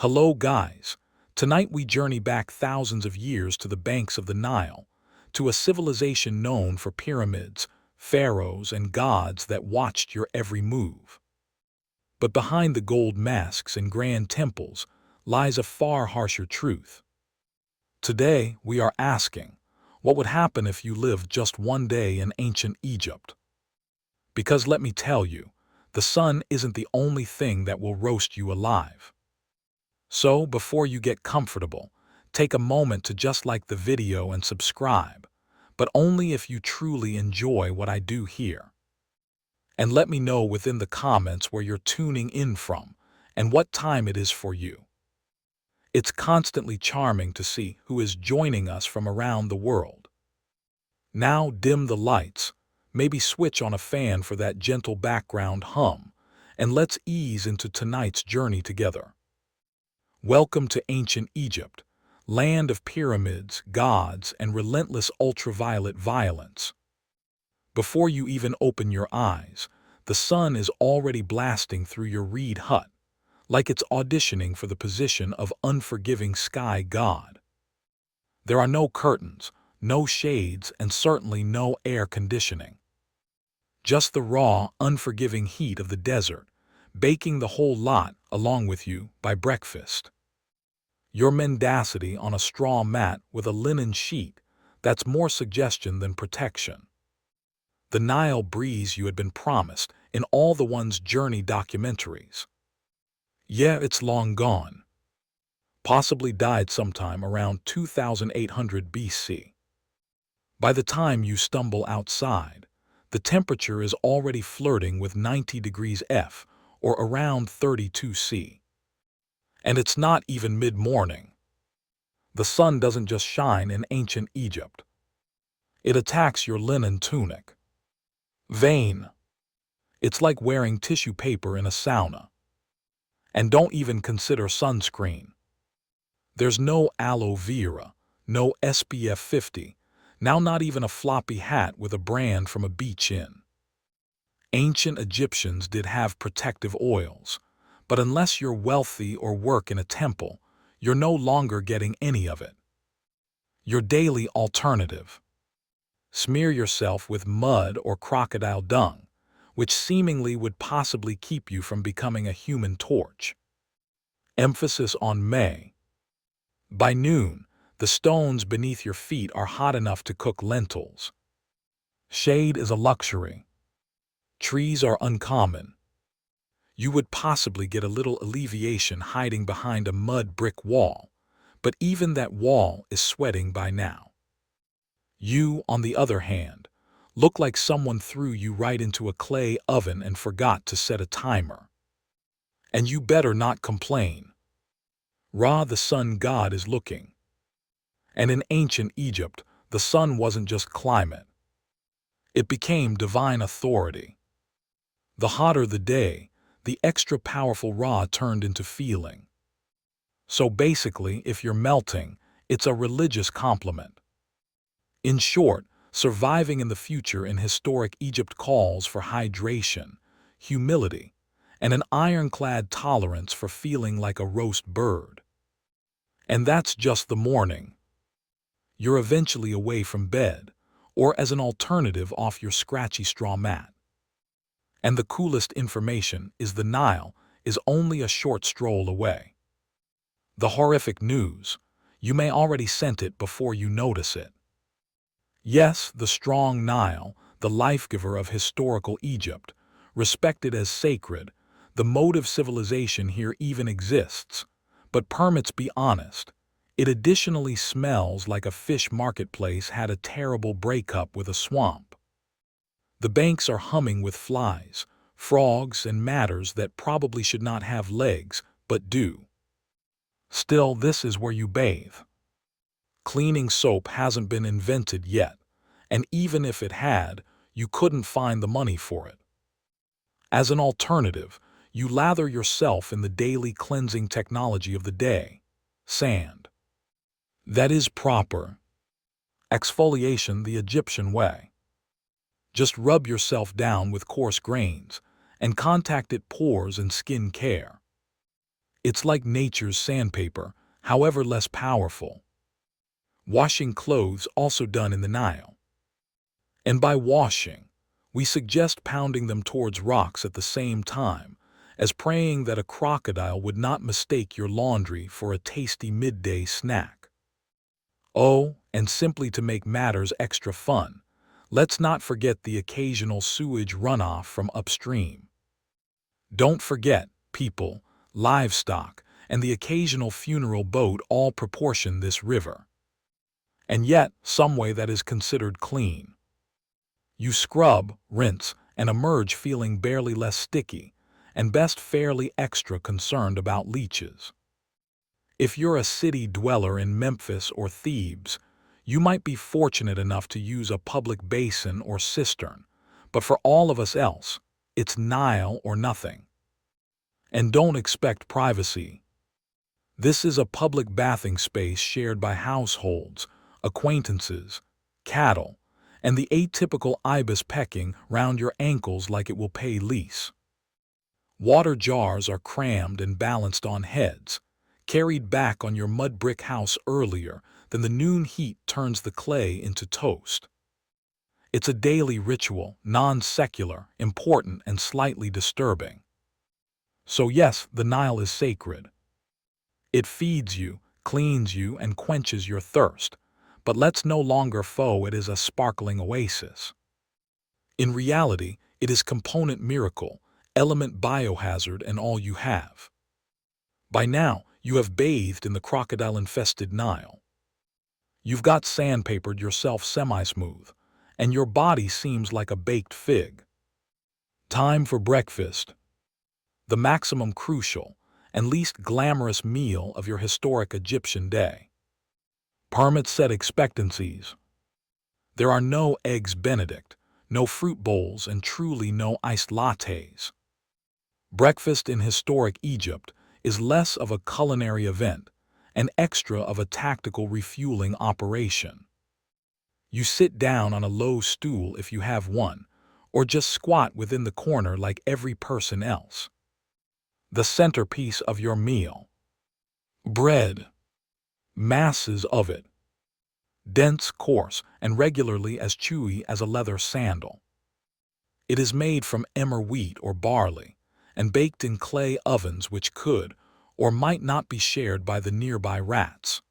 Hello guys! Tonight we journey back thousands of years to the banks of the Nile, to a civilization known for pyramids, pharaohs, and gods that watched your every move. But behind the gold masks and grand temples lies a far harsher truth. Today we are asking, what would happen if you lived just one day in ancient Egypt? Because let me tell you, the sun isn't the only thing that will roast you alive. So, before you get comfortable, take a moment to just like the video and subscribe, but only if you truly enjoy what I do here. And let me know within the comments where you're tuning in from and what time it is for you. It's constantly charming to see who is joining us from around the world. Now dim the lights, maybe switch on a fan for that gentle background hum, and let's ease into tonight's journey together. Welcome to ancient Egypt, land of pyramids, gods, and relentless ultraviolet violence. Before you even open your eyes, the sun is already blasting through your reed hut, like it's auditioning for the position of unforgiving sky god. There are no curtains, no shades, and certainly no air conditioning. Just the raw, unforgiving heat of the desert, baking the whole lot along with you by breakfast. Your mendacity on a straw mat with a linen sheet, that's more suggestion than protection. The Nile breeze you had been promised in all the one's journey documentaries. Yeah, it's long gone. Possibly died sometime around 2800 BC. By the time you stumble outside, the temperature is already flirting with 90 degrees F, or around 32 C. And it's not even mid-morning. The sun doesn't just shine in ancient Egypt. It attacks your linen tunic. Vain. It's like wearing tissue paper in a sauna. And don't even consider sunscreen. There's no aloe vera, no SPF 50, now not even a floppy hat with a brand from a beach inn. Ancient Egyptians did have protective oils, but unless you're wealthy or work in a temple, you're no longer getting any of it. Your daily alternative. Smear yourself with mud or crocodile dung, which seemingly would possibly keep you from becoming a human torch. Emphasis on may. By noon, the stones beneath your feet are hot enough to cook lentils. Shade is a luxury. Trees are uncommon. You would possibly get a little alleviation hiding behind a mud brick wall, but even that wall is sweating by now. You, on the other hand, look like someone threw you right into a clay oven and forgot to set a timer. And you better not complain. Ra, the sun god, is looking. And in ancient Egypt, the sun wasn't just climate. It became divine authority. The hotter the day, the extra powerful Ra turned into feeling. So basically, if you're melting, it's a religious compliment. In short, surviving in the future in historic Egypt calls for hydration, humility, and an ironclad tolerance for feeling like a roast bird. And that's just the morning. You're eventually away from bed, or as an alternative off your scratchy straw mat. And the coolest information is the Nile is only a short stroll away. The horrific news, you may already scent it before you notice it. Yes, the strong Nile, the life-giver of historical Egypt, respected as sacred, the mode of civilization here even exists, but permits be honest, it additionally smells like a fish marketplace had a terrible breakup with a swamp. The banks are humming with flies, frogs, and matters that probably should not have legs, but do. Still, this is where you bathe. Cleaning soap hasn't been invented yet, and even if it had, you couldn't find the money for it. As an alternative, you lather yourself in the daily cleansing technology of the day, sand. That is proper exfoliation the Egyptian way. Just rub yourself down with coarse grains and contacted pores and skin care. It's like nature's sandpaper, however less powerful. Washing clothes also done in the Nile. And by washing, we suggest pounding them towards rocks at the same time, as praying that a crocodile would not mistake your laundry for a tasty midday snack. Oh, and simply to make matters extra fun, let's not forget the occasional sewage runoff from upstream. Don't forget, people, livestock, and the occasional funeral boat all proportion this river. And yet, some way that is considered clean. You scrub, rinse, and emerge feeling barely less sticky, and best fairly extra concerned about leeches. If you're a city dweller in Memphis or Thebes, you might be fortunate enough to use a public basin or cistern, but for all of us else, it's Nile or nothing. And don't expect privacy. This is a public bathing space shared by households, acquaintances, cattle, and the atypical ibis pecking round your ankles like it will pay lease. Water jars are crammed and balanced on heads, carried back on your mud brick house earlier than the noon heat turns the clay into toast. It's a daily ritual, non-secular, important, and slightly disturbing. So yes, the Nile is sacred. It feeds you, cleans you, and quenches your thirst, but let's no longer foe it as a sparkling oasis. In reality, it is component miracle, element biohazard, and all you have. By now, you have bathed in the crocodile-infested Nile. You've got sandpapered yourself semi-smooth, and your body seems like a baked fig. Time for breakfast. The maximum crucial and least glamorous meal of your historic Egyptian day. Permit set expectancies. There are no eggs Benedict, no fruit bowls, and truly no iced lattes. Breakfast in historic Egypt is less of a culinary event, and extra of a tactical refueling operation. You sit down on a low stool if you have one, or just squat within the corner like every person else. The centerpiece of your meal. Bread. Masses of it. Dense, coarse, and regularly as chewy as a leather sandal. It is made from emmer wheat or barley, and baked in clay ovens which could or might not be shared by the nearby rats.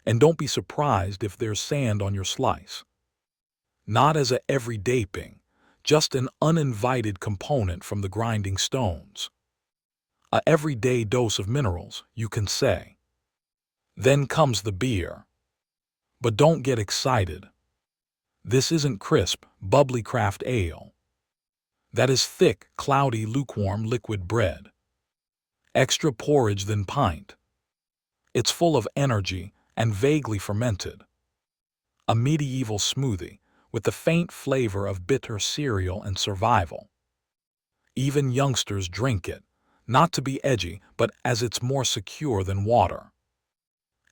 And don't be surprised if there's sand on your slice. Not as a everyday thing, just an uninvited component from the grinding stones. A everyday dose of minerals, you can say. Then comes the beer. But don't get excited. This isn't crisp, bubbly craft ale. That is thick, cloudy, lukewarm liquid bread. Extra porridge than pint. It's full of energy and vaguely fermented. A medieval smoothie with the faint flavor of bitter cereal and survival. Even youngsters drink it, not to be edgy, but as it's more secure than water.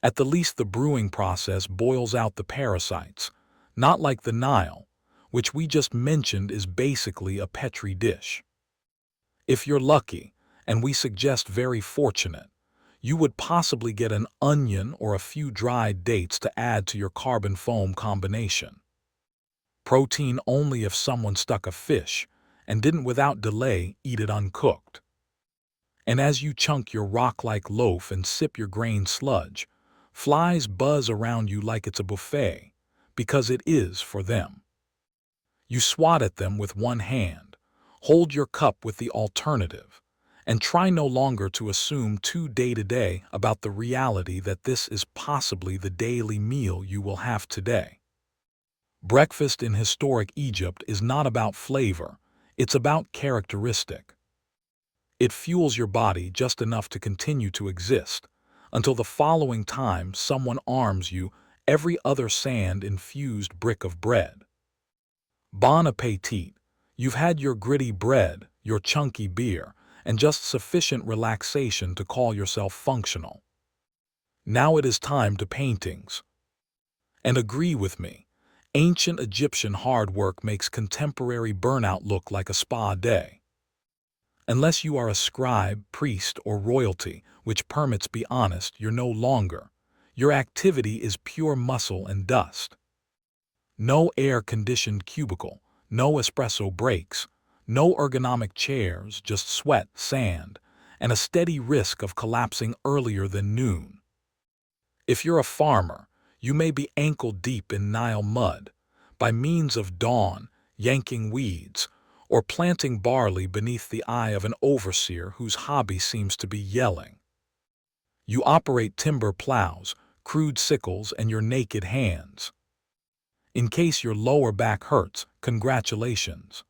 At the least, the brewing process boils out the parasites, not like the Nile, which we just mentioned is basically a Petri dish. If you're lucky, and we suggest very fortunate, you would possibly get an onion or a few dried dates to add to your carbon foam combination. Protein only if someone stuck a fish and didn't without delay eat it uncooked. And as you chunk your rock-like loaf and sip your grain sludge, flies buzz around you like it's a buffet, because it is for them. You swat at them with one hand, hold your cup with the alternative, and try no longer to assume too day-to-day about the reality that this is possibly the daily meal you will have today. Breakfast in historic Egypt is not about flavor, it's about characteristic. It fuels your body just enough to continue to exist, until the following time someone arms you every other sand-infused brick of bread. Bon appetit, you've had your gritty bread, your chunky beer, and just sufficient relaxation to call yourself functional. Now it is time to paintings. And agree with me, ancient Egyptian hard work makes contemporary burnout look like a spa day. Unless you are a scribe, priest, or royalty, which permits be honest, you're no longer. Your activity is pure muscle and dust. No air-conditioned cubicle, no espresso breaks, no ergonomic chairs, just sweat, sand, and a steady risk of collapsing earlier than noon. If you're a farmer, you may be ankle-deep in Nile mud, by means of dawn, yanking weeds, or planting barley beneath the eye of an overseer whose hobby seems to be yelling. You operate timber plows, crude sickles, and your naked hands. In case your lower back hurts, congratulations.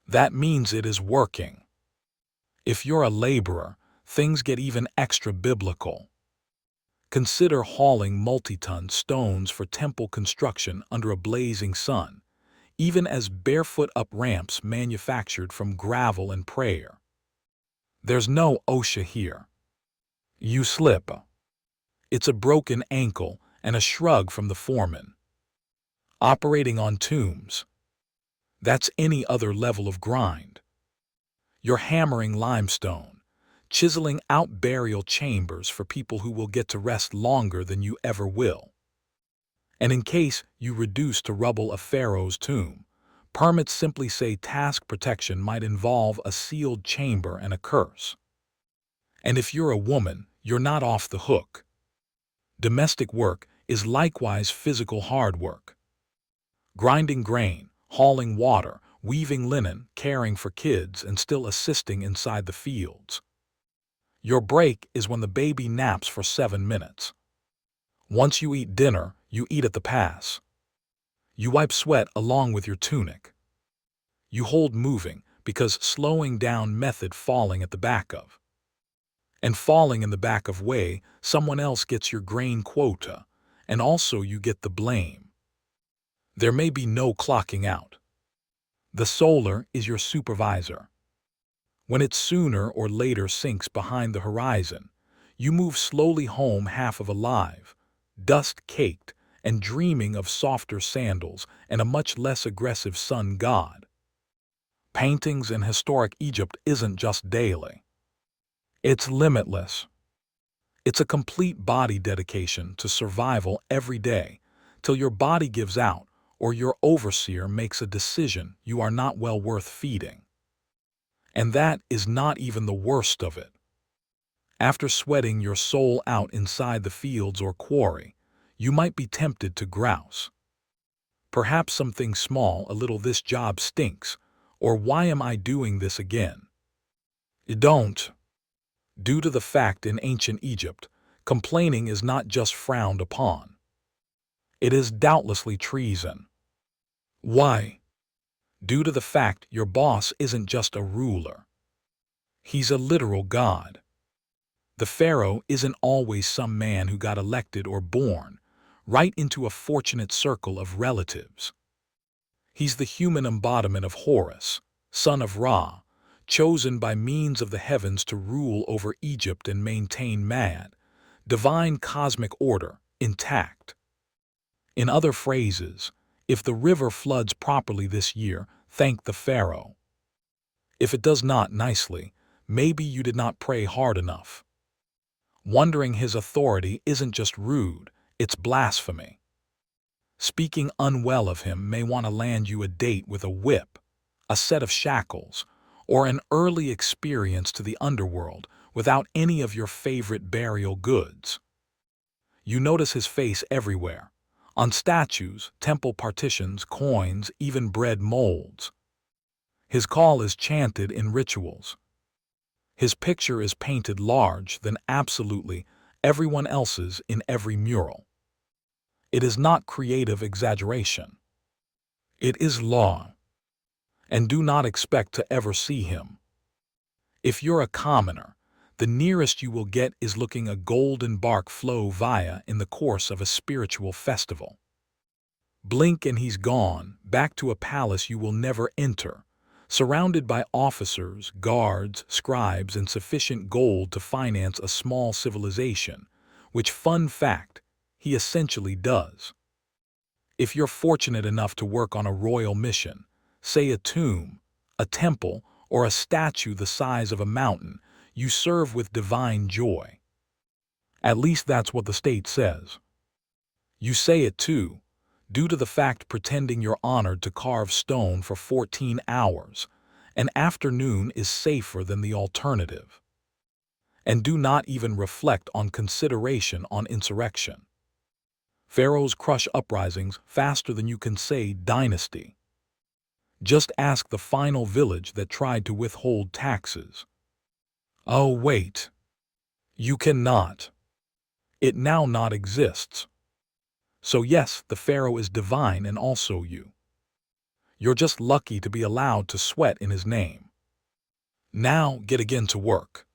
That means it is working. If you're a laborer, things get even extra biblical. Consider hauling multi-ton stones for temple construction under a blazing sun, even as barefoot up ramps manufactured from gravel and prayer. There's no OSHA here. You slip. It's a broken ankle and a shrug from the foreman. Operating on tombs. That's any other level of grind. You're hammering limestone, chiseling out burial chambers for people who will get to rest longer than you ever will. And in case you reduce to rubble a pharaoh's tomb, permits simply say task protection might involve a sealed chamber and a curse. And if you're a woman, you're not off the hook. Domestic work is likewise physical hard work. Grinding grain, hauling water, weaving linen, caring for kids, and still assisting inside the fields. Your break is when the baby naps for 7 minutes. Once you eat dinner, you eat at the pass. You wipe sweat along with your tunic. You hold moving because slowing down method falling at the back of. And falling in the back of way, someone else gets your grain quota, and also you get the blame. There may be no clocking out. The solar is your supervisor. When it sooner or later sinks behind the horizon, you move slowly home half of alive, dust-caked, and dreaming of softer sandals and a much less aggressive sun god. Paintings in historic Egypt isn't just daily. It's limitless. It's a complete body dedication to survival every day, till your body gives out or your overseer makes a decision you are not well worth feeding. And that is not even the worst of it. After sweating your soul out inside the fields or quarry, you might be tempted to grouse. Perhaps something small, a little "this job stinks," or "why am I doing this again?" Don't. Due to the fact in ancient Egypt, complaining is not just frowned upon. It is doubtlessly treason. Why? Due to the fact your boss isn't just a ruler. He's a literal god. The pharaoh isn't always some man who got elected or born right into a fortunate circle of relatives. He's the human embodiment of Horus, son of Ra, chosen by means of the heavens to rule over Egypt and maintain divine cosmic order intact. In other phrases, if the river floods properly this year, thank the pharaoh. If it does not nicely, maybe you did not pray hard enough. Wondering his authority isn't just rude, it's blasphemy. Speaking unwell of him may want to land you a date with a whip, a set of shackles, or an early experience to the underworld without any of your favorite burial goods. You notice his face everywhere, on statues, temple partitions, coins, even bread molds. His call is chanted in rituals. His picture is painted large than absolutely everyone else's in every mural. It is not creative exaggeration. It is law. And do not expect to ever see him. If you're a commoner, the nearest you will get is looking a golden bark flow via in the course of a spiritual festival. Blink and he's gone, back to a palace you will never enter, surrounded by officers, guards, scribes, and sufficient gold to finance a small civilization, which, fun fact, he essentially does. If you're fortunate enough to work on a royal mission, say a tomb, a temple, or a statue the size of a mountain, you serve with divine joy. At least that's what the state says. You say it too, due to the fact pretending you're honored to carve stone for 14 hours. An afternoon is safer than the alternative. And do not even reflect on consideration on insurrection. Pharaohs crush uprisings faster than you can say dynasty. Just ask the final village that tried to withhold taxes. Oh, wait. You cannot. It now not exists. So yes, the Pharaoh is divine and also you. You're just lucky to be allowed to sweat in his name. Now get again to work.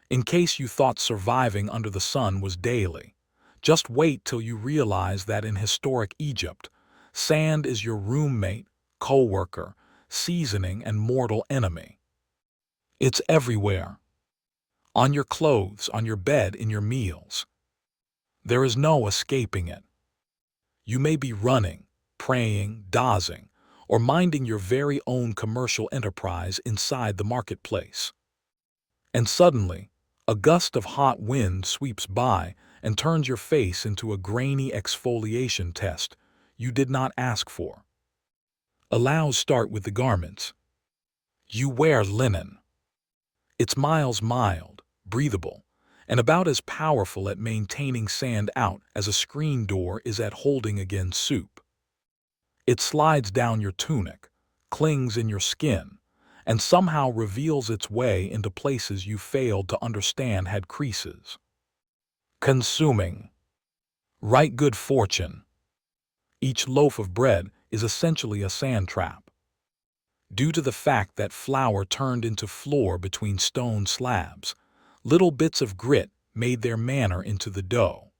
In case you thought surviving under the sun was daily, just wait till you realize that in historic Egypt, sand is your roommate, co-worker, seasoning, and mortal enemy. It's everywhere. On your clothes, on your bed, in your meals. There is no escaping it. You may be running, praying, dozing, or minding your very own commercial enterprise inside the marketplace. And suddenly, a gust of hot wind sweeps by and turns your face into a grainy exfoliation test you did not ask for. Allows start with the garments. You wear linen. It's mild, breathable, and about as powerful at maintaining sand out as a screen door is at holding against soup. It slides down your tunic, clings in your skin, and somehow reveals its way into places you failed to understand had creases. Consuming. Right good fortune. Each loaf of bread is essentially a sand trap. Due to the fact that flour turned into floor between stone slabs, little bits of grit made their manner into the dough.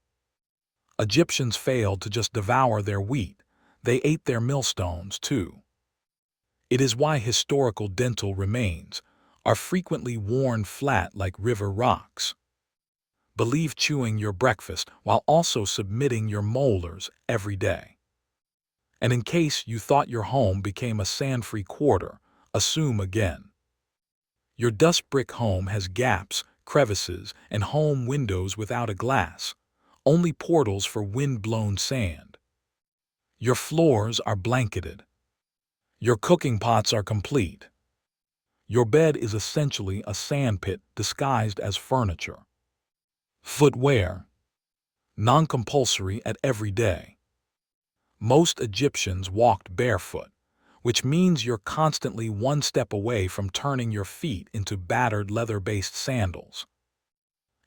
Egyptians failed to just devour their wheat, they ate their millstones too. It is why historical dental remains are frequently worn flat like river rocks. Believe chewing your breakfast while also submitting your molars every day. And in case you thought your home became a sand-free quarter, assume again. Your dust brick home has gaps, crevices, and home windows without a glass, only portals for wind-blown sand. Your floors are blanketed. Your cooking pots are complete. Your bed is essentially a sandpit disguised as furniture. Footwear. Non-compulsory at every day. Most Egyptians walked barefoot, which means you're constantly one step away from turning your feet into battered leather-based sandals.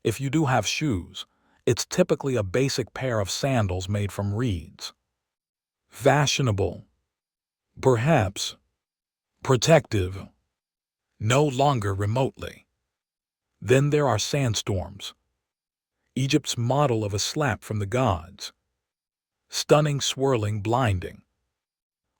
If you do have shoes, it's typically a basic pair of sandals made from reeds. Fashionable. Perhaps. Protective. No longer remotely. Then there are sandstorms. Egypt's model of a slap from the gods. Stunning, swirling, blinding.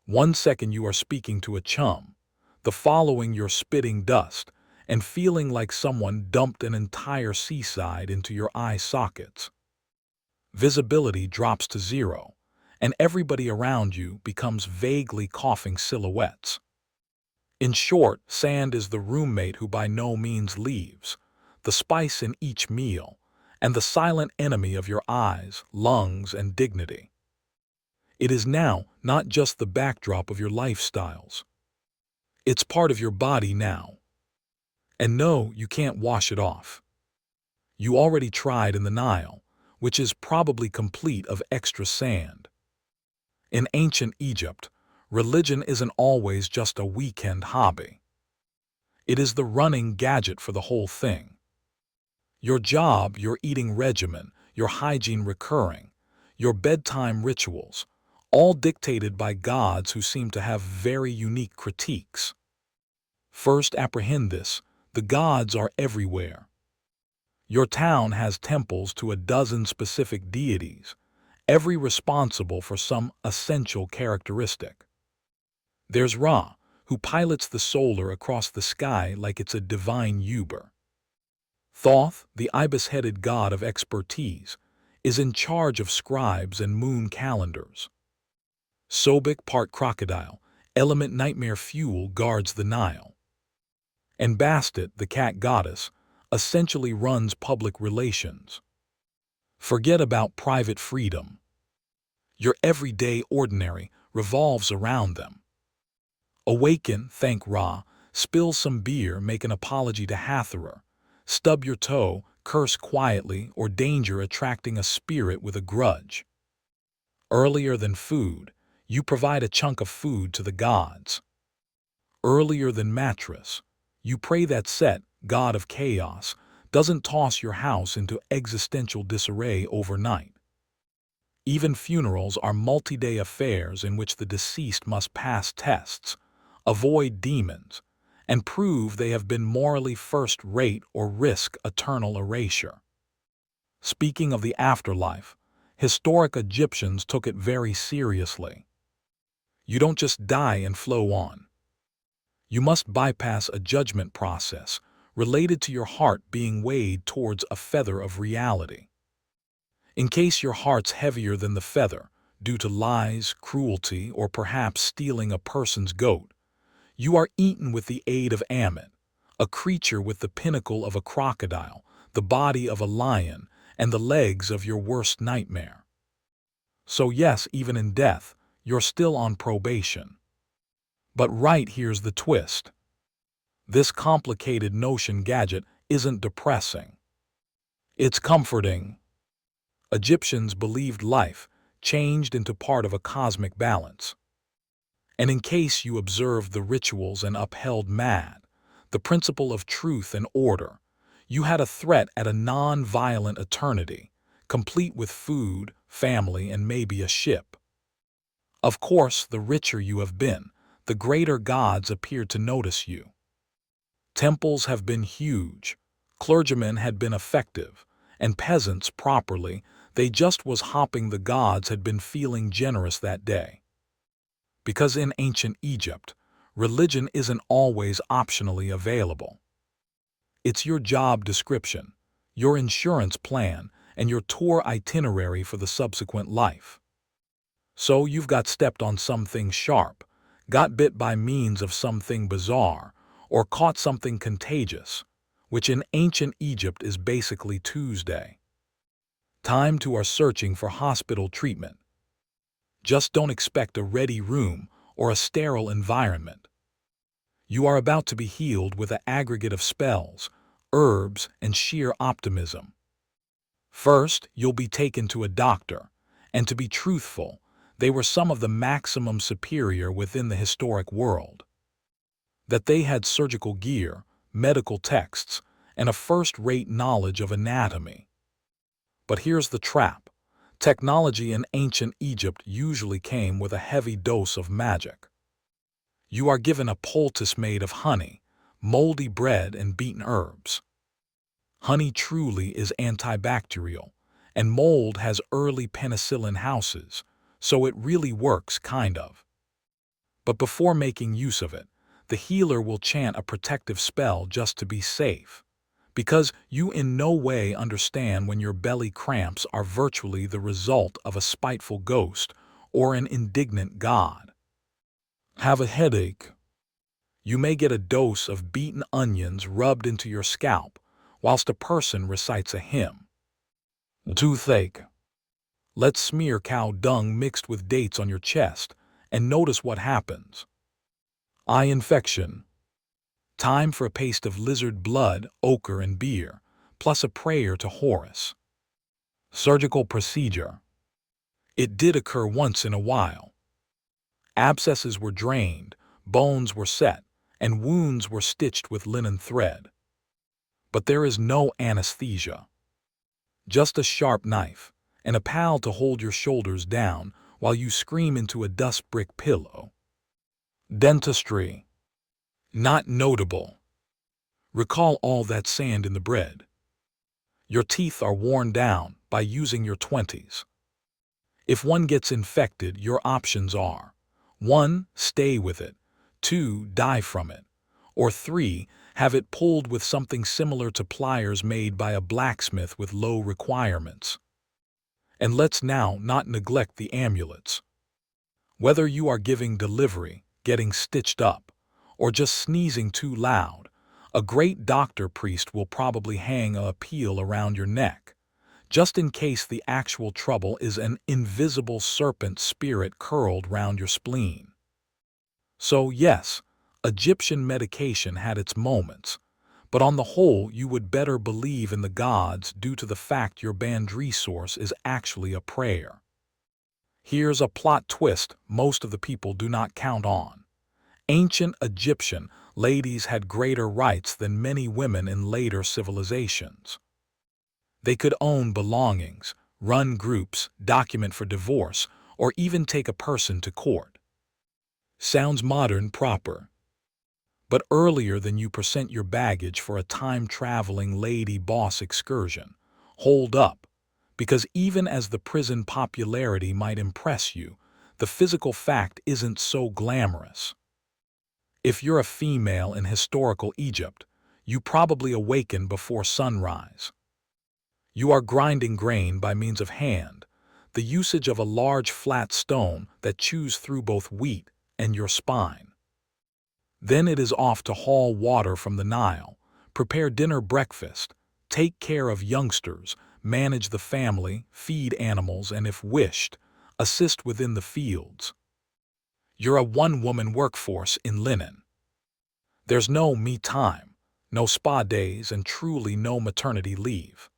1 second you are speaking to a chum, the following you're spitting dust and feeling like someone dumped an entire seaside into your eye sockets. Visibility drops to 0, and everybody around you becomes vaguely coughing silhouettes. In short, sand is the roommate who by no means leaves, the spice in each meal, and the silent enemy of your eyes, lungs, and dignity. It is now not just the backdrop of your lifestyles. It's part of your body now. And no, you can't wash it off. You already tried in the Nile, which is probably complete of extra sand. In ancient Egypt, religion isn't always just a weekend hobby. It is the running gadget for the whole thing. Your job, your eating regimen, your hygiene recurring, your bedtime rituals, all dictated by gods who seem to have very unique critiques. First, apprehend this: the gods are everywhere. Your town has temples to a dozen specific deities, every responsible for some essential characteristic. There's Ra, who pilots the solar across the sky like it's a divine Uber. Thoth, the ibis-headed god of expertise, is in charge of scribes and moon calendars. Sobek, part crocodile, element nightmare fuel, guards the Nile. And Bastet, the cat goddess, essentially runs public relations. Forget about private freedom. Your everyday ordinary revolves around them. Awaken, thank Ra, spill some beer, make an apology to Hathor, stub your toe, curse quietly, or danger attracting a spirit with a grudge. Earlier than food, you provide a chunk of food to the gods. Earlier than mattress, you pray that Set, god of chaos, doesn't toss your house into existential disarray overnight. Even funerals are multi-day affairs in which the deceased must pass tests, avoid demons, and prove they have been morally first-rate or risk eternal erasure. Speaking of the afterlife, historic Egyptians took it very seriously. You don't just die and flow on. You must bypass a judgment process related to your heart being weighed towards a feather of reality. In case your heart's heavier than the feather, due to lies, cruelty, or perhaps stealing a person's goat, you are eaten with the aid of Ammit, a creature with the pinnacle of a crocodile, the body of a lion, and the legs of your worst nightmare. So yes, even in death, you're still on probation. But right here's the twist. This complicated notion gadget isn't depressing. It's comforting. Egyptians believed life changed into part of a cosmic balance. And in case you observed the rituals and upheld the principle of truth and order, you had a threat at a non-violent eternity, complete with food, family, and maybe a ship. Of course, the richer you have been, the greater gods appeared to notice you. Temples have been huge, clergymen had been effective, and peasants properly, they just was hopping the gods had been feeling generous that day. Because in ancient Egypt, religion isn't always optionally available. It's your job description, your insurance plan, and your tour itinerary for the subsequent life. So you've got stepped on something sharp, got bit by means of something bizarre, or caught something contagious, which in ancient Egypt is basically Tuesday. Time to our searching for hospital treatment. Just don't expect a ready room or a sterile environment. You are about to be healed with an aggregate of spells, herbs, and sheer optimism. First, you'll be taken to a doctor, and to be truthful, they were some of the maximum superior within the historic world. That they had surgical gear, medical texts, and a first-rate knowledge of anatomy. But here's the trap. Technology in ancient Egypt usually came with a heavy dose of magic. You are given a poultice made of honey, moldy bread, and beaten herbs. Honey truly is antibacterial, and mold has early penicillin houses, so it really works, kind of. But before making use of it, the healer will chant a protective spell just to be safe, because you in no way understand when your belly cramps are virtually the result of a spiteful ghost or an indignant god. Have a headache? You may get a dose of beaten onions rubbed into your scalp whilst a person recites a hymn. Toothache? Let's smear cow dung mixed with dates on your chest and notice what happens. Eye infection? Time for a paste of lizard blood, ochre, and beer, plus a prayer to Horus. Surgical procedure? It did occur once in a while. Abscesses were drained, bones were set, and wounds were stitched with linen thread. But there is no anesthesia. Just a sharp knife, and a pal to hold your shoulders down while you scream into a dust brick pillow. Dentistry? Not notable. Recall all that sand in the bread. Your teeth are worn down by using your 20s. If one gets infected, your options are 1. Stay with it, 2. Die from it, or 3. Have it pulled with something similar to pliers made by a blacksmith with low requirements. And let's now not neglect the amulets. Whether you are giving delivery, getting stitched up, or just sneezing too loud, A great doctor priest will probably hang a appeal around your neck, just in case the actual trouble is an invisible serpent spirit curled round your spleen. So yes, Egyptian medication had its moments, but on the whole you would better believe in the gods due to the fact your band resource is actually a prayer. Here's a plot twist most of the people do not count on. Ancient Egyptian ladies had greater rights than many women in later civilizations. They could own belongings, run groups, document for divorce, or even take a person to court. Sounds modern proper. But earlier than you present your baggage for a time-traveling lady boss excursion. Hold up, because even as the prison popularity might impress you, the physical fact isn't so glamorous. If you're a female in historical Egypt, you probably awaken before sunrise. You are grinding grain by means of hand, the usage of a large flat stone that chews through both wheat and your spine. Then it is off to haul water from the Nile, prepare dinner breakfast, take care of youngsters, manage the family, feed animals, and if wished, assist within the fields. You're a one-woman workforce in linen. There's no me time, no spa days, and truly no maternity leave.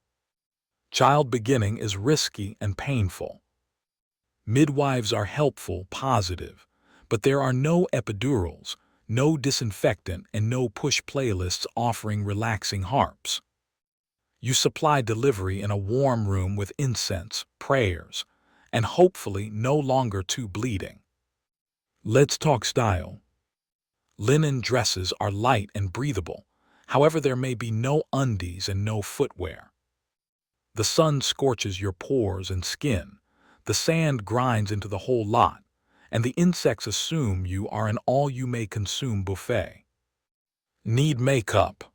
Child beginning is risky and painful. Midwives are helpful, positive, but there are no epidurals, no disinfectant, and no push playlists offering relaxing harps. You supply delivery in a warm room with incense, prayers, and hopefully no longer too bleeding. Let's talk style. Linen dresses are light and breathable, however there may be no undies and no footwear. The sun scorches your pores and skin, the sand grinds into the whole lot, and the insects assume you are an all-you-may-consume buffet. Need makeup.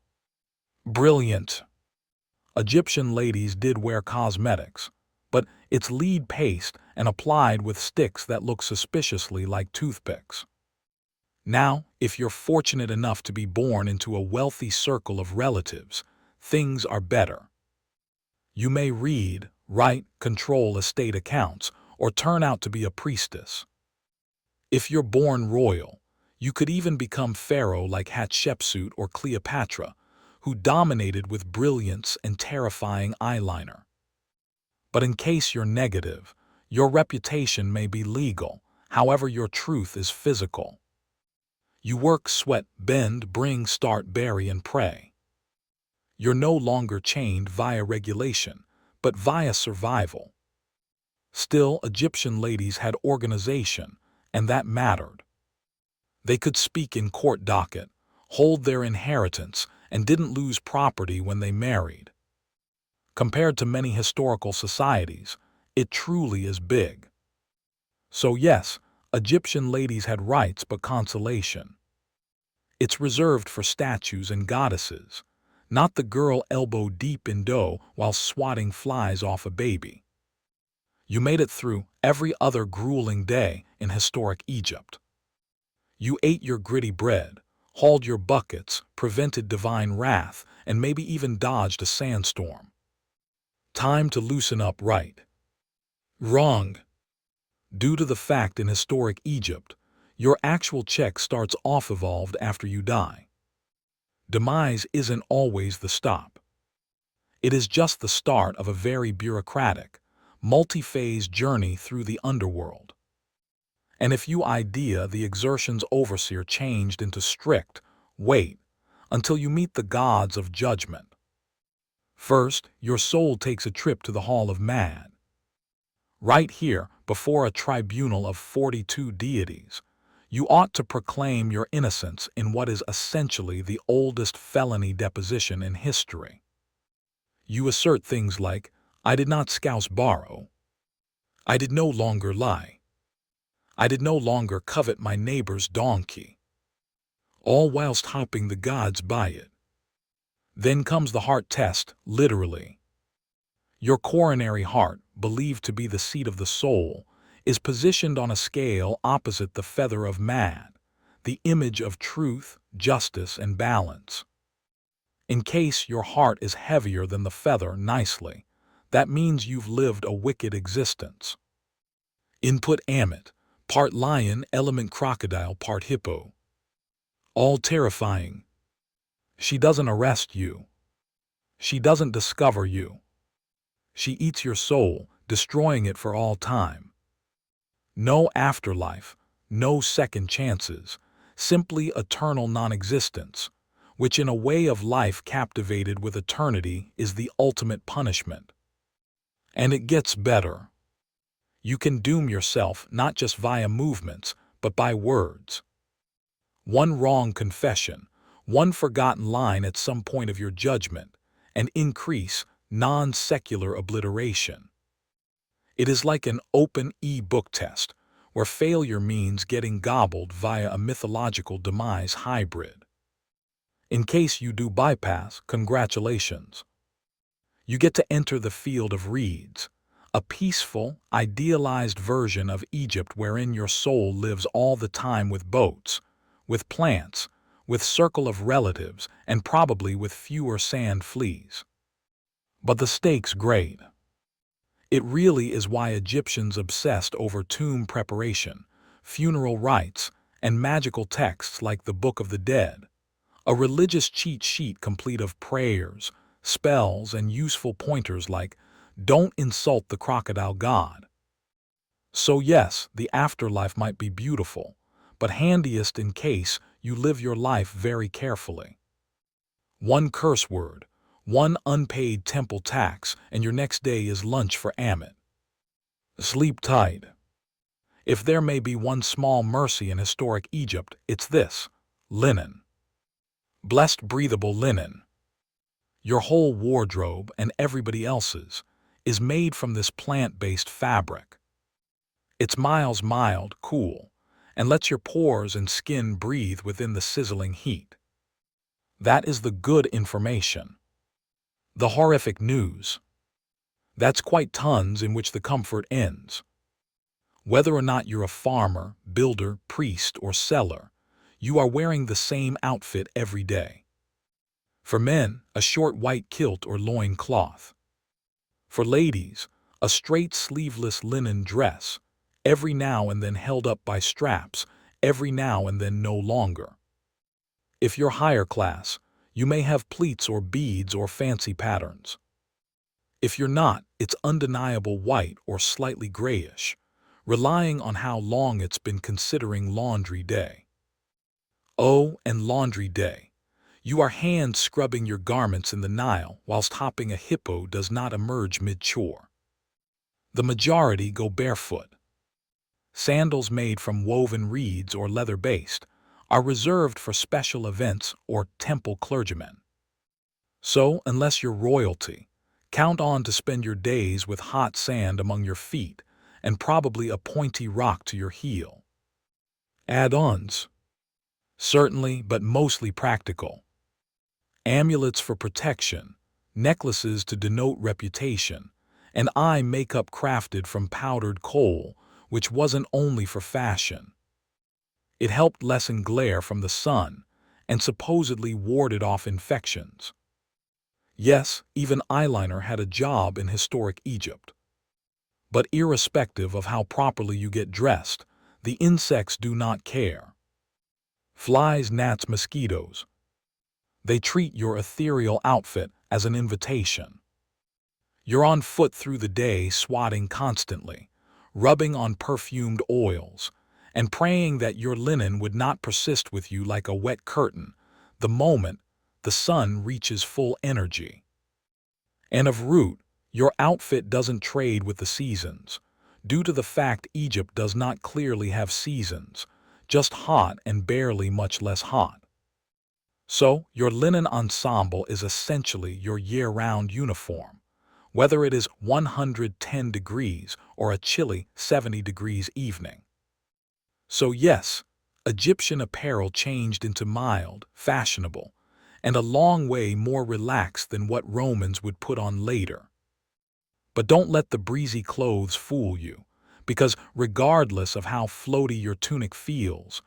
Brilliant. Egyptian ladies did wear cosmetics, but it's lead paste and applied with sticks that look suspiciously like toothpicks. Now, if you're fortunate enough to be born into a wealthy circle of relatives, things are better. You may read, write, control estate accounts, or turn out to be a priestess. If you're born royal, you could even become pharaoh like Hatshepsut or Cleopatra, who dominated with brilliance and terrifying eyeliner. But in case you're negative, your reputation may be legal, however your truth is physical. You work, sweat, bend, bring, start, bury, and pray. You're no longer chained via regulation, but via survival. Still, Egyptian ladies had organization, and that mattered. They could speak in court docket, hold their inheritance, and didn't lose property when they married. Compared to many historical societies, it truly is big. So yes, Egyptian ladies had rights but consolation. It's reserved for statues and goddesses, not the girl elbow deep in dough while swatting flies off a baby. You made it through every other grueling day in historic Egypt. You ate your gritty bread, hauled your buckets, prevented divine wrath, and maybe even dodged a sandstorm. Time to loosen up, right? Wrong. Due to the fact in historic Egypt, your actual check starts off evolved after you die. Demise isn't always the stop. It is just the start of a very bureaucratic, multi-phase journey through the underworld. And if you idea the exertion's overseer changed into strict, wait until you meet the gods of judgment. First, your soul takes a trip to the Hall of Mad. Right here, before a tribunal of 42 deities, you ought to proclaim your innocence in what is essentially the oldest felony deposition in history. You assert things like, I did not scouse borrow. I did no longer lie. I did no longer covet my neighbor's donkey. All whilst hopping the gods by it. Then comes the heart test, literally. Your coronary heart, believed to be the seat of the soul, is positioned on a scale opposite the feather of Mad, the image of truth, justice, and balance. In case your heart is heavier than the feather nicely, that means you've lived a wicked existence. Input Amit, part lion, element crocodile, part hippo. All terrifying. She doesn't arrest you. She doesn't discover you. She eats your soul, destroying it for all time. No afterlife, no second chances, simply eternal non-existence, which in a way of life captivated with eternity is the ultimate punishment. And it gets better. You can doom yourself not just via movements, but by words. One wrong confession, one forgotten line at some point of your judgment, and increase non-secular obliteration. It is like an open e-book test, where failure means getting gobbled via a mythological demise hybrid. In case you do bypass, congratulations. You get to enter the field of reeds, a peaceful, idealized version of Egypt wherein your soul lives all the time with boats, with plants, with circle of relatives, and probably with fewer sand fleas. But the stakes great. It really is why Egyptians obsessed over tomb preparation, funeral rites, and magical texts like the Book of the Dead, a religious cheat sheet complete of prayers, spells, and useful pointers like, "Don't insult the crocodile god." So yes, the afterlife might be beautiful, but handiest in case you live your life very carefully. One curse word, one unpaid temple tax, and your next day is lunch for Amit. Sleep tight. If there may be one small mercy in historic Egypt, it's this: linen. Blessed breathable linen. Your whole wardrobe, and everybody else's, is made from this plant-based fabric. It's mild, cool, and lets your pores and skin breathe within the sizzling heat. That is the good information. The horrific news. That's quite tons in which the comfort ends. Whether or not you're a farmer, builder, priest, or seller, you are wearing the same outfit every day. For men, a short white kilt or loin cloth. For ladies, a straight sleeveless linen dress, every now and then held up by straps, every now and then no longer. If you're higher class, you may have pleats or beads or fancy patterns. If you're not, it's undeniable white or slightly grayish, relying on how long it's been considering laundry day. Oh, and laundry day. You are hand scrubbing your garments in the Nile whilst hopping a hippo does not emerge mid-chore. The majority go barefoot. Sandals made from woven reeds or leather-based are reserved for special events or temple clergymen. So, unless you're royalty, count on to spend your days with hot sand among your feet and probably a pointy rock to your heel. Add-ons. Certainly, but mostly practical. Amulets for protection, necklaces to denote reputation, and eye makeup crafted from powdered kohl, which wasn't only for fashion. It helped lessen glare from the sun and supposedly warded off infections. Yes, even eyeliner had a job in historic Egypt. But irrespective of how properly you get dressed, the insects do not care. Flies, gnats, mosquitoes. They treat your ethereal outfit as an invitation. You're on foot through the day swatting constantly, rubbing on perfumed oils, and praying that your linen would not persist with you like a wet curtain the moment the sun reaches full energy. And of root, your outfit doesn't trade with the seasons, due to the fact Egypt does not clearly have seasons, just hot and barely much less hot. So, your linen ensemble is essentially your year-round uniform, whether it is 110 degrees or a chilly 70 degrees evening. So yes, Egyptian apparel changed into mild, fashionable, and a long way more relaxed than what Romans would put on later. But don't let the breezy clothes fool you, because regardless of how floaty your tunic feels,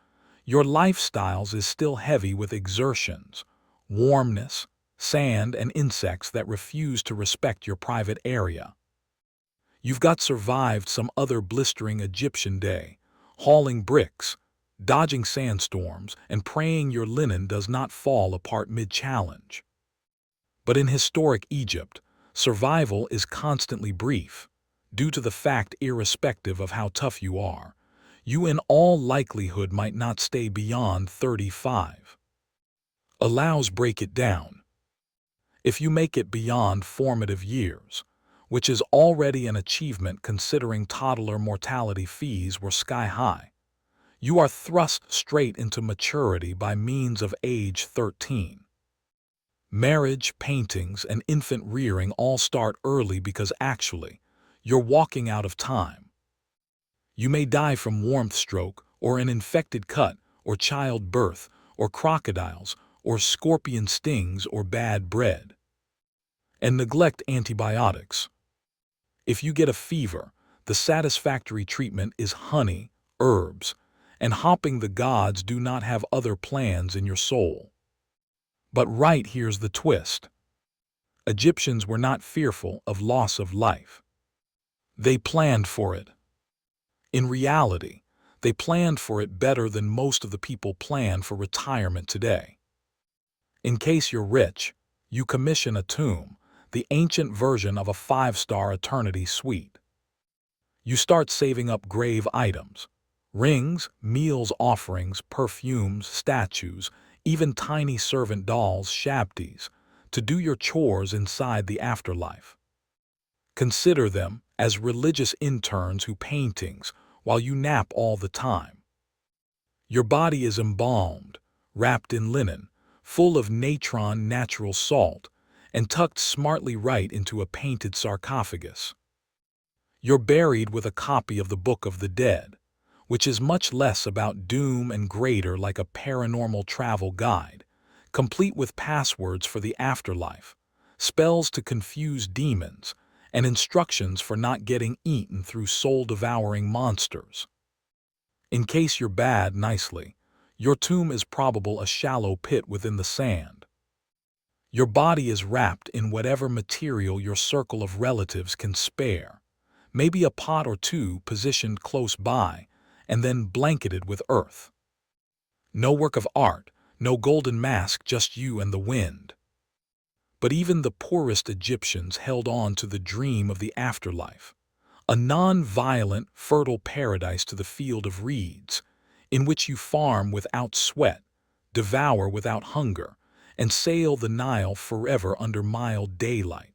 your lifestyles is still heavy with exertions, warmness, sand, and insects that refuse to respect your private area. You've got survived some other blistering Egyptian day, hauling bricks, dodging sandstorms, and praying your linen does not fall apart mid-challenge. But in historic Egypt, survival is constantly brief, due to the fact irrespective of how tough you are, you in all likelihood might not stay beyond 35. Allows break it down. If you make it beyond formative years, which is already an achievement considering toddler mortality fees were sky high, you are thrust straight into maturity by means of age 13. Marriage, paintings, and infant rearing all start early because actually, you're walking out of time. You may die from warmth stroke, or an infected cut, or childbirth, or crocodiles, or scorpion stings, or bad bread. And neglect antibiotics. If you get a fever, the satisfactory treatment is honey, herbs, and hopping the gods do not have other plans in your soul. But right here's the twist. Egyptians were not fearful of loss of life. They planned for it. In reality, they planned for it better than most of the people plan for retirement today. In case you're rich, you commission a tomb, the ancient version of a 5-star eternity suite. You start saving up grave items, rings, meals offerings, perfumes, statues, even tiny servant dolls, shabtis, to do your chores inside the afterlife. Consider them as religious interns who paintings while you nap all the time. Your body is embalmed, wrapped in linen, full of natron natural salt, and tucked smartly right into a painted sarcophagus. You're buried with a copy of the Book of the Dead, which is much less about doom and greater like a paranormal travel guide, complete with passwords for the afterlife, spells to confuse demons, and instructions for not getting eaten through soul-devouring monsters. In case you're bad nicely, your tomb is probable a shallow pit within the sand. Your body is wrapped in whatever material your circle of relatives can spare, maybe a pot or two positioned close by, and then blanketed with earth. No work of art, no golden mask, just you and the wind. But even the poorest Egyptians held on to the dream of the afterlife, a non-violent, fertile paradise to the field of reeds, in which you farm without sweat, devour without hunger, and sail the Nile forever under mild daylight.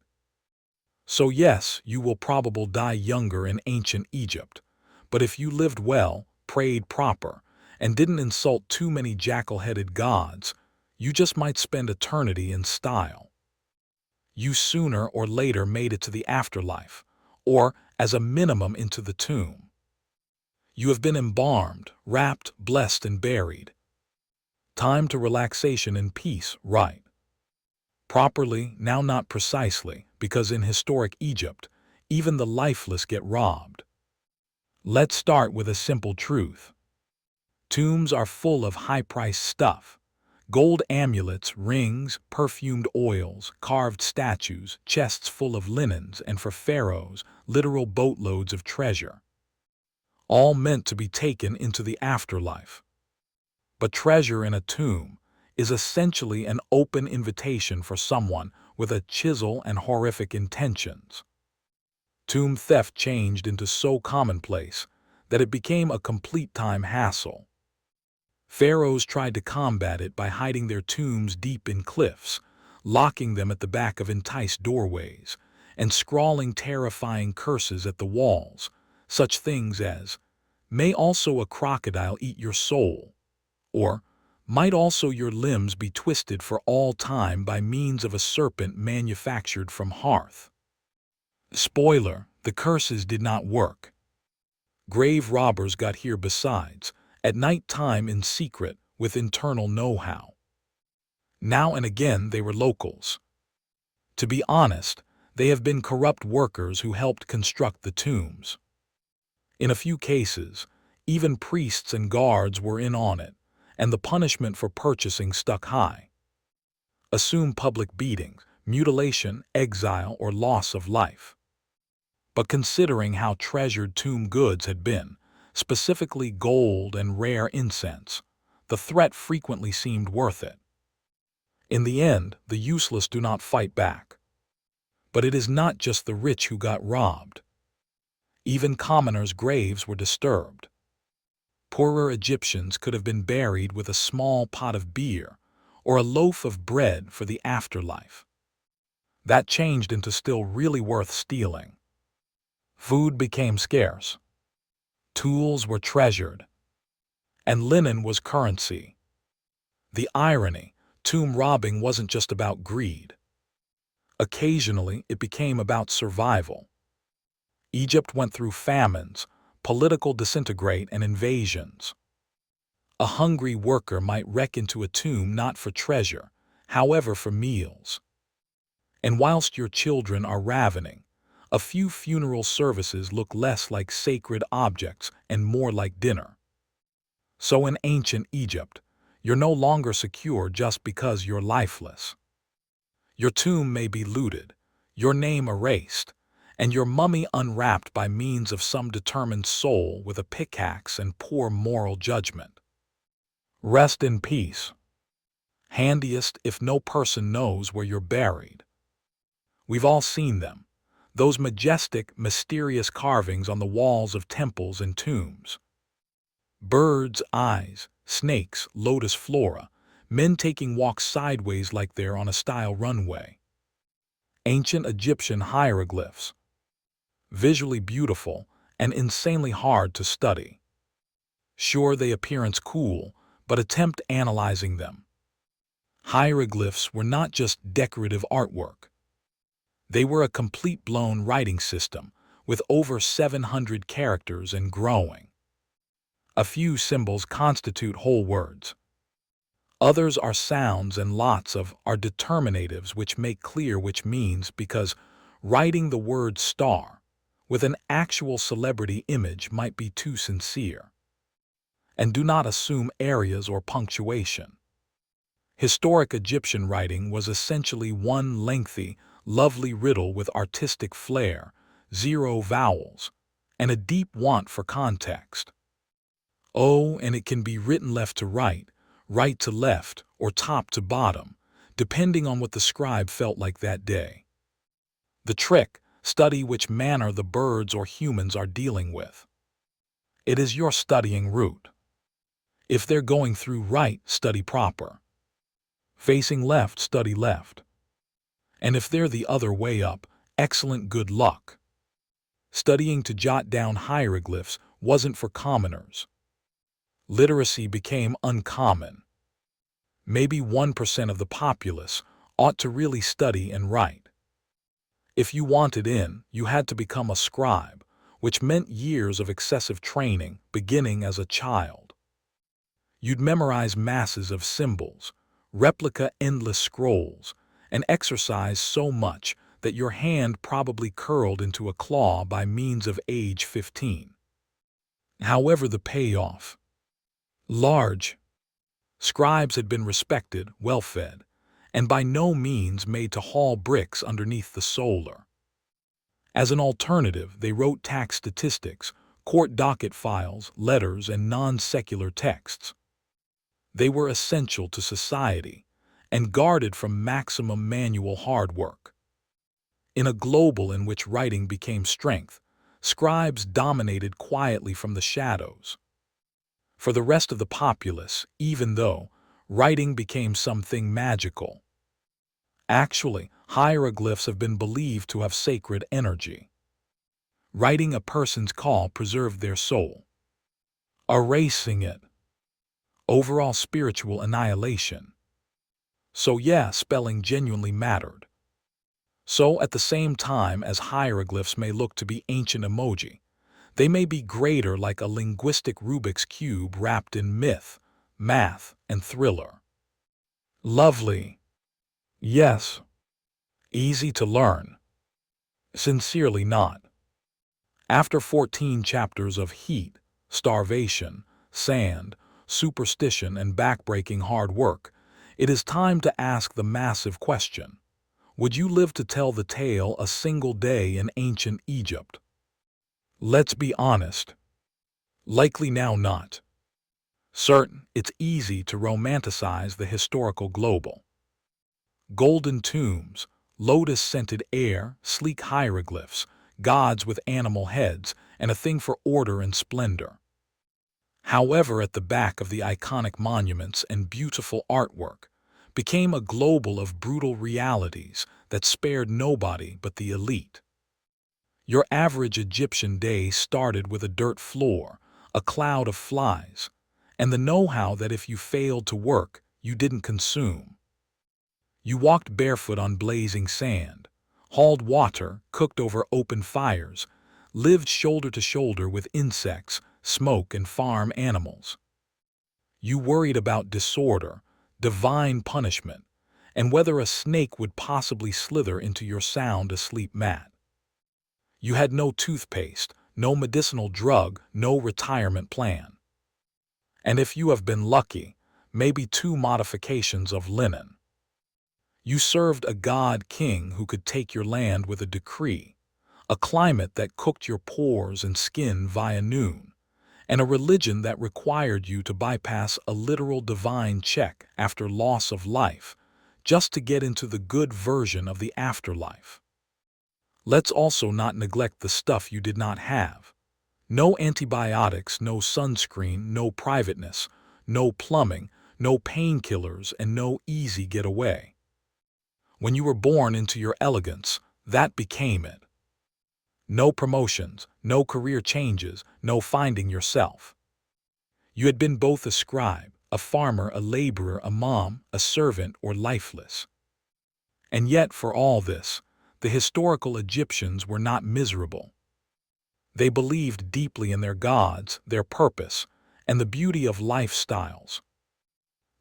So yes, you will probably die younger in ancient Egypt, but if you lived well, prayed proper, and didn't insult too many jackal-headed gods, you just might spend eternity in style. You sooner or later made it to the afterlife, or, as a minimum, into the tomb. You have been embalmed, wrapped, blessed, and buried. Time to relaxation and peace, right? Properly, now not precisely, because in historic Egypt, even the lifeless get robbed. Let's start with a simple truth. Tombs are full of high-priced stuff. Gold amulets, rings, perfumed oils, carved statues, chests full of linens, and for pharaohs, literal boatloads of treasure. All meant to be taken into the afterlife. But treasure in a tomb is essentially an open invitation for someone with a chisel and horrific intentions. Tomb theft changed into so commonplace that it became a complete time hassle. Pharaohs tried to combat it by hiding their tombs deep in cliffs, locking them at the back of enticed doorways, and scrawling terrifying curses at the walls, such things as, "May also a crocodile eat your soul," or, "Might also your limbs be twisted for all time by means of a serpent manufactured from hearth." Spoiler, the curses did not work. Grave robbers got here besides, at night time in secret with internal know-how. Now and again they were locals. To be honest, they have been corrupt workers who helped construct the tombs. In a few cases, even priests and guards were in on it, and the punishment for purchasing stuck high. assume public beatings, mutilation, exile, or loss of life. But considering how treasured tomb goods had been, specifically gold and rare incense, the threat frequently seemed worth it. In the end, the useless do not fight back. But it is not just the rich who got robbed. Even commoners' graves were disturbed. Poorer Egyptians could have been buried with a small pot of beer or a loaf of bread for the afterlife. That changed into still really worth stealing. Food became scarce. Tools were treasured. And linen was currency. The irony, tomb robbing wasn't just about greed. Occasionally, it became about survival. Egypt went through famines, political disintegrate, and invasions. A hungry worker might wreck into a tomb not for treasure, however for meals. And whilst your children are ravening, a few funeral services look less like sacred objects and more like dinner. So in ancient Egypt, you're no longer secure just because you're lifeless. Your tomb may be looted, your name erased, and your mummy unwrapped by means of some determined soul with a pickaxe and poor moral judgment. Rest in peace. Handiest if no person knows where you're buried. We've all seen them, those majestic, mysterious carvings on the walls of temples and tombs. Birds' eyes, snakes, lotus flora, men taking walks sideways like they're on a style runway. Ancient Egyptian hieroglyphs. Visually beautiful and insanely hard to study. Sure, they appearance cool, but attempt analyzing them. Hieroglyphs were not just decorative artwork. They were a complete blown writing system with over 700 characters and growing. A few symbols constitute whole words. Others are sounds and lots of are determinatives which make clear which means because writing the word star with an actual celebrity image might be too sincere. And do not assume areas or punctuation. Historic Egyptian writing was essentially one lengthy, lovely riddle with artistic flair, 0 vowels, and a deep want for context. Oh, and it can be written left to right to left, or top to bottom, depending on what the scribe felt like that day. The trick, study which manner the birds or humans are dealing with. It is your studying route. If they're going through right, study proper. Facing left, study left. And if they're the other way up, excellent good luck. Studying to jot down hieroglyphs wasn't for commoners. Literacy became uncommon. Maybe 1% of the populace ought to really study and write. If you wanted in, you had to become a scribe, which meant years of excessive training, beginning as a child. You'd memorize masses of symbols, replica endless scrolls, and exercise so much that your hand probably curled into a claw by means of age 15. However, the payoff. Large. Scribes had been respected, well-fed, and by no means made to haul bricks underneath the solar. As an alternative, they wrote tax statistics, court docket files, letters, and non-secular texts. They were essential to society and guarded from maximum manual hard work. In a global in which writing became strength, scribes dominated quietly from the shadows. For the rest of the populace, even though writing became something magical. Actually, hieroglyphs have been believed to have sacred energy. Writing a person's call preserved their soul. Erasing it. Overall spiritual annihilation. So yeah, spelling genuinely mattered. So at the same time as hieroglyphs may look to be ancient emoji, they may be greater like a linguistic Rubik's Cube wrapped in myth, math, and thriller. Lovely. Yes. Easy to learn. Sincerely not. After 14 chapters of heat, starvation, sand, superstition, and backbreaking hard work, It is time to ask the massive question. Would you live to tell the tale a single day in ancient Egypt? Let's be honest. Likely now not. Certain, it's easy to romanticize the historical global. Golden tombs, lotus-scented air, sleek hieroglyphs, gods with animal heads, and a thing for order and splendor. However, at the back of the iconic monuments and beautiful artwork became a global of brutal realities that spared nobody but the elite. Your average Egyptian day started with a dirt floor, a cloud of flies, and the know-how that if you failed to work, you didn't consume. You walked barefoot on blazing sand, hauled water, cooked over open fires, lived shoulder to shoulder with insects, smoke, and farm animals. You worried about disorder, divine punishment, and whether a snake would possibly slither into your sound asleep mat. You had no toothpaste, no medicinal drug, no retirement plan. And if you have been lucky, maybe 2 modifications of linen. You served a god-king who could take your land with a decree, a climate that cooked your pores and skin via noon, and a religion that required you to bypass a literal divine check after loss of life, just to get into the good version of the afterlife. Let's also not neglect the stuff you did not have. No antibiotics, no sunscreen, no privateness, no plumbing, no painkillers, and no easy getaway. When you were born into your elegance, that became it. No promotions, no career changes, no finding yourself. You had been both a scribe, a farmer, a laborer, a mom, a servant, or lifeless. And yet, for all this, the historical Egyptians were not miserable. They believed deeply in their gods, their purpose, and the beauty of lifestyles.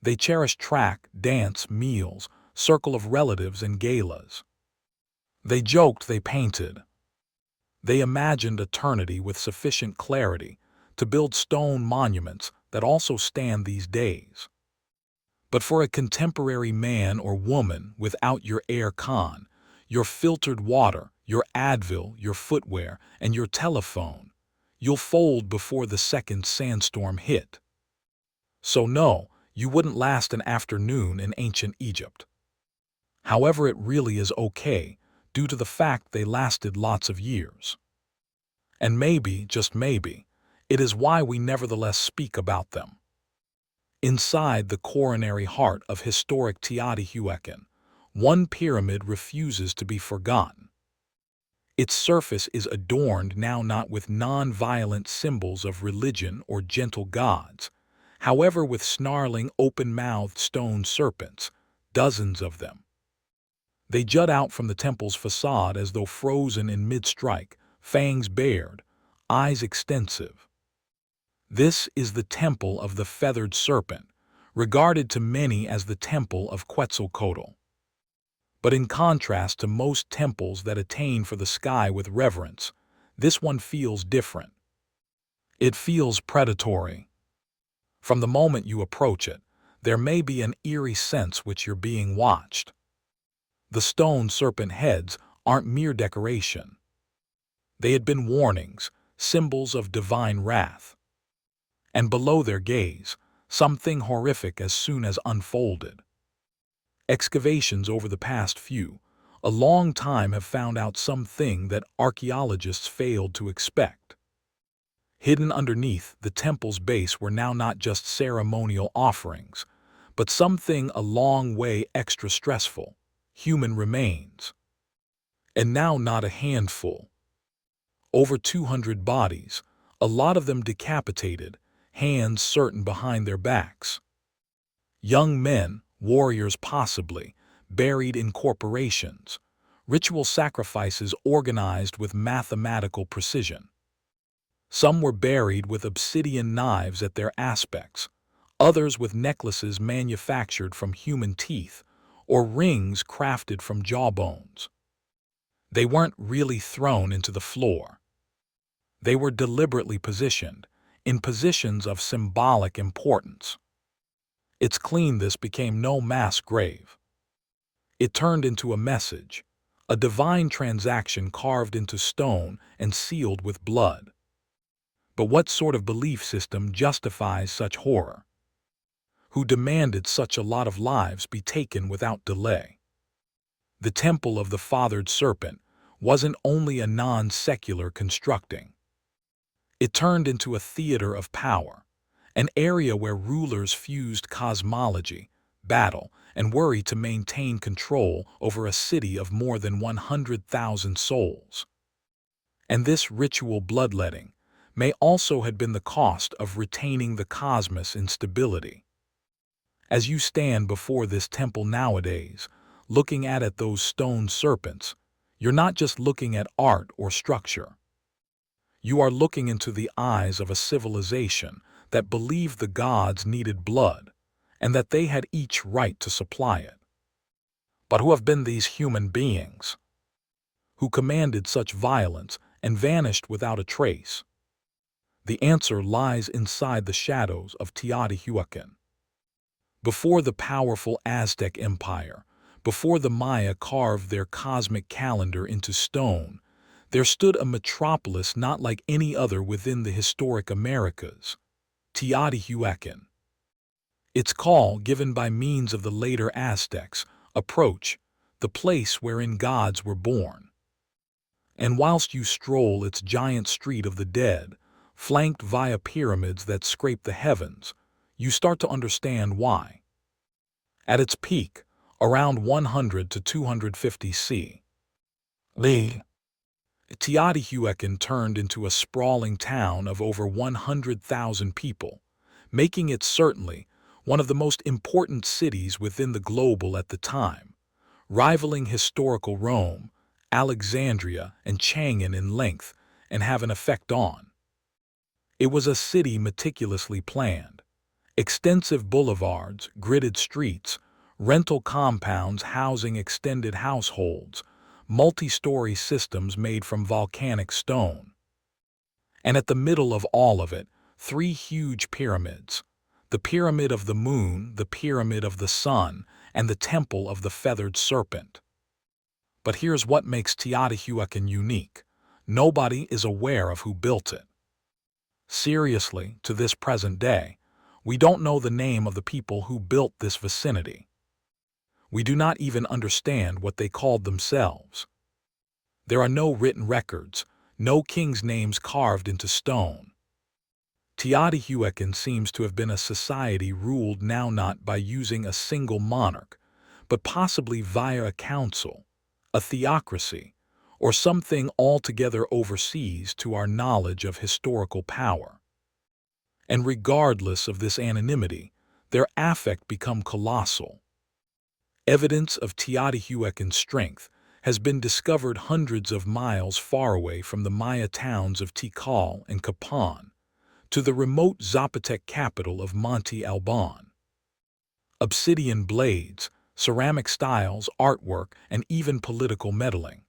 They cherished track, dance, meals, circle of relatives, and galas. They joked, they painted. They imagined eternity with sufficient clarity to build stone monuments that also stand these days. But for a contemporary man or woman without your air con, your filtered water, your Advil, your footwear, and your telephone, you'll fold before the second sandstorm hit. So no, you wouldn't last an afternoon in ancient Egypt. However, it really is okay, due to the fact they lasted lots of years. And maybe, just maybe, it is why we nevertheless speak about them. Inside the coronary heart of historic Teotihuacan, one pyramid refuses to be forgotten. Its surface is adorned now not with non-violent symbols of religion or gentle gods, however with snarling, open-mouthed stone serpents, dozens of them. They jut out from the temple's facade as though frozen in mid-strike, fangs bared, eyes extensive. This is the temple of the feathered serpent, regarded to many as the temple of Quetzalcoatl. But in contrast to most temples that attain for the sky with reverence, this one feels different. It feels predatory. From the moment you approach it, there may be an eerie sense which you're being watched. The stone serpent heads aren't mere decoration. They had been warnings, symbols of divine wrath. And below their gaze, something horrific as soon as unfolded. Excavations over the past a long time have found out something that archaeologists failed to expect. Hidden underneath the temple's base were now not just ceremonial offerings, but something a long way extra stressful, human remains. And now not a handful. Over 200 bodies, a lot of them decapitated, hands certain behind their backs. Young men, warriors possibly, buried in corporations, ritual sacrifices organized with mathematical precision. Some were buried with obsidian knives at their aspects, others with necklaces manufactured from human teeth or rings crafted from jawbones. They weren't really thrown into the floor. They were deliberately positioned, in positions of symbolic importance. Its cleanness became no mass grave. It turned into a message, a divine transaction carved into stone and sealed with blood. But what sort of belief system justifies such horror? Who demanded such a lot of lives be taken without delay? The temple of the fathered serpent wasn't only a non-secular constructing. It turned into a theater of power, an area where rulers fused cosmology, battle, and worry to maintain control over a city of more than 100,000 souls. And this ritual bloodletting may also have been the cost of retaining the cosmos in stability. As you stand before this temple nowadays, looking at those stone serpents, you're not just looking at art or structure. You are looking into the eyes of a civilization that believed the gods needed blood, and that they had each right to supply it. But who have been these human beings? Who commanded such violence and vanished without a trace? The answer lies inside the shadows of Teotihuacan. Before the powerful Aztec Empire, before the Maya carved their cosmic calendar into stone, there stood a metropolis not like any other within the historic Americas, Teotihuacan. Its call, given by means of the later Aztecs, approach, the place wherein gods were born. And whilst you stroll its giant street of the dead, flanked via pyramids that scrape the heavens, you start to understand why. At its peak, around 100 to 250 C. Teotihuacan turned into a sprawling town of over 100,000 people, making it certainly one of the most important cities within the global at the time, rivaling historical Rome, Alexandria, and Chang'an in length and have an effect on. It was a city meticulously planned. Extensive boulevards, gridded streets, rental compounds housing extended households, multi-story systems made from volcanic stone. And at the middle of all of it, 3 huge pyramids: the Pyramid of the Moon, the Pyramid of the Sun, and the Temple of the Feathered Serpent. But here's what makes Teotihuacan unique. Nobody is aware of who built it. Seriously, to this present day, we don't know the name of the people who built this vicinity. We do not even understand what they called themselves. There are no written records, no kings' names carved into stone. Teotihuacan seems to have been a society ruled now not by using a single monarch, but possibly via a council, a theocracy, or something altogether overseas to our knowledge of historical power. And regardless of this anonymity, their affect become colossal. Evidence of Teotihuacan's strength has been discovered hundreds of miles far away from the Maya towns of Tikal and Capan, to the remote Zapotec capital of Monte Alban. Obsidian blades, ceramic styles, artwork, and even political meddling.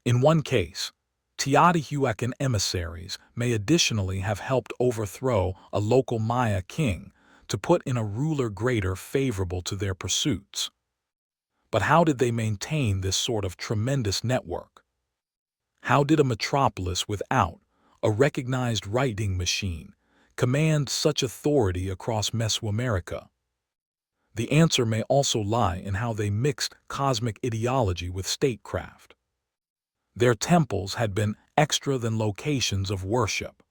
In one case, Teotihuacan emissaries may additionally have helped overthrow a local Maya king to put in a ruler greater favorable to their pursuits. But how did they maintain this sort of tremendous network? How did a metropolis without a recognized writing machine command such authority across Mesoamerica? The answer may also lie in how they mixed cosmic ideology with statecraft. Their temples had been extra than locations of worship.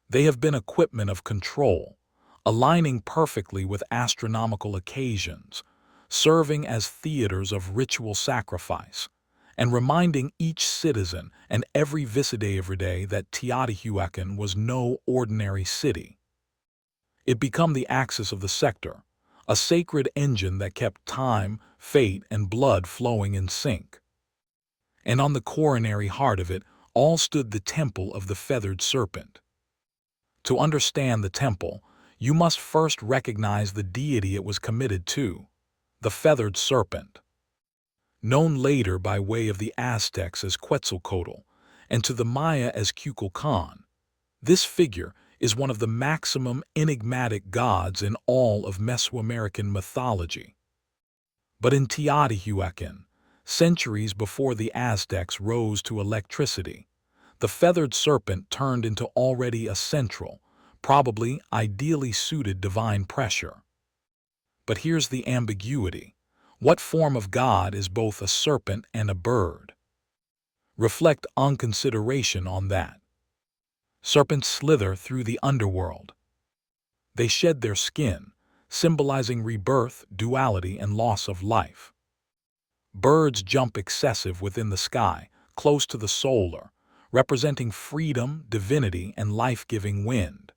They have been equipment of control, aligning perfectly with astronomical occasions, serving as theaters of ritual sacrifice, and reminding each citizen and every visitor every day that Teotihuacan was no ordinary city. It became the axis of the sector, a sacred engine that kept time, fate, and blood flowing in sync. And on the coronary heart of it all stood the Temple of the Feathered Serpent. To understand the temple, you must first recognize the deity it was committed to, the Feathered Serpent. Known later by way of the Aztecs as Quetzalcoatl, and to the Maya as Kukulkan, this figure is one of the maximum enigmatic gods in all of Mesoamerican mythology. But in Teotihuacan, centuries before the Aztecs rose to electricity, the feathered serpent turned into already a central, probably ideally suited divine pressure. But here's the ambiguity. What form of god is both a serpent and a bird? Reflect on consideration on that. Serpents slither through the underworld. They shed their skin, symbolizing rebirth, duality, and loss of life. Birds jump excessive within the sky, close to the solar, representing freedom, divinity, and life-giving wind.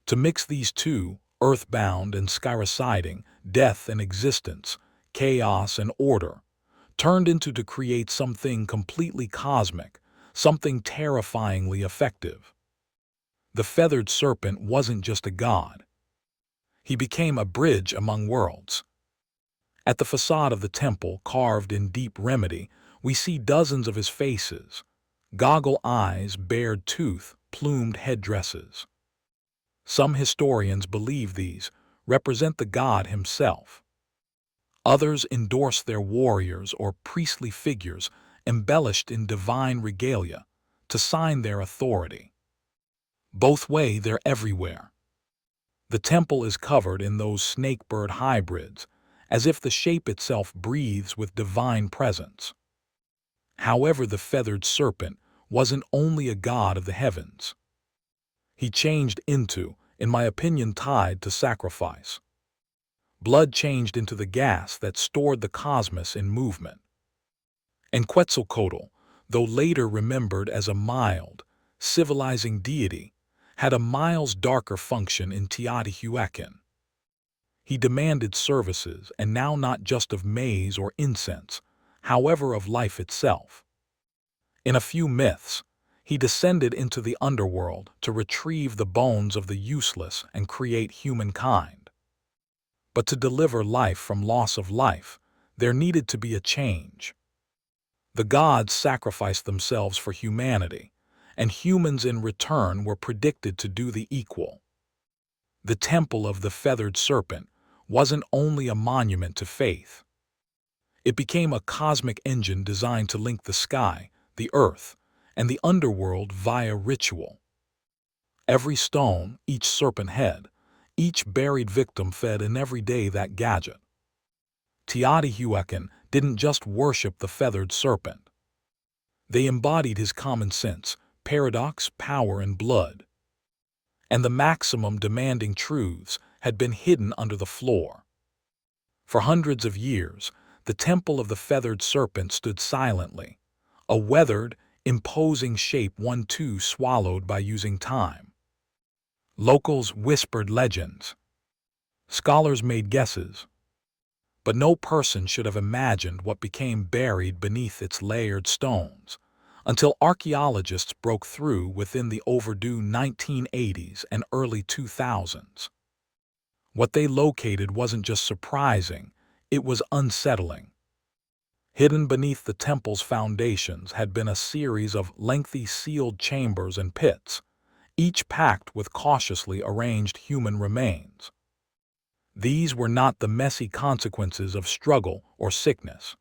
To mix these two, earthbound and skyresiding, death and existence, chaos and order, turned into to create something completely cosmic, something terrifyingly effective. The feathered serpent wasn't just a god. He became a bridge among worlds. At the facade of the temple, carved in deep remedy, we see dozens of his faces, goggle eyes, bared tooth, plumed headdresses. Some historians believe these represent the god himself. Others endorse their warriors or priestly figures embellished in divine regalia to sign their authority. Both way, they're everywhere. The temple is covered in those snake-bird hybrids, as if the shape itself breathes with divine presence. However, the feathered serpent wasn't only a god of the heavens. He changed into, in my opinion, tied to sacrifice. Blood changed into the gas that stored the cosmos in movement. And Quetzalcoatl, though later remembered as a mild, civilizing deity, had a miles darker function in Teotihuacan. He demanded services, and now not just of maize or incense, however of life itself. In a few myths, he descended into the underworld to retrieve the bones of the useless and create humankind. But to deliver life from loss of life, there needed to be a change. The gods sacrificed themselves for humanity, and humans in return were predicted to do the equal. The temple of the feathered serpent wasn't only a monument to faith. It became a cosmic engine designed to link the sky, the earth, and the underworld via ritual. Every stone, each serpent head, each buried victim fed in every day that gadget. Teotihuacan didn't just worship the feathered serpent. They embodied his common sense, paradox, power, and blood. And the maximum demanding truths had been hidden under the floor. For hundreds of years, the temple of the feathered serpent stood silently, a weathered, imposing shape one too swallowed by using time. Locals whispered legends. Scholars made guesses. But no person should have imagined what became buried beneath its layered stones, until archaeologists broke through within the overdue 1980s and early 2000s. What they located wasn't just surprising, it was unsettling. Hidden beneath the temple's foundations had been a series of lengthy sealed chambers and pits, each packed with cautiously arranged human remains. These were not the messy consequences of struggle or sickness.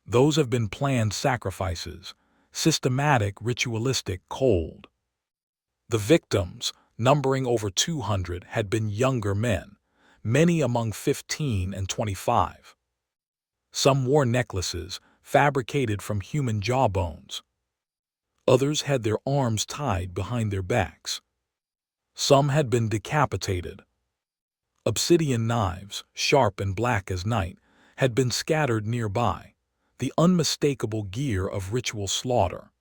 Those have been planned sacrifices, systematic, ritualistic, cold. The victims, numbering over 200, had been younger men, many among 15 and 25. Some wore necklaces fabricated from human jawbones. Others had their arms tied behind their backs. Some had been decapitated. Obsidian knives, sharp and black as night, had been scattered nearby, the unmistakable gear of ritual slaughter.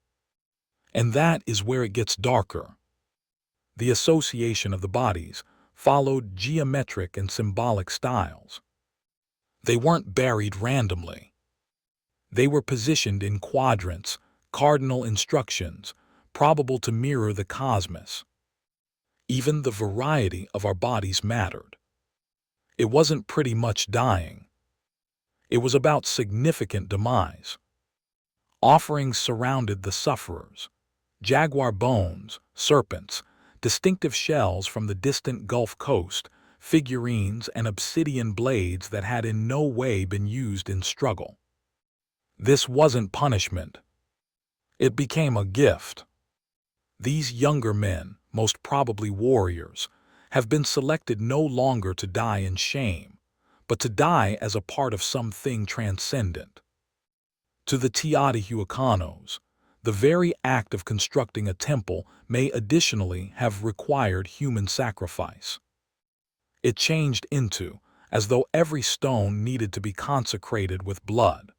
And that is where it gets darker. The association of the bodies followed geometric and symbolic styles. They weren't buried randomly. They were positioned in quadrants, cardinal instructions, probable to mirror the cosmos. Even the variety of our bodies mattered. It wasn't pretty much dying. It was about significant demise. Offerings surrounded the sufferers: jaguar bones, serpents, distinctive shells from the distant Gulf Coast, figurines and obsidian blades that had in no way been used in struggle. This wasn't punishment. It became a gift. These younger men, most probably warriors, have been selected no longer to die in shame, but to die as a part of something transcendent. To the Teotihuacanos, the very act of constructing a temple may additionally have required human sacrifice. It changed into, as though every stone needed to be consecrated with blood.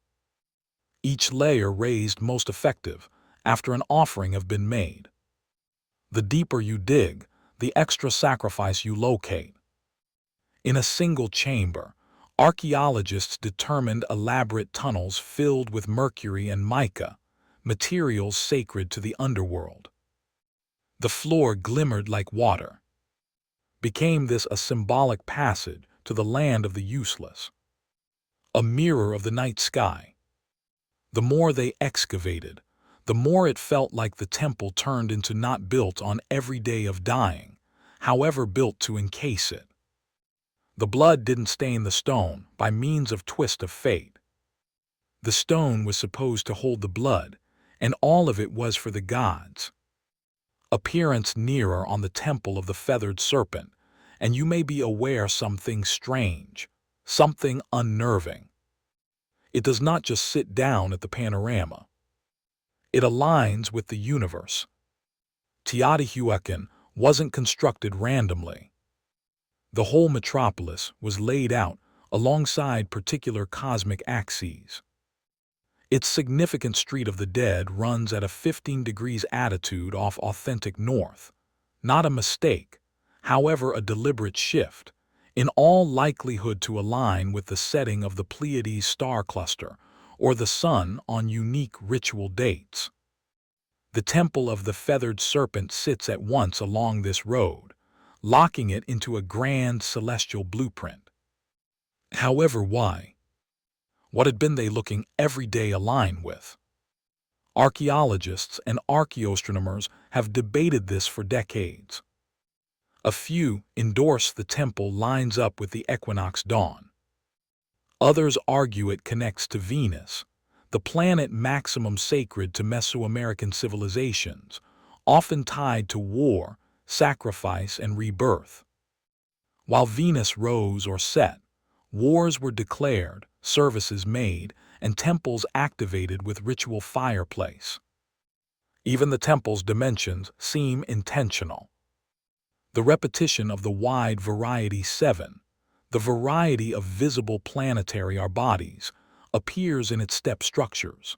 Each layer raised most effective after an offering have been made. The deeper you dig, the extra sacrifice you locate. In a single chamber, archaeologists determined elaborate tunnels filled with mercury and mica, materials sacred to the underworld. The floor glimmered like water. Became this a symbolic passage to the land of the useless? A mirror of the night sky? The more they excavated, the more it felt like the temple turned into not built on every day of dying, however built to encase it. The blood didn't stain the stone by means of twist of fate. The stone was supposed to hold the blood, and all of it was for the gods. Appearance nearer on the temple of the feathered serpent, and you may be aware something strange, something unnerving. It does not just sit down at the panorama. It aligns with the universe. Teotihuacan wasn't constructed randomly. The whole metropolis was laid out alongside particular cosmic axes. Its significant Street of the Dead runs at a 15 degrees attitude off authentic north. Not a mistake, however a deliberate shift, in all likelihood to align with the setting of the Pleiades star cluster or the sun on unique ritual dates. The Temple of the Feathered Serpent sits at once along this road, locking it into a grand celestial blueprint. However, why? What had been they looking every day align with? Archaeologists and archaeoastronomers have debated this for decades. A few endorse the temple lines up with the equinox dawn. Others argue it connects to Venus, the planet maximum sacred to Mesoamerican civilizations, often tied to war, sacrifice, and rebirth. While Venus rose or set, wars were declared, services made, and temples activated with ritual fireplace. Even the temple's dimensions seem intentional. The repetition of the wide variety 7, the variety of visible planetary bodies, appears in its step structures.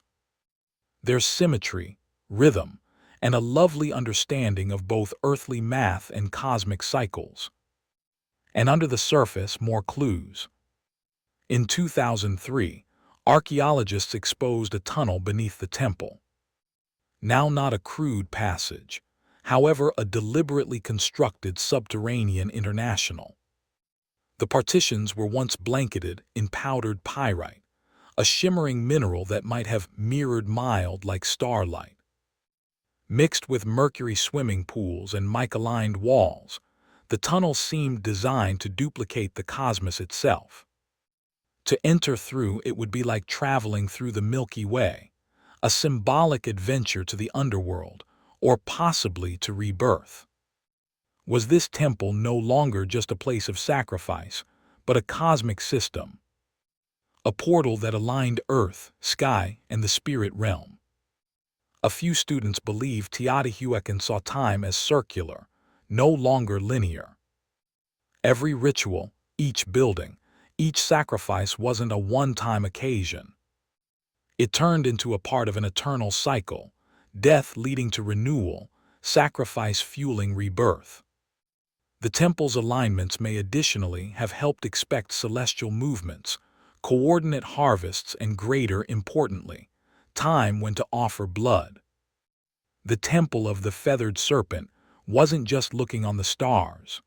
There's symmetry, rhythm, and a lovely understanding of both earthly math and cosmic cycles. And under the surface, more clues. In 2003, archaeologists exposed a tunnel beneath the temple. Now not a crude passage, however a deliberately constructed subterranean international. The partitions were once blanketed in powdered pyrite, a shimmering mineral that might have mirrored mild like starlight. Mixed with mercury swimming pools and mica-lined walls, the tunnel seemed designed to duplicate the cosmos itself. To enter through it would be like traveling through the Milky Way, a symbolic adventure to the underworld, or possibly to rebirth. Was this temple no longer just a place of sacrifice, but a cosmic system? A portal that aligned earth, sky, and the spirit realm. A few students believe Teotihuacan saw time as circular, no longer linear. Every ritual, each building, each sacrifice wasn't a one-time occasion. It turned into a part of an eternal cycle, death leading to renewal, sacrifice fueling rebirth. The temple's alignments may additionally have helped expect celestial movements, coordinate harvests, and greater importantly, time when to offer blood. The Temple of the Feathered Serpent wasn't just looking on the stars.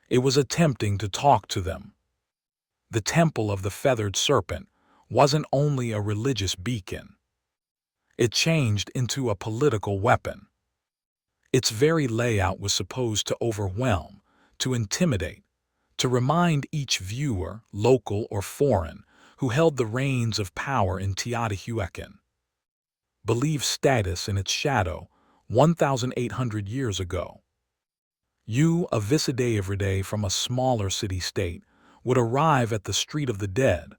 It was attempting to talk to them. The Temple of the Feathered Serpent wasn't only a religious beacon. It changed into a political weapon. Its very layout was supposed to overwhelm, to intimidate, to remind each viewer, local or foreign, who held the reins of power in Teotihuacan, believed status in its shadow 1,800 years ago. You, a Visidaevriday from a smaller city-state, would arrive at the Street of the Dead,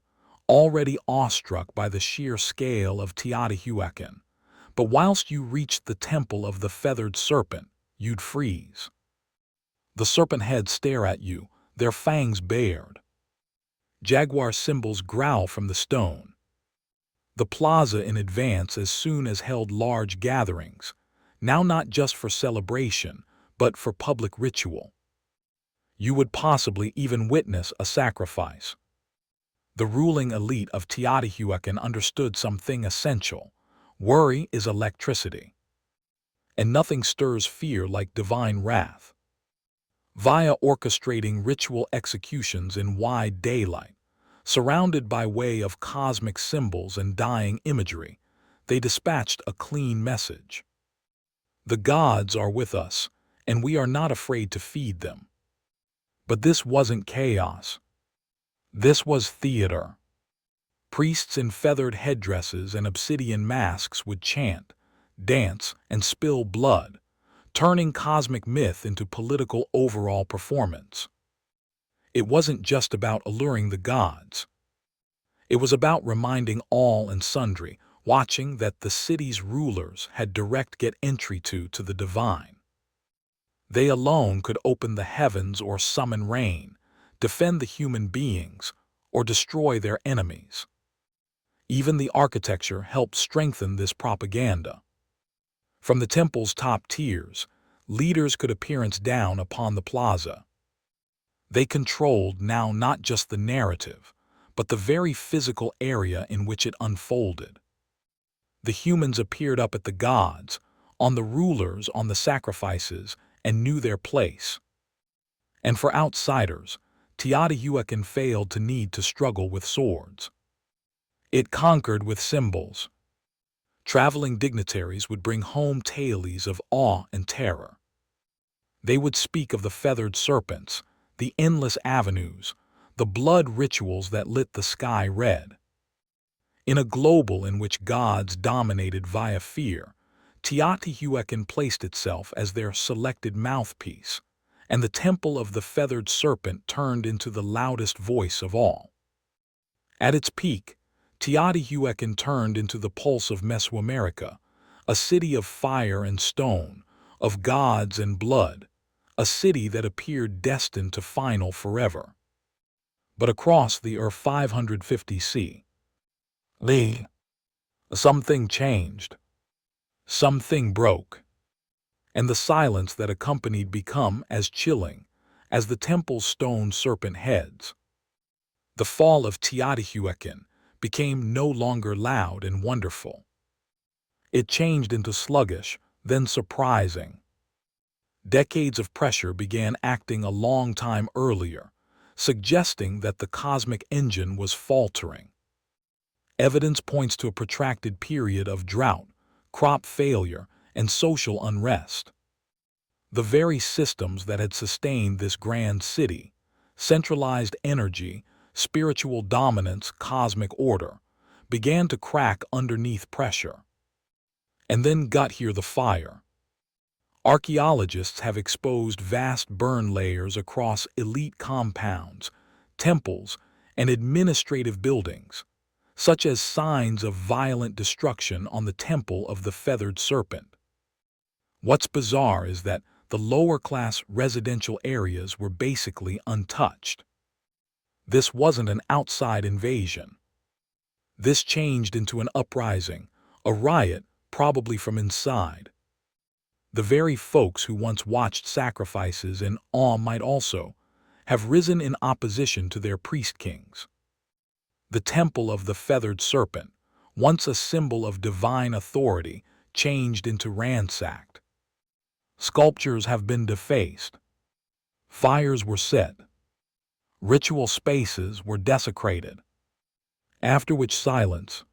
already awestruck by the sheer scale of Teotihuacan. But whilst you reached the Temple of the Feathered Serpent, you'd freeze. The serpent heads stare at you, their fangs bared. Jaguar symbols growl from the stone. The plaza in advance as soon as held large gatherings, now not just for celebration, but for public ritual. You would possibly even witness a sacrifice. The ruling elite of Teotihuacan understood something essential. Worry is electricity. And nothing stirs fear like divine wrath. Via orchestrating ritual executions in wide daylight, surrounded by way of cosmic symbols and dying imagery, they dispatched a clean message. The gods are with us, and we are not afraid to feed them. But this wasn't chaos. This was theater. Priests in feathered headdresses and obsidian masks would chant, dance, and spill blood, turning cosmic myth into political overall performance. It wasn't just about alluring the gods. It was about reminding all and sundry, watching, that the city's rulers had direct get entry to the divine. They alone could open the heavens or summon rain, defend the human beings, or destroy their enemies. Even the architecture helped strengthen this propaganda. From the temple's top tiers, leaders could appearance down upon the plaza. They controlled now not just the narrative, but the very physical area in which it unfolded. The humans appeared up at the gods, on the rulers, on the sacrifices, and knew their place. And for outsiders, Teotihuacan failed to need to struggle with swords. It conquered with symbols. Traveling dignitaries would bring home tales of awe and terror. They would speak of the feathered serpents, the endless avenues, the blood rituals that lit the sky red. In a global in which gods dominated via fear, Teotihuacan placed itself as their selected mouthpiece, and the Temple of the Feathered Serpent turned into the loudest voice of all. At its peak, Teotihuacan turned into the pulse of Mesoamerica, a city of fire and stone, of gods and blood, a city that appeared destined to final forever. But across the 550 C. Lee, something changed. Something broke. And the silence that accompanied became as chilling as the temple's stone serpent heads. The fall of Teotihuacan became no longer loud and wonderful. It changed into sluggish, then surprising. Decades of pressure began acting a long time earlier, suggesting that the cosmic engine was faltering. Evidence points to a protracted period of drought, crop failure, and social unrest. The very systems that had sustained this grand city, centralized energy, spiritual dominance, cosmic order, began to crack underneath pressure. And then got here the fire. Archaeologists have exposed vast burn layers across elite compounds, temples, and administrative buildings, such as signs of violent destruction on the Temple of the Feathered Serpent. What's bizarre is that the lower-class residential areas were basically untouched. This wasn't an outside invasion. This changed into an uprising, a riot, probably from inside. The very folks who once watched sacrifices in awe might also have risen in opposition to their priest-kings. The Temple of the Feathered Serpent, once a symbol of divine authority, changed into ransacked. Sculptures have been defaced. Fires were set. Ritual spaces were desecrated. After which silence.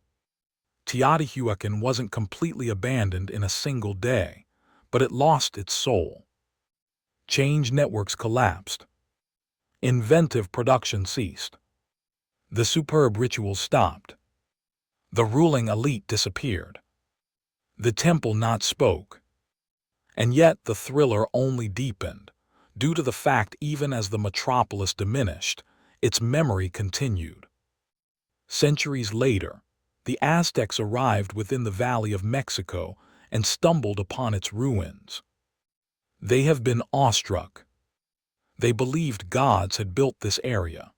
Teotihuacan wasn't completely abandoned in a single day, but it lost its soul. Change networks collapsed. Inventive production ceased. The superb rituals stopped. The ruling elite disappeared. The temple not spoke. And yet the thriller only deepened, due to the fact even as the metropolis diminished, its memory continued. Centuries later, the Aztecs arrived within the Valley of Mexico and stumbled upon its ruins. They have been awestruck. They believed gods had built this area.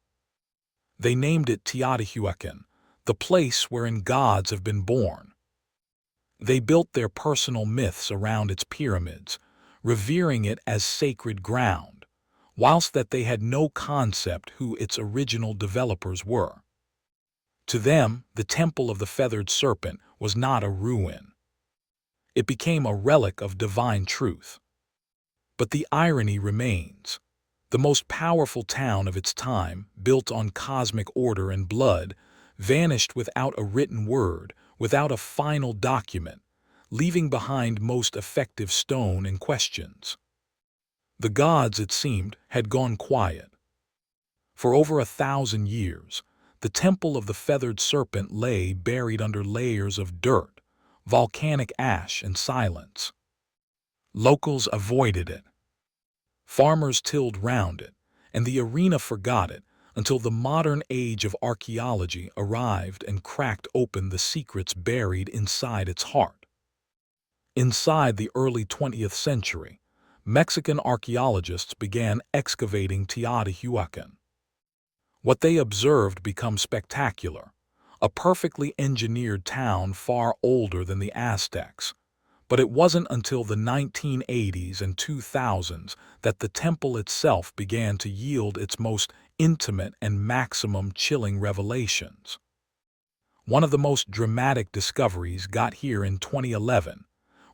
They named it Teotihuacan, the place wherein gods have been born. They built their personal myths around its pyramids, revering it as sacred ground, whilst that they had no concept who its original developers were. To them, the Temple of the Feathered Serpent was not a ruin. It became a relic of divine truth. But the irony remains. The most powerful town of its time, built on cosmic order and blood, vanished without a written word, without a final document, leaving behind most effective stone and questions. The gods, it seemed, had gone quiet. For over 1,000 years, the Temple of the Feathered Serpent lay buried under layers of dirt, volcanic ash, and silence. Locals avoided it. Farmers tilled round it, and the arena forgot it until the modern age of archaeology arrived and cracked open the secrets buried inside its heart. Inside the early 20th century, Mexican archaeologists began excavating Teotihuacan. What they observed became spectacular, a perfectly engineered town far older than the Aztecs. But it wasn't until the 1980s and 2000s that the temple itself began to yield its most intimate and maximum chilling revelations. One of the most dramatic discoveries got here in 2011,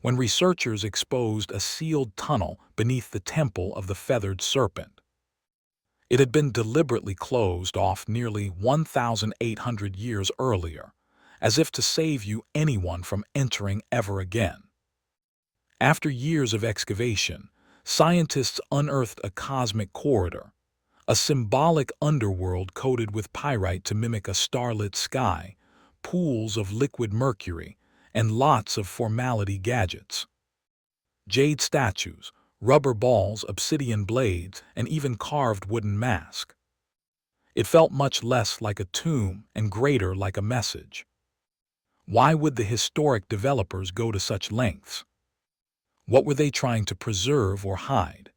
when researchers exposed a sealed tunnel beneath the Temple of the Feathered Serpent. It had been deliberately closed off nearly 1,800 years earlier, as if to save anyone from entering ever again. After years of excavation, scientists unearthed a cosmic corridor, a symbolic underworld coated with pyrite to mimic a starlit sky, pools of liquid mercury, and lots of formality gadgets. Jade statues, rubber balls, obsidian blades, and even carved wooden masks. It felt much less like a tomb and greater like a message. Why would the historic developers go to such lengths? What were they trying to preserve or hide?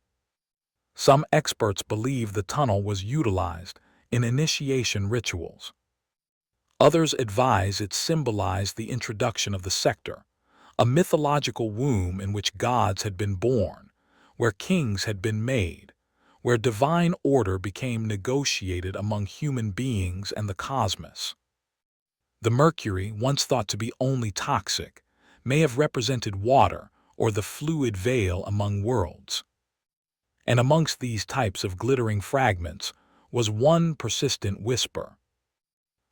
Some experts believe the tunnel was utilized in initiation rituals. Others advise it symbolized the introduction of the sector, a mythological womb in which gods had been born, where kings had been made, where divine order became negotiated among human beings and the cosmos. The mercury, once thought to be only toxic, may have represented water or the fluid veil among worlds. And amongst these types of glittering fragments was one persistent whisper.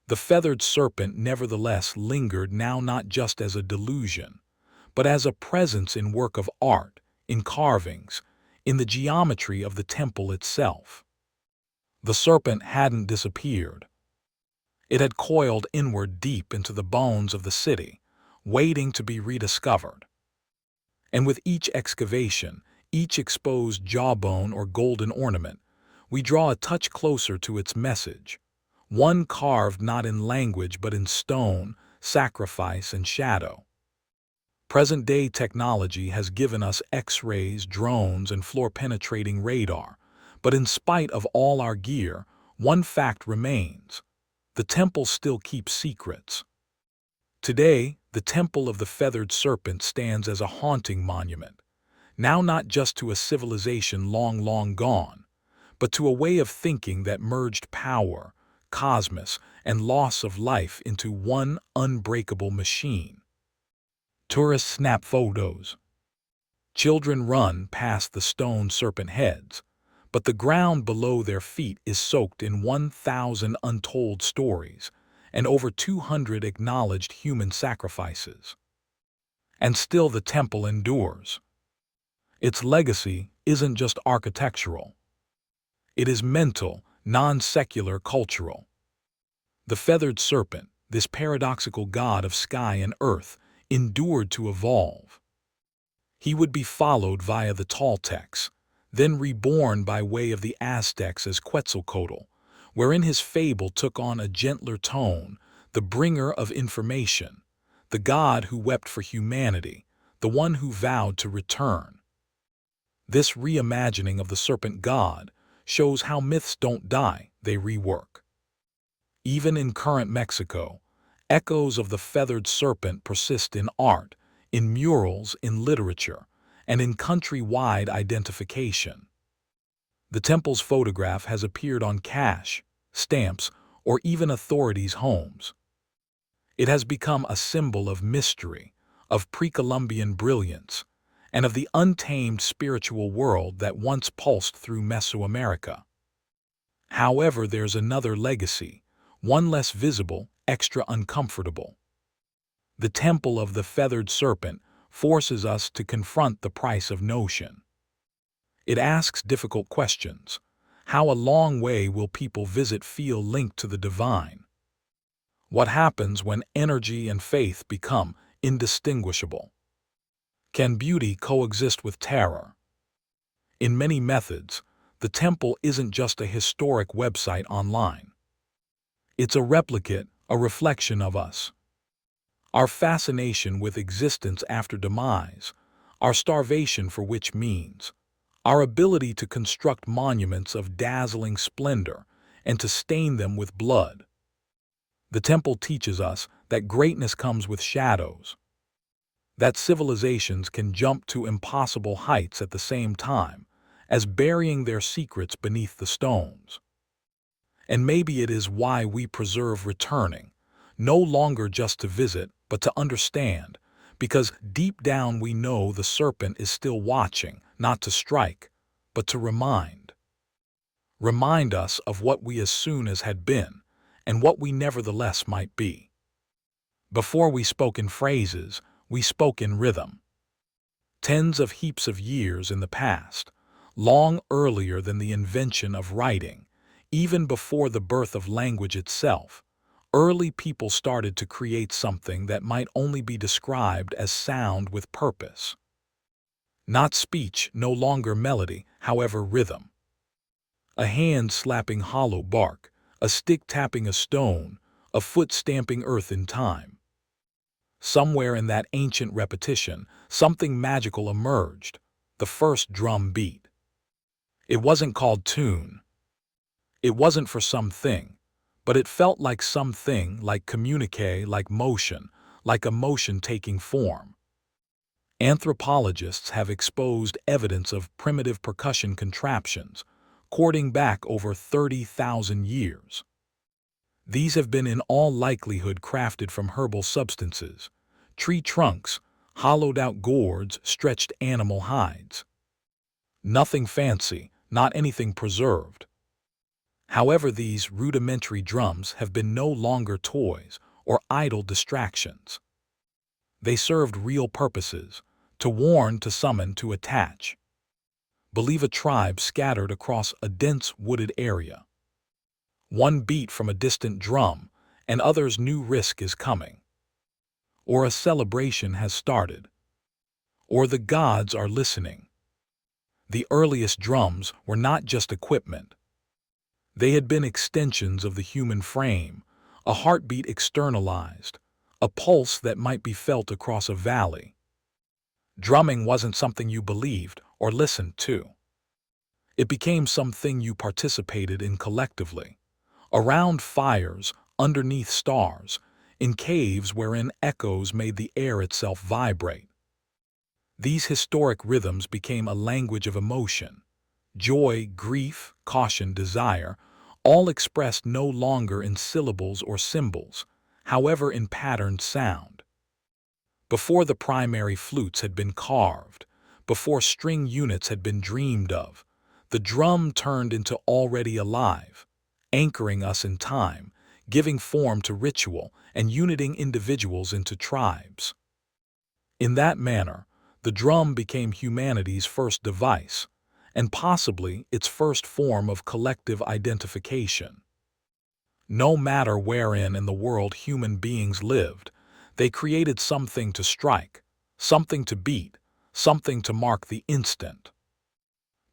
The feathered serpent nevertheless lingered now not just as a delusion, but as a presence in work of art, in carvings, in the geometry of the temple itself. The serpent hadn't disappeared. It had coiled inward deep into the bones of the city, waiting to be rediscovered. And with each excavation, each exposed jawbone or golden ornament, we draw a touch closer to its message, one carved not in language but in stone, sacrifice, and shadow. Present-day technology has given us X-rays, drones, and floor-penetrating radar, but in spite of all our gear, one fact remains. The temple still keeps secrets. Today, the Temple of the Feathered Serpent stands as a haunting monument, now not just to a civilization long, long gone, but to a way of thinking that merged power, cosmos, and loss of life into one unbreakable machine. Tourists snap photos. Children run past the stone serpent heads, but the ground below their feet is soaked in 1,000 untold stories and over 200 acknowledged human sacrifices. And still the temple endures. Its legacy isn't just architectural. It is mental, non-secular cultural. The feathered serpent, this paradoxical god of sky and earth, endured to evolve. He would be followed via the Toltecs, then reborn by way of the Aztecs as Quetzalcoatl, wherein his fable took on a gentler tone, the bringer of information, the god who wept for humanity, the one who vowed to return. This reimagining of the serpent god shows how myths don't die, they rework. Even in current Mexico, echoes of the feathered serpent persist in art, in murals, in literature, and in country-wide identification. The temple's photograph has appeared on cash, stamps, or even authorities' homes. It has become a symbol of mystery, of pre-Columbian brilliance, and of the untamed spiritual world that once pulsed through Mesoamerica. However, there's another legacy, one less visible, extra uncomfortable. The temple of the feathered serpent forces us to confront the price of notion. It asks difficult questions. How a long way will people visit feel linked to the divine? What happens when energy and faith become indistinguishable? Can beauty coexist with terror? In many methods, the temple isn't just a historic website online. It's a replicate, a reflection of us. Our fascination with existence after demise, our starvation for which means, our ability to construct monuments of dazzling splendor and to stain them with blood. The temple teaches us that greatness comes with shadows, that civilizations can jump to impossible heights at the same time as burying their secrets beneath the stones. And maybe it is why we preserve returning, no longer just to visit, but to understand, because deep down we know the serpent is still watching, not to strike, but to remind. Remind us of what we as soon as had been, and what we nevertheless might be. Before we spoke in phrases, we spoke in rhythm. Tens of heaps of years in the past, long earlier than the invention of writing, even before the birth of language itself, early people started to create something that might only be described as sound with purpose. Not speech, no longer melody, however rhythm. A hand slapping hollow bark, a stick tapping a stone, a foot stamping earth in time. Somewhere in that ancient repetition, something magical emerged, the first drum beat. It wasn't called tune. It wasn't for something, but it felt like something, like communique, like motion, like emotion taking form. Anthropologists have exposed evidence of primitive percussion contraptions, courting back over 30,000 years. These have been in all likelihood crafted from herbal substances, tree trunks, hollowed-out gourds, stretched animal hides. Nothing fancy, not anything preserved. However, these rudimentary drums have been no longer toys or idle distractions. They served real purposes, to warn, to summon, to attach. Believe a tribe scattered across a dense wooded area. One beat from a distant drum, and others' new risk is coming. Or a celebration has started. Or the gods are listening. The earliest drums were not just equipment. They had been extensions of the human frame, a heartbeat externalized, a pulse that might be felt across a valley. Drumming wasn't something you believed or listened to. It became something you participated in collectively, around fires, underneath stars, in caves wherein echoes made the air itself vibrate. These historic rhythms became a language of emotion, joy, grief, caution, desire, all expressed no longer in syllables or symbols, however in patterned sound. Before the primary flutes had been carved, before string units had been dreamed of, the drum turned into already alive, anchoring us in time, giving form to ritual and uniting individuals into tribes. In that manner, the drum became humanity's first device, and possibly its first form of collective identification. No matter wherein in the world human beings lived, they created something to strike, something to beat, something to mark the instant.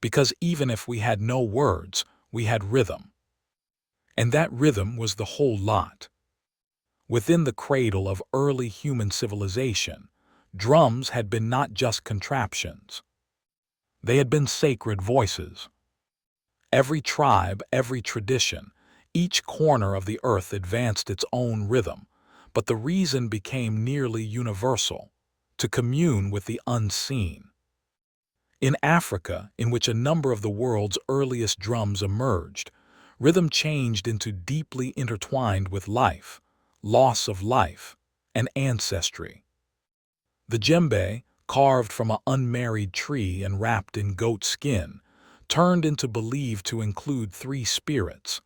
Because even if we had no words, we had rhythm. And that rhythm was the whole lot. Within the cradle of early human civilization, drums had been not just contraptions. They had been sacred voices. Every tribe, every tradition, each corner of the earth advanced its own rhythm, but the reason became nearly universal: to commune with the unseen. In Africa, in which a number of the world's earliest drums emerged, rhythm changed into deeply intertwined with life, loss of life, and ancestry. The djembe, carved from an unmarried tree and wrapped in goat skin, turned into believed to include three spirits: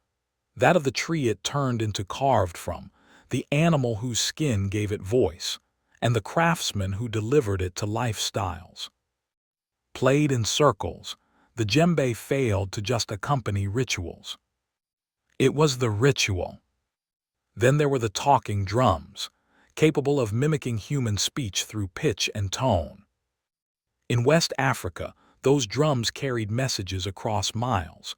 that of the tree it turned into carved from, the animal whose skin gave it voice, and the craftsman who delivered it to lifestyles. Played in circles, the djembe failed to just accompany rituals. It was the ritual. Then there were the talking drums, capable of mimicking human speech through pitch and tone. In West Africa, those drums carried messages across miles,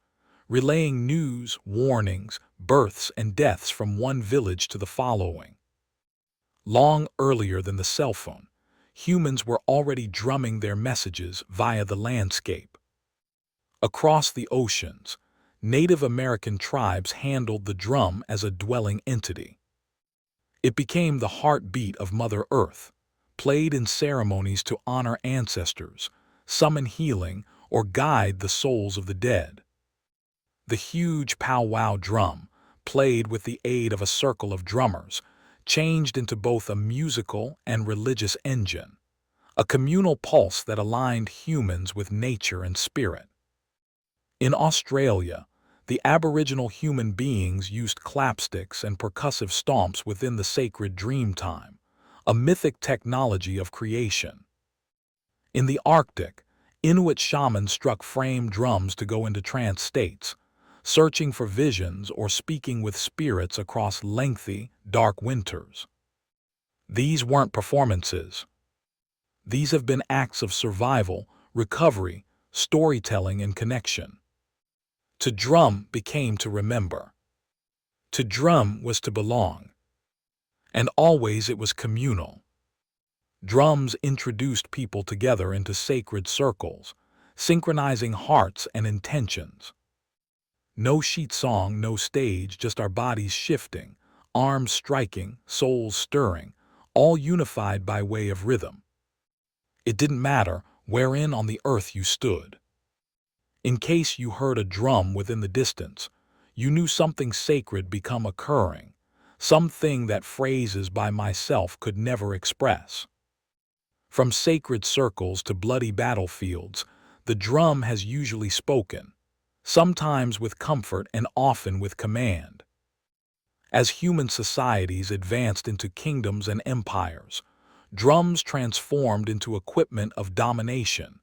relaying news, warnings, births, and deaths from one village to the following. Long earlier than the cell phone, humans were already drumming their messages via the landscape. Across the oceans, Native American tribes handled the drum as a dwelling entity. It became the heartbeat of Mother Earth, played in ceremonies to honor ancestors, summon healing, or guide the souls of the dead. The huge powwow drum, played with the aid of a circle of drummers, changed into both a musical and religious engine, a communal pulse that aligned humans with nature and spirit. In Australia, the Aboriginal human beings used clapsticks and percussive stomps within the sacred dream time, a mythic technology of creation. In the Arctic, Inuit shamans struck frame drums to go into trance states, searching for visions or speaking with spirits across lengthy, dark winters. These weren't performances. These have been acts of survival, recovery, storytelling, and connection. To drum became to remember. To drum was to belong. And always it was communal. Drums introduced people together into sacred circles, synchronizing hearts and intentions. No sheet song, no stage, just our bodies shifting, arms striking, souls stirring, all unified by way of rhythm. It didn't matter wherein on the earth you stood. In case you heard a drum within the distance, you knew something sacred become occurring, something that phrases by myself could never express. From sacred circles to bloody battlefields, the drum has usually spoken, sometimes with comfort and often with command. As human societies advanced into kingdoms and empires, drums transformed into equipment of domination,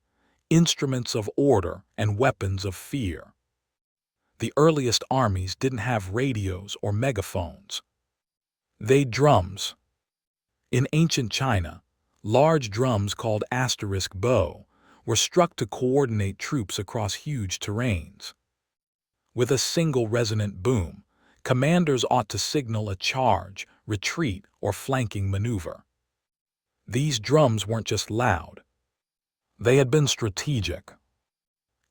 instruments of order, and weapons of fear. The earliest armies didn't have radios or megaphones. They drums. In ancient China, large drums called asterisk bow were struck to coordinate troops across huge terrains. With a single resonant boom, commanders ought to signal a charge, retreat, or flanking maneuver. These drums weren't just loud. They had been strategic.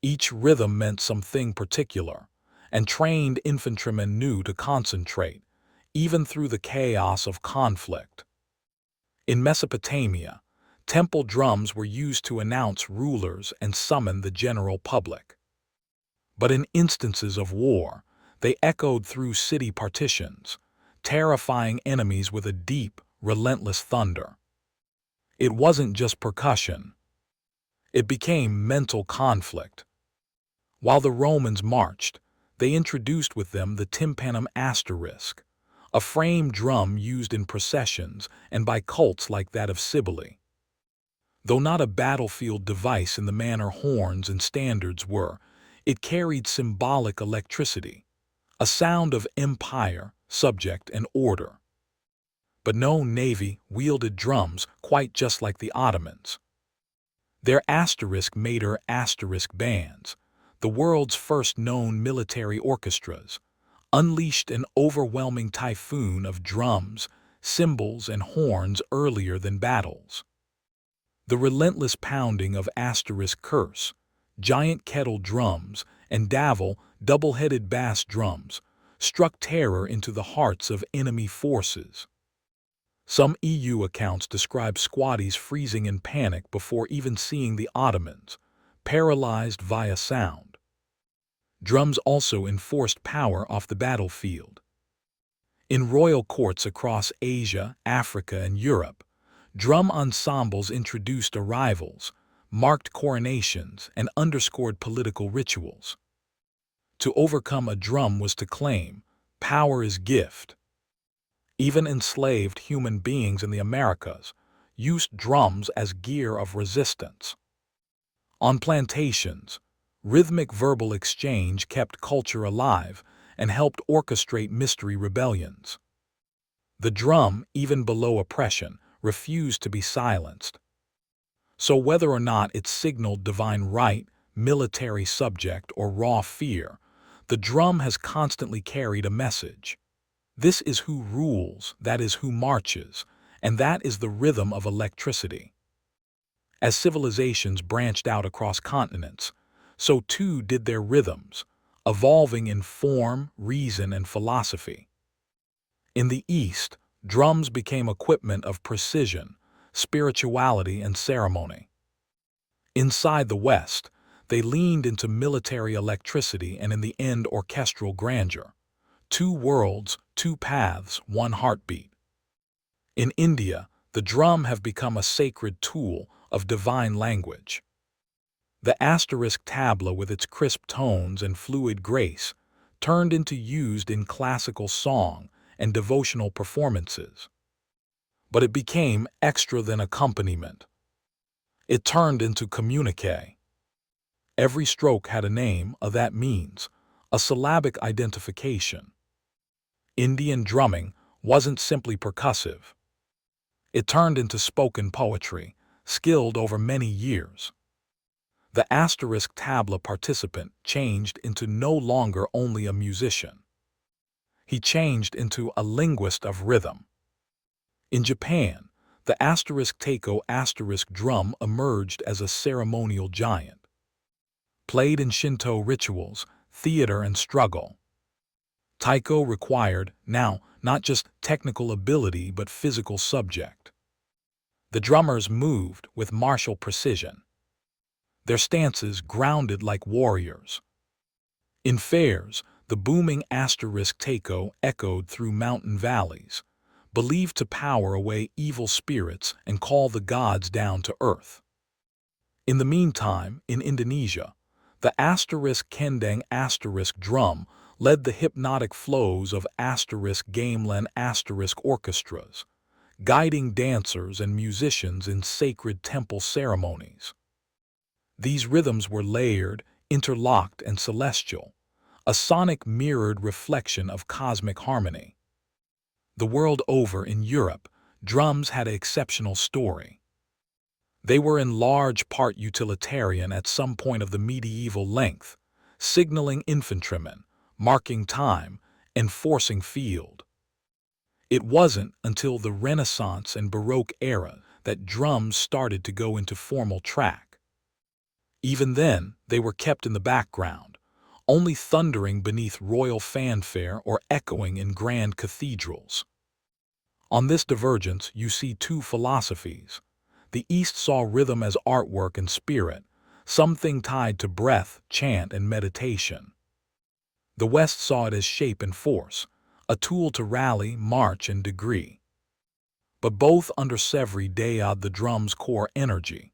Each rhythm meant something particular, and trained infantrymen knew to concentrate, even through the chaos of conflict. In Mesopotamia, temple drums were used to announce rulers and summon the general public. But in instances of war, they echoed through city partitions, terrifying enemies with a deep, relentless thunder. It wasn't just percussion. It became mental conflict. While the Romans marched, they introduced with them the tympanum asterisk, a frame drum used in processions and by cults like that of Cybele. Though not a battlefield device in the manner horns and standards were, it carried symbolic electricity, a sound of empire, subject, and order. But no navy wielded drums quite just like the Ottomans. Their *meter bands, the world's first known military orchestras, unleashed an overwhelming typhoon of drums, cymbals, and horns earlier than battles. The relentless pounding of curse, giant kettle drums, and double-headed bass drums struck terror into the hearts of enemy forces. Some EU accounts describe squaddies freezing in panic before even seeing the Ottomans, paralyzed via sound. Drums also enforced power off the battlefield. In royal courts across Asia, Africa, and Europe, drum ensembles introduced arrivals, marked coronations, and underscored political rituals. To overcome a drum was to claim, power is gift. Even enslaved human beings in the Americas used drums as gear of resistance. On plantations, rhythmic verbal exchange kept culture alive and helped orchestrate mystery rebellions. The drum, even below oppression, refused to be silenced. So whether or not it signaled divine right, military subject, or raw fear, the drum has constantly carried a message. This is who rules, that is who marches, and that is the rhythm of electricity. As civilizations branched out across continents, so too did their rhythms, evolving in form, reason, and philosophy. In the East, drums became equipment of precision, spirituality, and ceremony. Inside the West, they leaned into military electricity and in the end orchestral grandeur. Two worlds, two paths, one heartbeat. In India, the drum have become a sacred tool of divine language. The tabla with its crisp tones and fluid grace turned into used in classical song and devotional performances. But it became extra than accompaniment. It turned into communique. Every stroke had a name, that means, a syllabic identification. Indian drumming wasn't simply percussive. It turned into spoken poetry, skilled over many years. The tabla participant changed into no longer only a musician. He changed into a linguist of rhythm. In Japan, the taiko drum emerged as a ceremonial giant. Played in Shinto rituals, theater, and struggle. Taiko required, now, not just technical ability but physical subject. The drummers moved with martial precision. Their stances grounded like warriors. In fairs, the booming taiko echoed through mountain valleys, believed to power away evil spirits and call the gods down to earth. In the meantime, in Indonesia, the kendang drum led the hypnotic flows of gamelan orchestras, guiding dancers and musicians in sacred temple ceremonies. These rhythms were layered, interlocked, and celestial, a sonic mirrored reflection of cosmic harmony. The world over in Europe, drums had an exceptional story. They were in large part utilitarian at some point of the medieval length, signaling infantrymen, marking time, enforcing field. It wasn't until the Renaissance and Baroque era that drums started to go into formal track. Even then, they were kept in the background, only thundering beneath royal fanfare or echoing in grand cathedrals. On this divergence, you see two philosophies. The East saw rhythm as artwork and spirit, something tied to breath, chant, and meditation. The West saw it as shape and force, a tool to rally, march, and degree. But both undersevere the drum's core energy,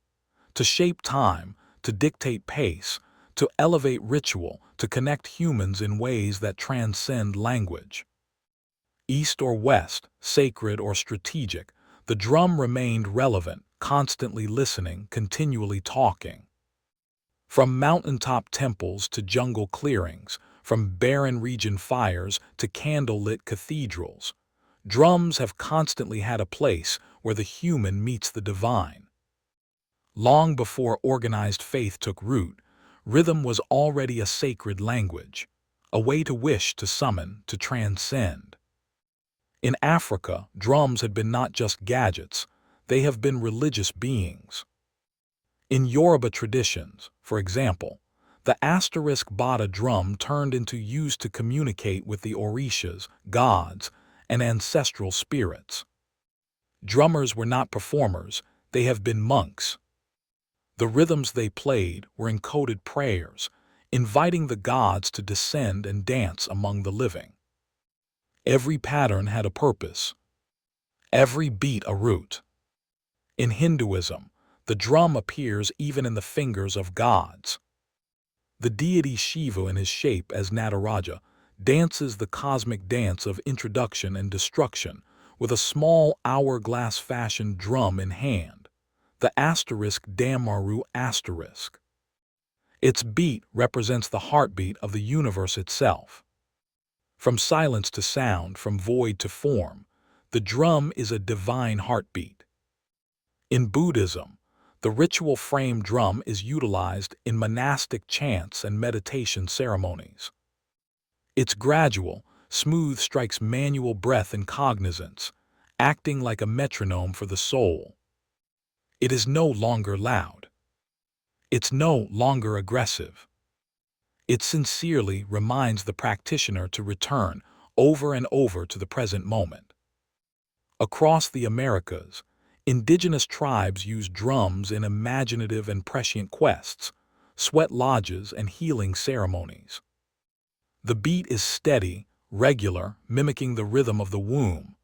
to shape time, to dictate pace, to elevate ritual, to connect humans in ways that transcend language. East or West, sacred or strategic, the drum remained relevant, constantly listening, continually talking. From mountaintop temples to jungle clearings, from barren region fires to candlelit cathedrals, drums have constantly had a place where the human meets the divine. Long before organized faith took root, rhythm was already a sacred language, a way to wish, to summon, to transcend. In Africa, drums had been not just gadgets, they have been religious beings. In Yoruba traditions, for example, the asterisk bata drum turned into used to communicate with the orishas, gods, and ancestral spirits. Drummers were not performers, they have been monks. The rhythms they played were encoded prayers, inviting the gods to descend and dance among the living. Every pattern had a purpose, every beat a root. In Hinduism, the drum appears even in the fingers of gods. The deity Shiva, in his shape as Nataraja, dances the cosmic dance of introduction and destruction with a small hourglass-fashioned drum in hand, the asterisk Damaru asterisk. Its beat represents the heartbeat of the universe itself. From silence to sound, from void to form, the drum is a divine heartbeat. In Buddhism, the ritual frame drum is utilized in monastic chants and meditation ceremonies. Its gradual, smooth strikes manual breath and cognizance, acting like a metronome for the soul. It is no longer loud. It's no longer aggressive. It sincerely reminds the practitioner to return over and over to the present moment. Across the Americas, indigenous tribes use drums in imaginative and prescient quests, sweat lodges, and healing ceremonies. The beat is steady, regular, mimicking the rhythm of the womb,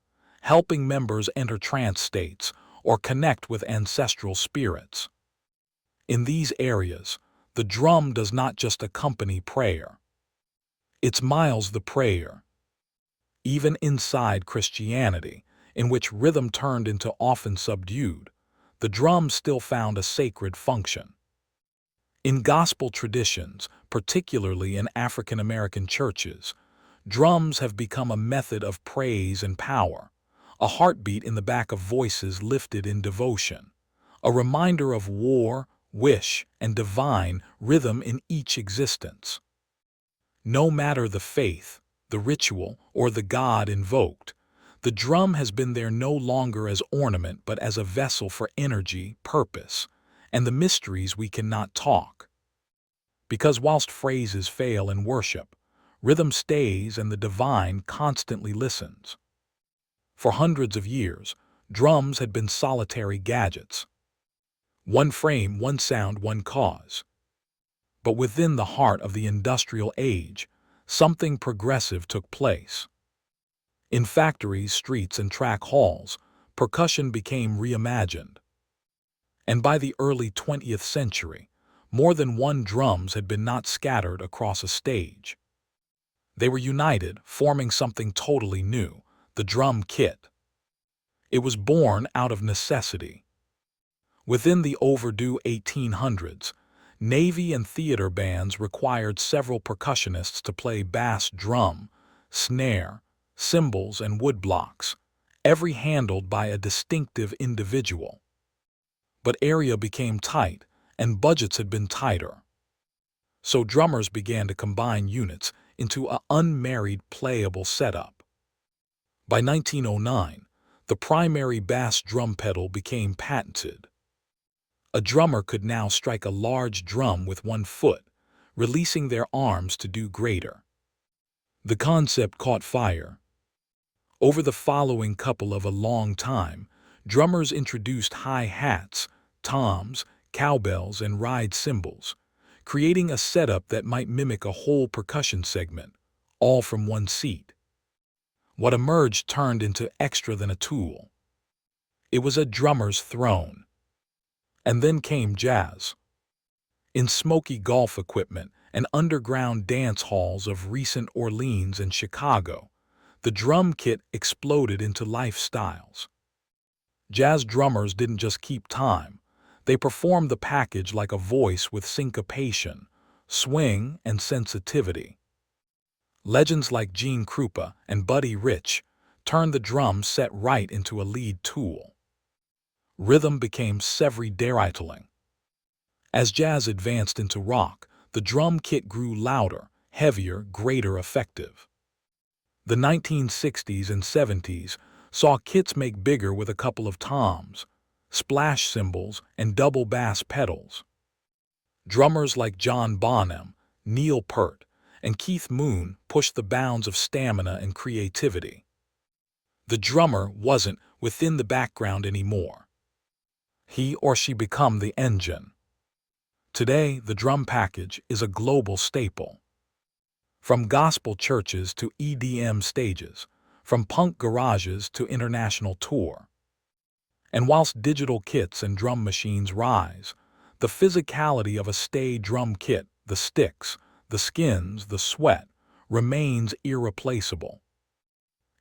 helping members enter trance states or connect with ancestral spirits. In these areas, the drum does not just accompany prayer. It miles the prayer. Even inside Christianity, in which rhythm turned into often subdued, the drum still found a sacred function. In gospel traditions, particularly in African American churches, drums have become a method of praise and power, a heartbeat in the back of voices lifted in devotion, a reminder of war, wish, and divine rhythm in each existence. No matter the faith, the ritual, or the god invoked, the drum has been there no longer as ornament but as a vessel for energy, purpose, and the mysteries we cannot talk. Because whilst phrases fail in worship, rhythm stays and the divine constantly listens. For hundreds of years, drums had been solitary gadgets. One frame, one sound, one cause. But within the heart of the industrial age, something progressive took place. In factories, streets, and track halls, percussion became reimagined. And by the early 20th century, more than one drums had been not scattered across a stage. They were united, forming something totally new, the drum kit. It was born out of necessity. Within the overdue 1800s, Navy and theater bands required several percussionists to play bass drum, snare, cymbals, and woodblocks, every handled by a distinctive individual. But area became tight, and budgets had been tighter. So drummers began to combine units into an unmarried playable setup. By 1909, the primary bass drum pedal became patented. A drummer could now strike a large drum with one foot, releasing their arms to do greater. The concept caught fire. Over the following couple of a long time, drummers introduced hi-hats, toms, cowbells, and ride cymbals, creating a setup that might mimic a whole percussion segment, all from one seat. What emerged turned into extra than a tool. It was a drummer's throne. And then came jazz. In smoky golf equipment and underground dance halls of recent Orleans and Chicago, the drum kit exploded into lifestyles. Jazz drummers didn't just keep time. They performed the package like a voice with syncopation, swing, and sensitivity. Legends like Gene Krupa and Buddy Rich turned the drum set right into a lead tool. Rhythm became Severy-Deraitling. As jazz advanced into rock, the drum kit grew louder, heavier, greater effective. The 1960s and 70s saw kits make bigger with a couple of toms, splash cymbals, and double bass pedals. Drummers like John Bonham, Neil Peart, and Keith Moon pushed the bounds of stamina and creativity. The drummer wasn't within the background anymore. He or she became the engine. Today, the drum package is a global staple. From gospel churches to EDM stages, from punk garages to international tour. And whilst digital kits and drum machines rise, the physicality of a stay drum kit, the sticks, the skins, the sweat, remains irreplaceable.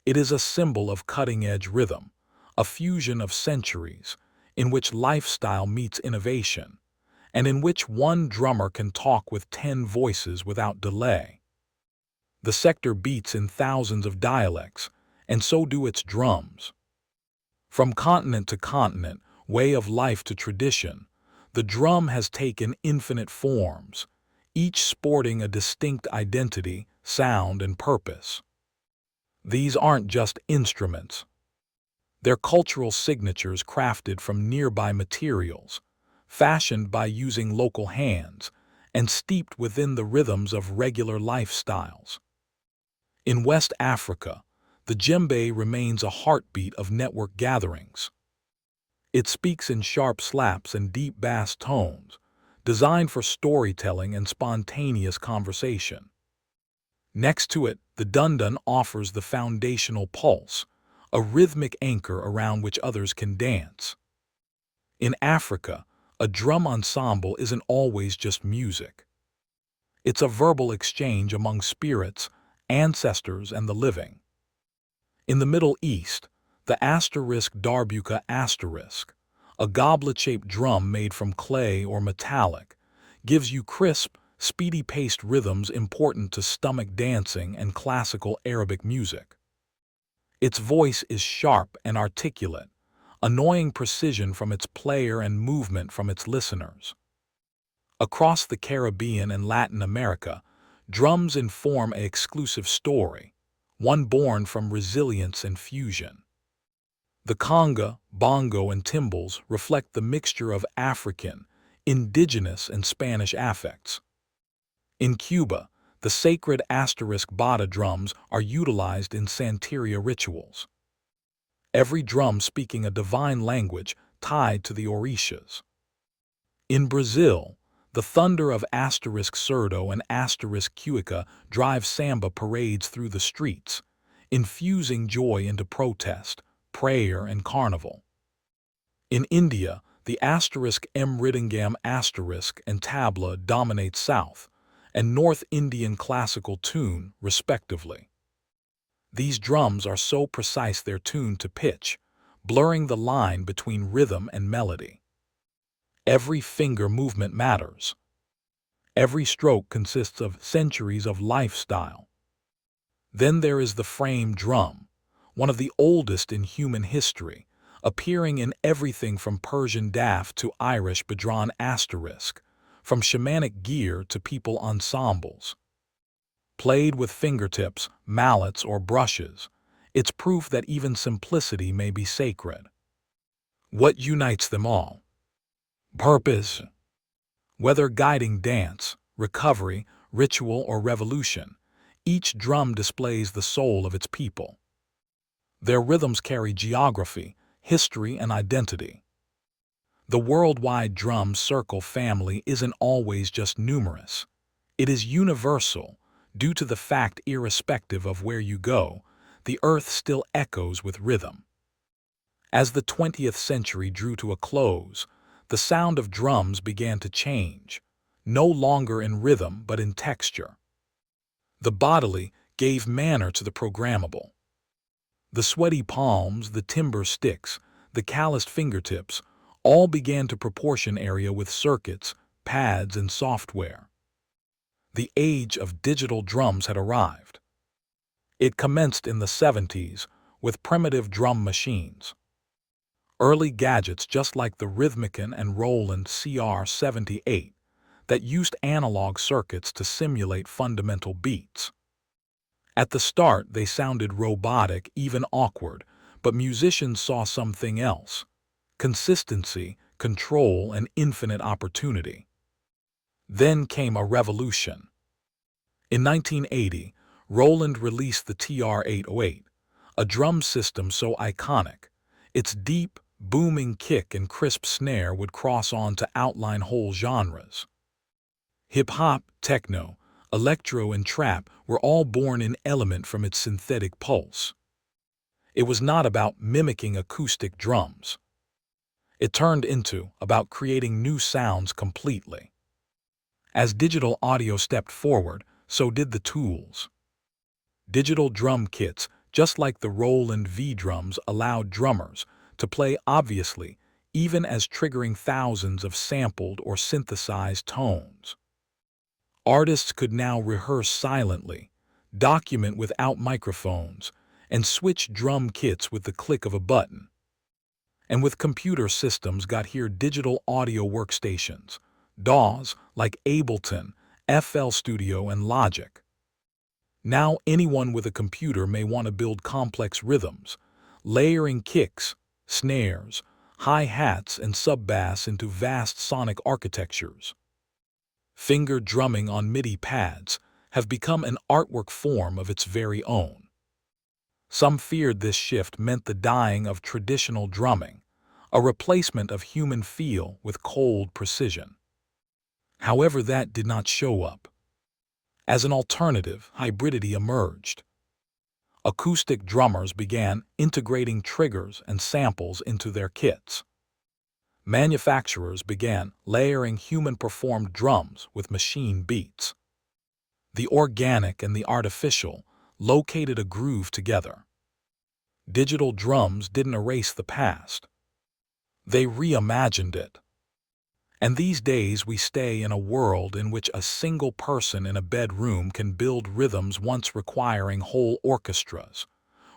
It is a symbol of cutting-edge rhythm, a fusion of centuries, in which lifestyle meets innovation, and in which one drummer can talk with 10 voices without delay. The sector beats in thousands of dialects, and so do its drums. From continent to continent, way of life to tradition, the drum has taken infinite forms, each sporting a distinct identity, sound, and purpose. These aren't just instruments. They're cultural signatures crafted from nearby materials, fashioned by using local hands, and steeped within the rhythms of regular lifestyles. In West Africa, the djembe remains a heartbeat of network gatherings. It speaks in sharp slaps and deep bass tones, designed for storytelling and spontaneous conversation. Next to it, the dundun offers the foundational pulse, a rhythmic anchor around which others can dance. In Africa, a drum ensemble isn't always just music. It's a verbal exchange among spirits, ancestors, and the living. In the Middle East, the darbuka asterisk, a goblet-shaped drum made from clay or metallic, gives you crisp, speedy-paced rhythms important to stomach dancing and classical Arabic music. Its voice is sharp and articulate, annoying precision from its player and movement from its listeners. Across the Caribbean and Latin America, drums inform an exclusive story, one born from resilience and fusion. The conga, bongo, and timbales reflect the mixture of African, indigenous, and Spanish affects. In Cuba, the sacred bata drums are utilized in Santeria rituals. Every drum speaking a divine language tied to the orishas. In Brazil, the thunder of surdo and cuica drive samba parades through the streets, infusing joy into protest, prayer, and carnival. In India, the mridangam and tabla dominate South and North Indian classical tune, respectively. These drums are so precise they're tuned to pitch, blurring the line between rhythm and melody. Every finger movement matters. Every stroke consists of centuries of lifestyle. Then there is the frame drum, one of the oldest in human history, appearing in everything from Persian daf to Irish badran asterisk, from shamanic gear to people ensembles. Played with fingertips, mallets, or brushes, it's proof that even simplicity may be sacred. What unites them all? Purpose. Whether guiding dance, recovery, ritual, or revolution, each drum displays the soul of its people. Their rhythms carry geography, history, and identity. The worldwide drum circle family isn't always just numerous. It is universal, due to the fact irrespective of where you go, the earth still echoes with rhythm. As the 20th century drew to a close, the sound of drums began to change, no longer in rhythm but in texture. The bodily gave manner to the programmable. The sweaty palms, the timber sticks, the calloused fingertips, all began to proportion area with circuits, pads, and software. The age of digital drums had arrived. It commenced in the 70s with primitive drum machines. Early gadgets just like the Rhythmican and Roland CR78 that used analog circuits to simulate fundamental beats. At the start, they sounded robotic, even awkward, but musicians saw something else: consistency, control, and infinite opportunity. Then came a revolution. In 1980, Roland released the TR-808, a drum system so iconic, its deep, booming kick and crisp snare would cross on to outline whole genres. Hip-hop, techno, electro, and trap were all born in element from its synthetic pulse. It was not about mimicking acoustic drums. It turned into about creating new sounds completely. As digital audio stepped forward, so did the tools. Digital drum kits, just like the Roland V-drums, allowed drummers to play obviously, even as triggering thousands of sampled or synthesized tones. Artists could now rehearse silently, document without microphones, and switch drum kits with the click of a button. And with computer systems got here digital audio workstations, DAWs like Ableton, FL Studio, and Logic. Now anyone with a computer may want to build complex rhythms, layering kicks, snares, hi-hats, and sub-bass into vast sonic architectures. Finger drumming on MIDI pads have become an artwork form of its very own. Some feared this shift meant the dying of traditional drumming, a replacement of human feel with cold precision. However, that did not show up. As an alternative, hybridity emerged. Acoustic drummers began integrating triggers and samples into their kits. Manufacturers began layering human-performed drums with machine beats. The organic and the artificial located a groove together. Digital drums didn't erase the past. They reimagined it. And these days we stay in a world in which a single person in a bedroom can build rhythms once requiring whole orchestras,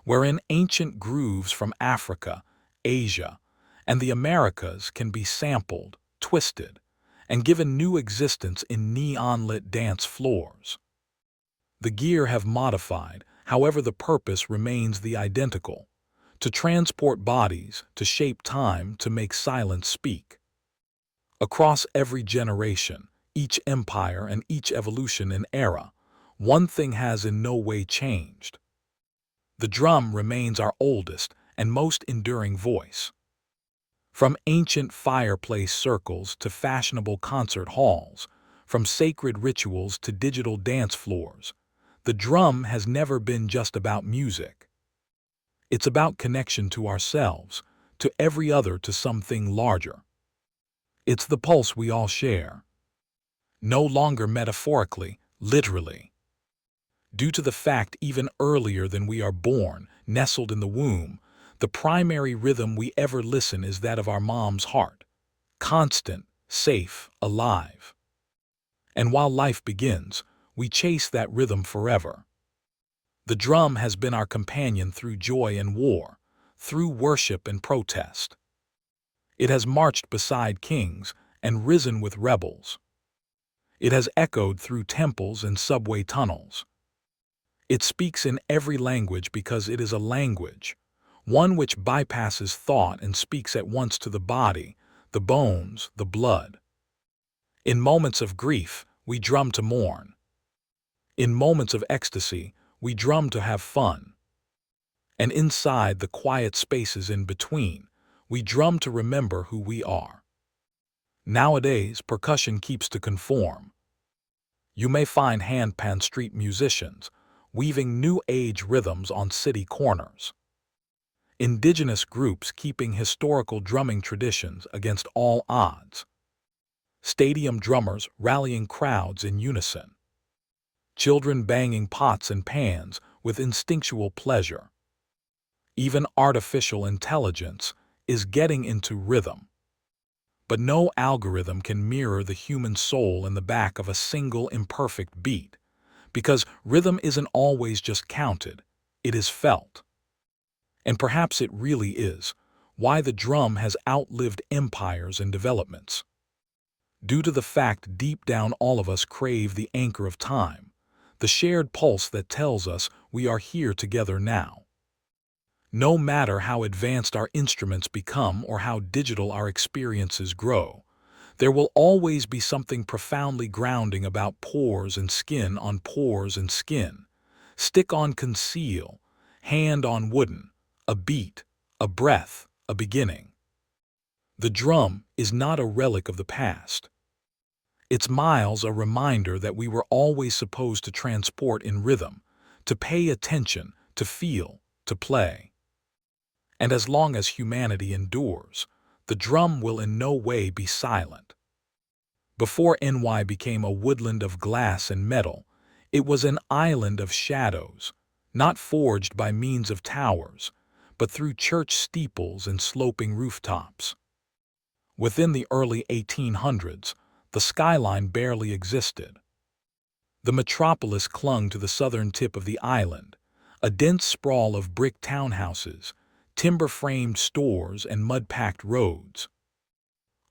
wherein ancient grooves from Africa, Asia, and the Americas can be sampled, twisted, and given new existence in neon-lit dance floors. The gear have modified, however the purpose remains the identical: to transport bodies, to shape time, to make silence speak. Across every generation, each empire, and each evolution and era, one thing has in no way changed. The drum remains our oldest and most enduring voice. From ancient fireplace circles to fashionable concert halls, from sacred rituals to digital dance floors, the drum has never been just about music. It's about connection to ourselves, to every other, to something larger. It's the pulse we all share. No longer metaphorically, literally. Due to the fact even earlier than we are born, nestled in the womb, the primary rhythm we ever listen is that of our mom's heart. Constant, safe, alive. And while life begins, we chase that rhythm forever. The drum has been our companion through joy and war, through worship and protest. It has marched beside kings and risen with rebels. It has echoed through temples and subway tunnels. It speaks in every language because it is a language, one which bypasses thought and speaks at once to the body, the bones, the blood. In moments of grief, we drum to mourn. In moments of ecstasy, we drum to have fun. And inside the quiet spaces in between, we drum to remember who we are. Nowadays, percussion keeps to conform. You may find handpan street musicians weaving new age rhythms on city corners. Indigenous groups keeping historical drumming traditions against all odds. Stadium drummers rallying crowds in unison. Children banging pots and pans with instinctual pleasure. Even artificial intelligence, is getting into rhythm. But no algorithm can mirror the human soul in the back of a single imperfect beat, because rhythm isn't always just counted, it is felt. And perhaps it really is why the drum has outlived empires and developments. Due to the fact deep down all of us crave the anchor of time, the shared pulse that tells us we are here together now. No matter how advanced our instruments become or how digital our experiences grow, there will always be something profoundly grounding about pores and skin on pores and skin, stick on conceal, hand on wooden, a beat, a breath, a beginning. The drum is not a relic of the past. It's miles a reminder that we were always supposed to transport in rhythm, to pay attention, to feel, to play. And as long as humanity endures, the drum will in no way be silent. Before NY became a woodland of glass and metal, it was an island of shadows, not forged by means of towers, but through church steeples and sloping rooftops. Within the early 1800s, the skyline barely existed. The metropolis clung to the southern tip of the island, a dense sprawl of brick townhouses, timber-framed stores, and mud-packed roads.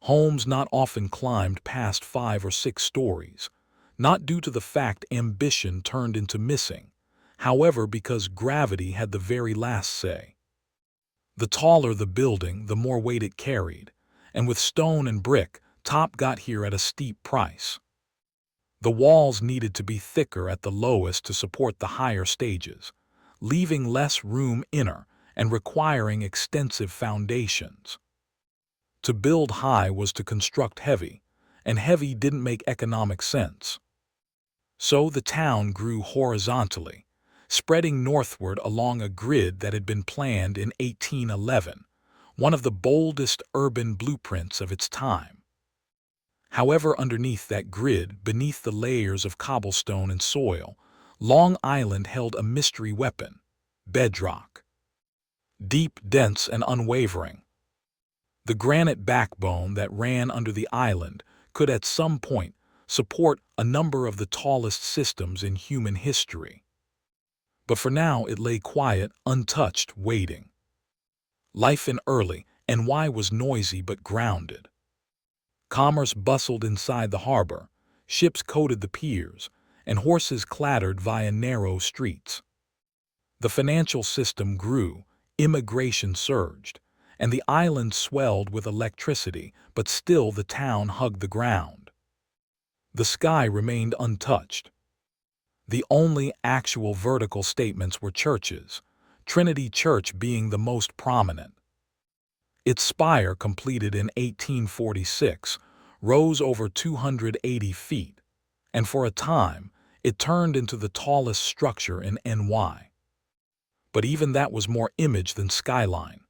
Homes not often climbed past 5 or 6 stories, not due to the fact ambition turned into missing, however because gravity had the very last say. The taller the building, the more weight it carried, and with stone and brick, top got here at a steep price. The walls needed to be thicker at the lowest to support the higher stages, leaving less room inner and requiring extensive foundations. To build high was to construct heavy, and heavy didn't make economic sense. So the town grew horizontally, spreading northward along a grid that had been planned in 1811, one of the boldest urban blueprints of its time. However, underneath that grid, beneath the layers of cobblestone and soil, Long Island held a mystery weapon: bedrock. Deep, dense, and unwavering. The granite backbone that ran under the island could at some point support a number of the tallest systems in human history. But for now it lay quiet, untouched, waiting. Life in early NY was noisy but grounded. Commerce bustled inside the harbor, ships coated the piers, and horses clattered via narrow streets. The financial system grew, immigration surged, and the island swelled with electricity, but still the town hugged the ground. The sky remained untouched. The only actual vertical statements were churches, Trinity Church being the most prominent. Its spire, completed in 1846, rose over 280 feet, and for a time it turned into the tallest structure in NY. But even that was more image than skyline.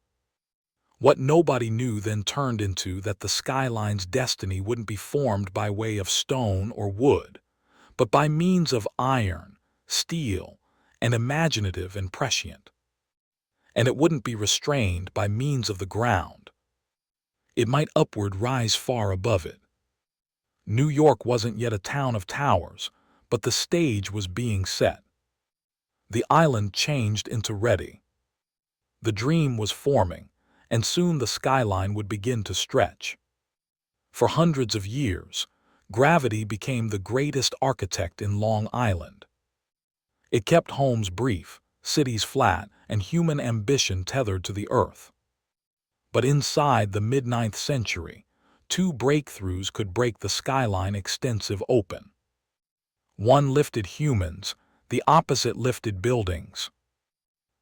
What nobody knew then turned into that the skyline's destiny wouldn't be formed by way of stone or wood, but by means of iron, steel, and imaginative and prescient. And it wouldn't be restrained by means of the ground. It might upward rise far above it. New York wasn't yet a town of towers, but the stage was being set. The island changed into ready. The dream was forming, and soon the skyline would begin to stretch. For hundreds of years, gravity became the greatest architect in Long Island. It kept homes brief, cities flat, and human ambition tethered to the earth. But inside the mid-9th century, 2 breakthroughs could break the skyline extensive open. One lifted humans, the opposite lifted buildings.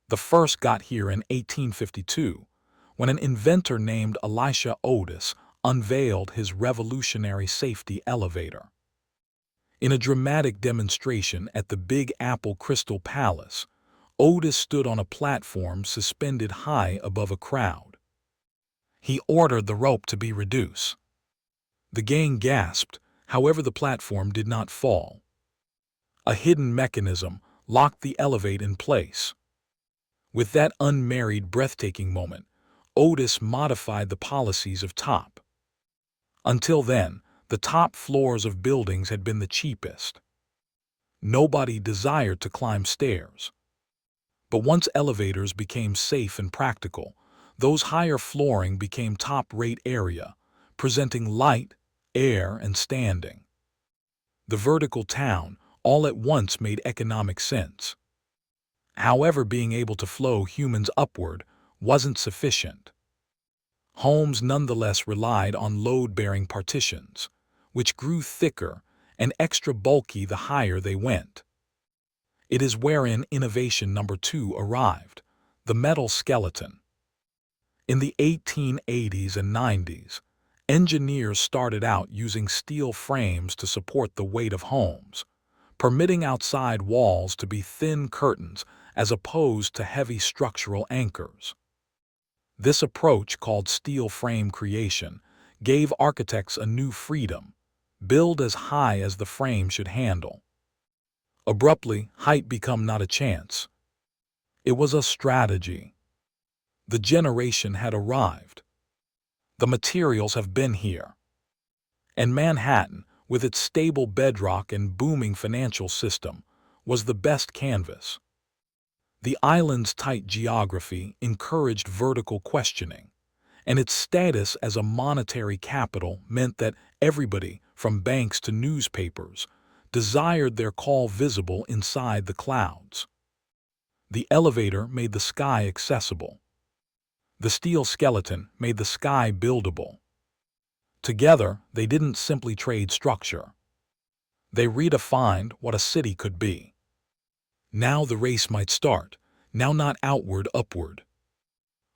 The first got here in 1852, when an inventor named Elisha Otis unveiled his revolutionary safety elevator. In a dramatic demonstration at the Big Apple Crystal Palace, Otis stood on a platform suspended high above a crowd. He ordered the rope to be reduced. The gang gasped, however the platform did not fall. A hidden mechanism locked the elevator in place. With that unmarried, breathtaking moment, Otis modified the policies of top. Until then, the top floors of buildings had been the cheapest. Nobody desired to climb stairs. But once elevators became safe and practical, those higher flooring became top-rate area, presenting light, air, and standing. The vertical town all at once made economic sense. However, being able to flow humans upward wasn't sufficient. Homes nonetheless relied on load-bearing partitions, which grew thicker and extra bulky the higher they went. It is wherein innovation number 2 arrived, the metal skeleton. In the 1880s and 90s, engineers started out using steel frames to support the weight of homes, permitting outside walls to be thin curtains as opposed to heavy structural anchors. This approach, called steel frame creation, gave architects a new freedom: build as high as the frame should handle. Abruptly, height became not a chance. It was a strategy. The generation had arrived. The materials have been here. And Manhattan, with its stable bedrock and booming financial system, was the best canvas. The island's tight geography encouraged vertical questioning, and its status as a monetary capital meant that everybody, from banks to newspapers, desired their call visible inside the clouds. The elevator made the sky accessible. The steel skeleton made the sky buildable. Together, they didn't simply trade structure. They redefined what a city could be. Now the race might start, now not outward, upward.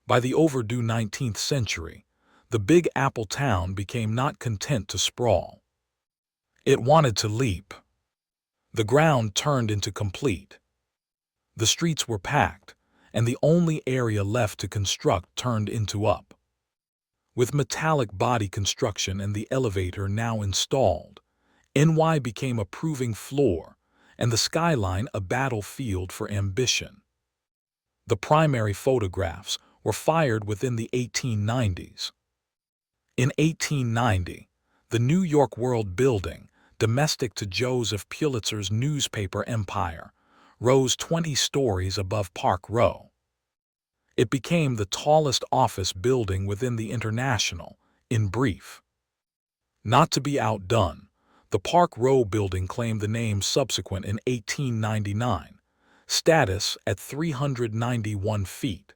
By the overdue 19th century, the Big Apple town became not content to sprawl. It wanted to leap. The ground turned into complete. The streets were packed, and the only area left to construct turned into up. With metallic body construction and the elevator now installed, NY became a proving floor, and the skyline a battlefield for ambition. The primary photographs were fired within the 1890s. In 1890, the New York World Building, domestic to Joseph Pulitzer's newspaper empire, rose 20 stories above Park Row. It became the tallest office building within the International, in brief. Not to be outdone, the Park Row building claimed the name subsequent in 1899, status at 391 feet.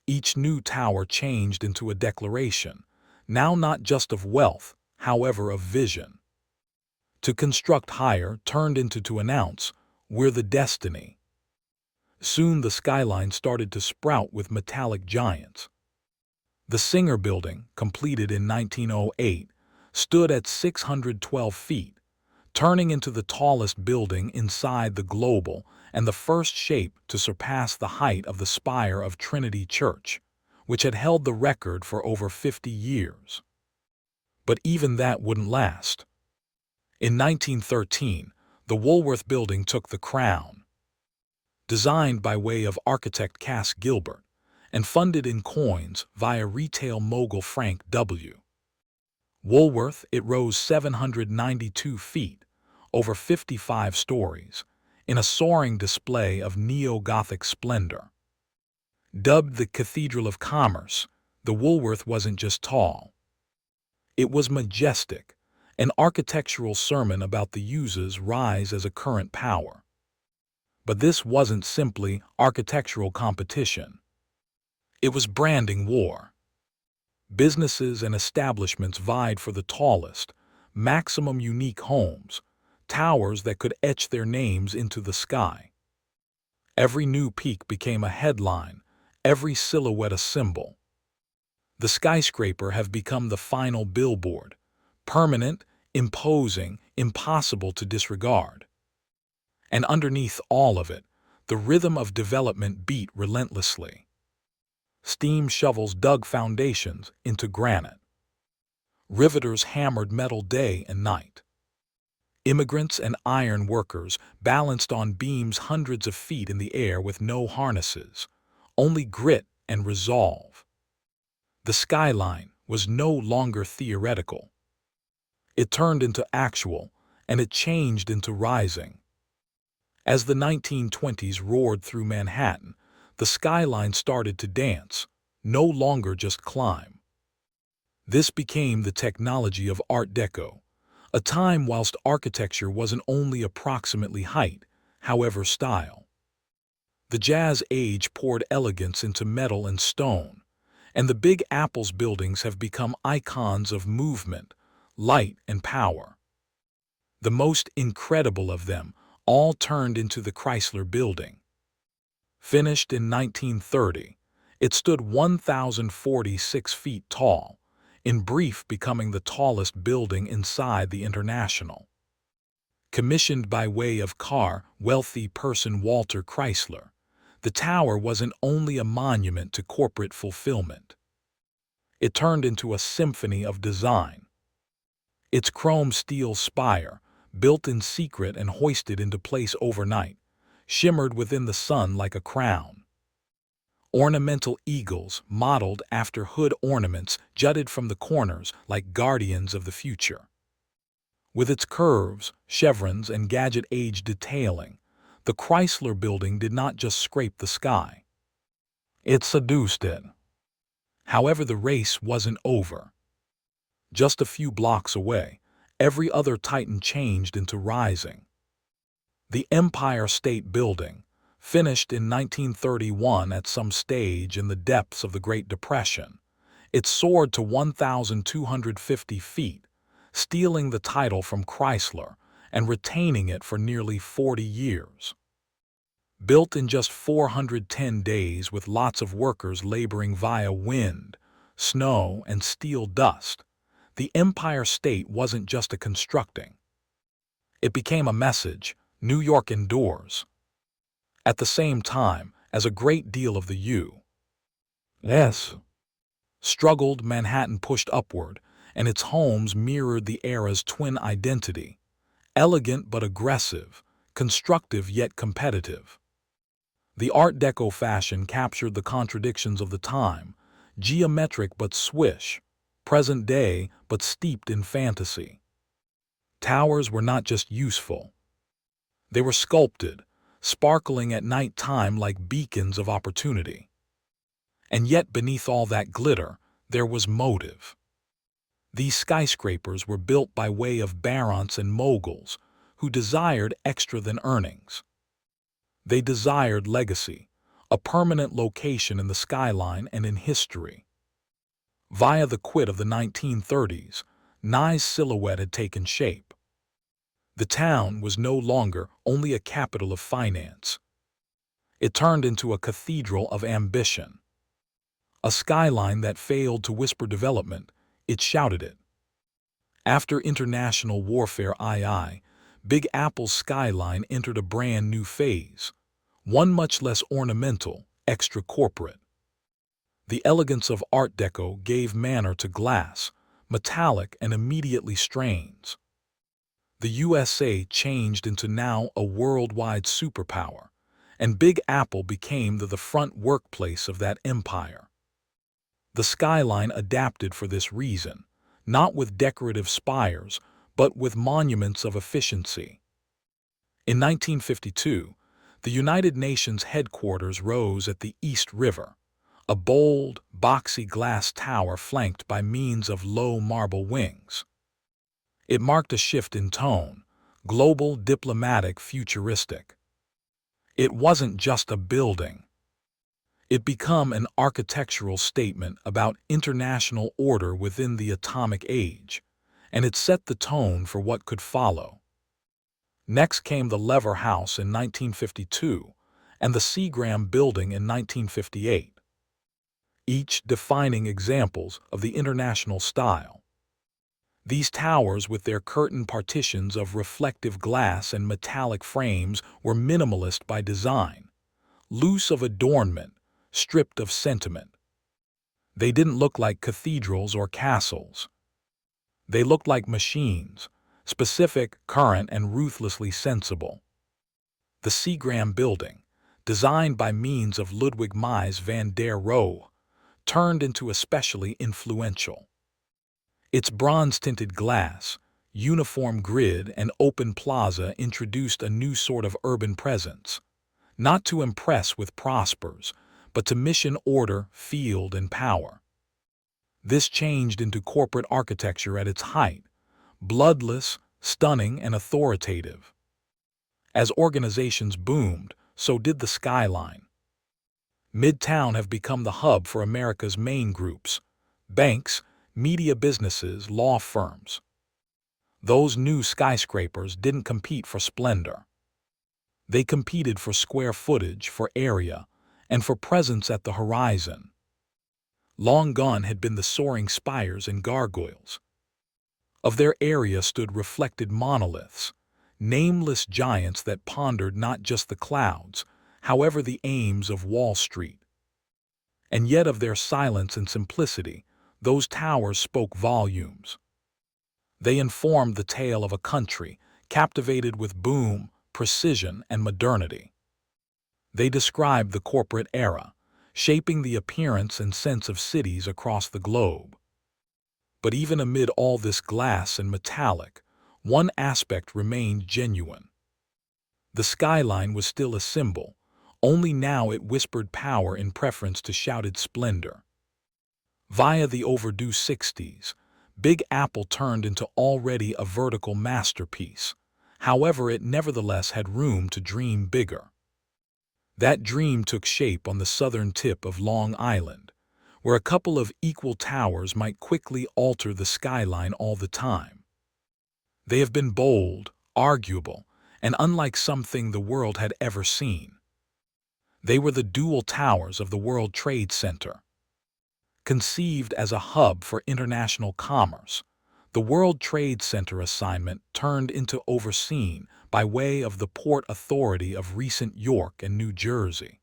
Each new tower changed into a declaration, now not just of wealth, however of vision. To construct higher turned into to announce, we're the destiny. Soon the skyline started to sprout with metallic giants. The Singer Building, completed in 1908, stood at 612 feet, turning into the tallest building inside the global and the first shape to surpass the height of the spire of Trinity Church, which had held the record for over 50 years. But even that wouldn't last. In 1913, the Woolworth Building took the crown. Designed by way of architect Cass Gilbert and funded in coins via retail mogul Frank W. Woolworth, it rose 792 feet, over 55 stories, in a soaring display of neo-Gothic splendor. Dubbed the Cathedral of Commerce, the Woolworth wasn't just tall. It was majestic, an architectural sermon about the Use's rise as a current power. But this wasn't simply architectural competition. It was branding war. Businesses and establishments vied for the tallest, maximum unique homes, towers that could etch their names into the sky. Every new peak became a headline, every silhouette a symbol. The skyscraper have become the final billboard, permanent, imposing, impossible to disregard. And underneath all of it, the rhythm of development beat relentlessly. Steam shovels dug foundations into granite. Riveters hammered metal day and night. Immigrants and iron workers balanced on beams hundreds of feet in the air with no harnesses, only grit and resolve. The skyline was no longer theoretical. It turned into actual, and it changed into rising. As the 1920s roared through Manhattan, the skyline started to dance, no longer just climb. This became the technology of Art Deco, a time whilst architecture wasn't only approximately height, however style. The Jazz Age poured elegance into metal and stone, and the Big Apple's buildings have become icons of movement, light, and power. The most incredible of them all turned into the Chrysler Building. Finished in 1930, it stood 1,046 feet tall, in brief becoming the tallest building inside the International. Commissioned by way of wealthy person Walter Chrysler, the tower wasn't only a monument to corporate fulfillment. It turned into a symphony of design. Its chrome steel spire, built in secret and hoisted into place overnight, shimmered within the sun like a crown. Ornamental eagles, modeled after hood ornaments, jutted from the corners like guardians of the future. With its curves, chevrons, and Gadget-Age detailing, the Chrysler Building did not just scrape the sky. It seduced it. However, the race wasn't over. Just a few blocks away, every other titan changed into rising. The Empire State Building, finished in 1931 at some stage in the depths of the Great Depression, it soared to 1,250 feet, stealing the title from Chrysler and retaining it for nearly 40 years. Built in just 410 days with lots of workers laboring via wind, snow, and steel dust, the Empire State wasn't just a constructing. It became a message: New York endures. At the same time, as a great deal of the U.S. struggled, Manhattan pushed upward, and its homes mirrored the era's twin identity: elegant but aggressive, constructive yet competitive. The Art Deco fashion captured the contradictions of the time: geometric but swish, present day but steeped in fantasy. Towers were not just useful. They were sculpted, sparkling at night time like beacons of opportunity. And yet beneath all that glitter, there was motive. These skyscrapers were built by way of barons and moguls who desired extra than earnings. They desired legacy, a permanent location in the skyline and in history. Via the quit of the 1930s, Nye's silhouette had taken shape. The town was no longer only a capital of finance. It turned into a cathedral of ambition. A skyline that failed to whisper development, it shouted it. After international warfare Big Apple's skyline entered a brand new phase, one much less ornamental, extra corporate. The elegance of Art Deco gave manner to glass, metallic and immediately strange. The USA changed into now a worldwide superpower, and Big Apple became the front workplace of that empire. The skyline adapted for this reason, not with decorative spires, but with monuments of efficiency. In 1952, the United Nations headquarters rose at the East River, a bold, boxy glass tower flanked by means of low marble wings. It marked a shift in tone: global, diplomatic, futuristic. It wasn't just a building. It became an architectural statement about international order within the atomic age, and it set the tone for what could follow. Next came the Lever House in 1952 and the Seagram Building in 1958, each defining examples of the international style. These towers, with their curtain partitions of reflective glass and metallic frames, were minimalist by design, loose of adornment, stripped of sentiment. They didn't look like cathedrals or castles. They looked like machines, specific, current, and ruthlessly sensible. The Seagram Building, designed by means of Ludwig Mies van der Rohe, turned into especially influential. Its bronze-tinted glass, uniform grid, and open plaza introduced a new sort of urban presence, not to impress with prospers, but to mission order, field, and power. This changed into corporate architecture at its height, bloodless, stunning, and authoritative. As organizations boomed, so did the skyline. Midtown have become the hub for America's main groups: banks, media businesses, law firms. Those new skyscrapers didn't compete for splendor. They competed for square footage, for area, and for presence at the horizon. Long gone had been the soaring spires and gargoyles. Of their area stood reflected monoliths, nameless giants that pondered not just the clouds, however the aims of Wall Street. And yet of their silence and simplicity, those towers spoke volumes. They informed the tale of a country captivated with boom, precision, and modernity. They described the corporate era, shaping the appearance and sense of cities across the globe. But even amid all this glass and metallic, one aspect remained genuine. The skyline was still a symbol, only now it whispered power in preference to shouted splendor. Via the overdue 60s, Big Apple turned into already a vertical masterpiece. However, it nevertheless had room to dream bigger. That dream took shape on the southern tip of Long Island, where a couple of equal towers might quickly alter the skyline all the time. They have been bold, arguable, and unlike something the world had ever seen. They were the dual towers of the World Trade Center. Conceived as a hub for international commerce, the World Trade Center assignment turned into overseen by way of the Port Authority of recent York and New Jersey.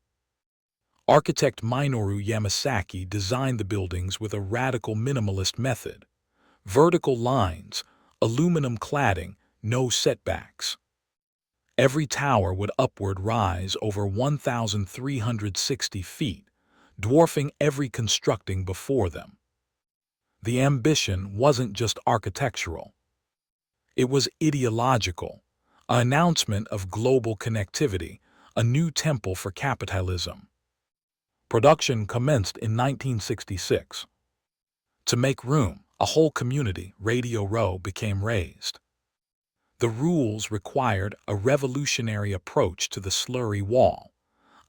Architect Minoru Yamasaki designed the buildings with a radical minimalist method: vertical lines, aluminum cladding, no setbacks. Every tower would upward rise over 1,360 feet, dwarfing every constructing before them. The ambition wasn't just architectural. It was ideological, an announcement of global connectivity, a new temple for capitalism. Production commenced in 1966. To make room, a whole community, Radio Row, became raised. The rules required a revolutionary approach to the slurry wall,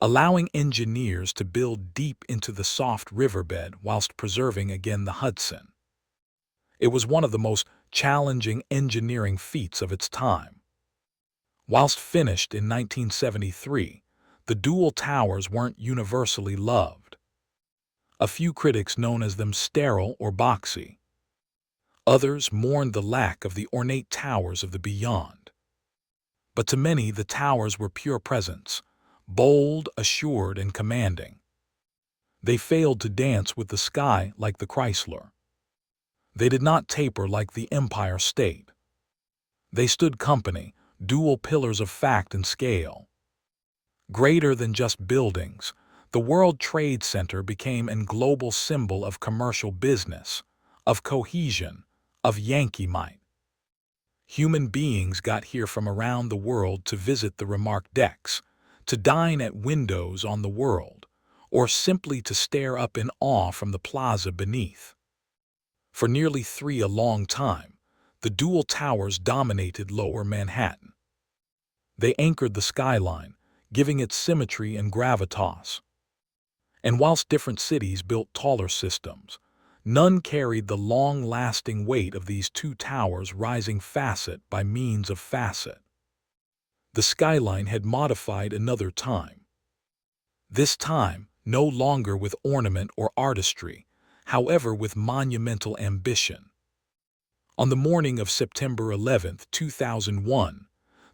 allowing engineers to build deep into the soft riverbed whilst preserving again the Hudson. It was one of the most challenging engineering feats of its time. Whilst finished in 1973, the dual towers weren't universally loved. A few critics known as them sterile or boxy. Others mourned the lack of the ornate towers of the beyond. But to many, the towers were pure presence, bold, assured, and commanding. They failed to dance with the sky like the Chrysler. They did not taper like the Empire State. They stood company, dual pillars of fact and scale. Greater than just buildings, the World Trade Center became a global symbol of commercial business, of cohesion, of Yankee might. Human beings got here from around the world to visit the remarked decks, to dine at windows on the world, or simply to stare up in awe from the plaza beneath. For nearly a long time, the dual towers dominated Lower Manhattan. They anchored the skyline, giving it symmetry and gravitas. And whilst different cities built taller systems, none carried the long-lasting weight of these two towers rising facet by means of facet. The skyline had modified another time. This time, no longer with ornament or artistry, however with monumental ambition. On the morning of September 11, 2001,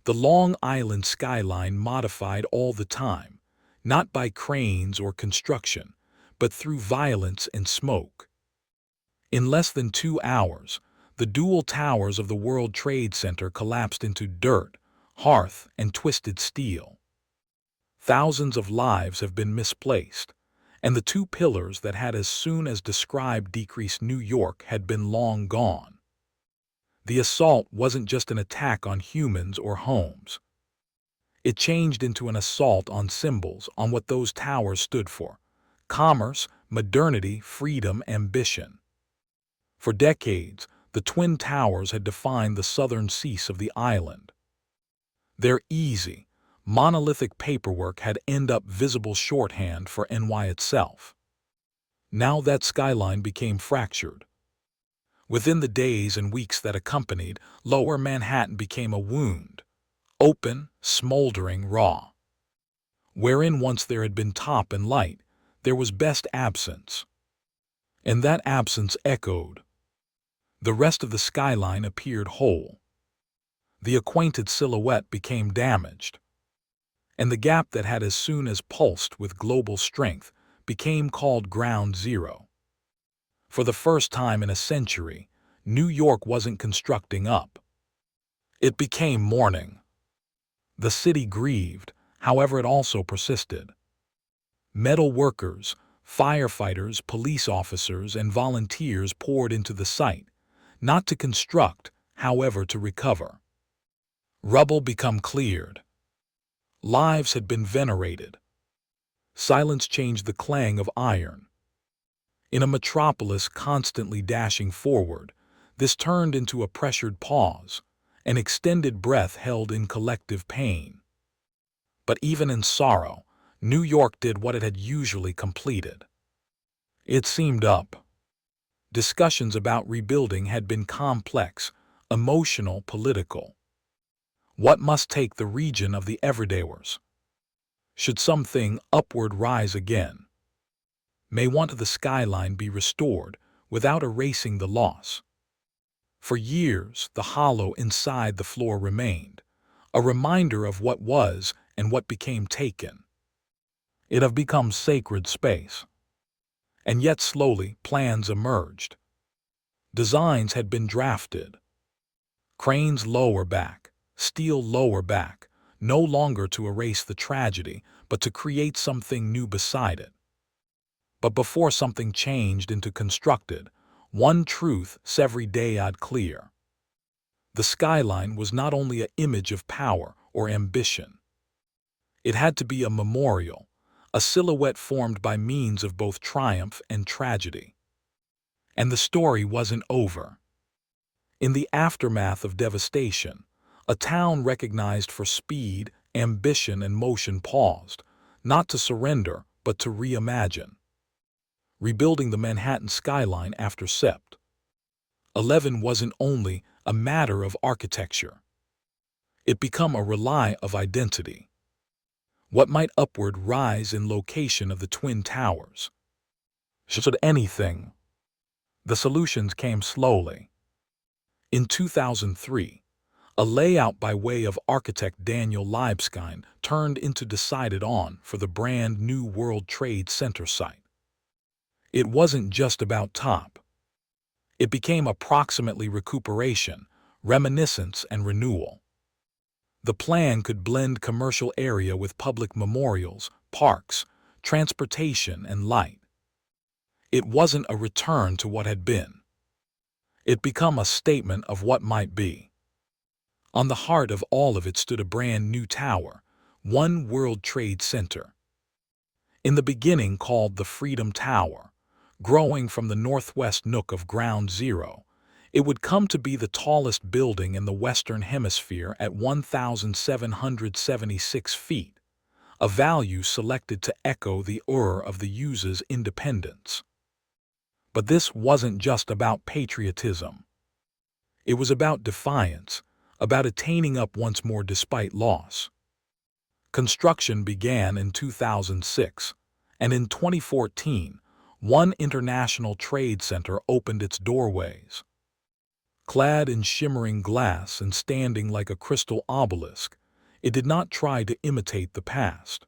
the Long Island skyline modified all the time, not by cranes or construction, but through violence and smoke. In less than 2 hours, the dual towers of the World Trade Center collapsed into dirt, hearth, and twisted steel. Thousands of lives have been misplaced, and the two pillars that had as soon as described decreased New York had been long gone. The assault wasn't just an attack on humans or homes. It changed into an assault on symbols, on what those towers stood for: commerce, modernity, freedom, ambition. For decades, the Twin Towers had defined the southern seas of the island. Their easy, monolithic paperwork had ended up visible shorthand for NY itself. Now that skyline became fractured. Within the days and weeks that accompanied, Lower Manhattan became a wound, open, smoldering, raw. Wherein once there had been top and light, there was best absence. And that absence echoed. The rest of the skyline appeared whole. The acquainted silhouette became damaged. And the gap that had as soon as pulsed with global strength became called Ground Zero. For the first time in a century, New York wasn't constructing up. It became mourning. The city grieved, however it also persisted. Metal workers, firefighters, police officers, and volunteers poured into the site, not to construct, however to recover. Rubble became cleared. Lives had been venerated. Silence changed the clang of iron. In a metropolis constantly dashing forward, this turned into a pressured pause, an extended breath held in collective pain. But even in sorrow, New York did what it had usually completed. It seemed up. Discussions about rebuilding had been complex, emotional, political. What must take the region of the everydayers? Should something upward rise again? May want the skyline be restored without erasing the loss? For years, the hollow inside the floor remained, a reminder of what was and what became taken. It had become sacred space. And yet slowly, plans emerged. Designs had been drafted. Cranes lower back, steel lower back, no longer to erase the tragedy, but to create something new beside it. But before something changed into constructed, one truth every day clear. The skyline was not only an image of power or ambition. It had to be a memorial, a silhouette formed by means of both triumph and tragedy. And the story wasn't over. In the aftermath of devastation, a town recognized for speed, ambition, and motion paused, not to surrender, but to reimagine. Rebuilding the Manhattan skyline after Sept. 11 wasn't only a matter of architecture. It became a relay of identity. What might upward rise in location of the Twin Towers? Should anything? The solutions came slowly. In 2003, a layout by way of architect Daniel Libeskind turned into decided on for the brand new World Trade Center site. It wasn't just about top. It became approximately recuperation, reminiscence, and renewal. The plan could blend commercial area with public memorials, parks, transportation, and light. It wasn't a return to what had been. It became a statement of what might be. On the heart of all of it stood a brand new tower, One World Trade Center. In the beginning called the Freedom Tower, growing from the northwest nook of Ground Zero, it would come to be the tallest building in the Western Hemisphere at 1,776 feet, a value selected to echo the of the U's independence. But this wasn't just about patriotism. It was about defiance, about attaining up once more despite loss. Construction began in 2006, and in 2014, One International Trade Center opened its doorways. Clad in shimmering glass and standing like a crystal obelisk, it did not try to imitate the past.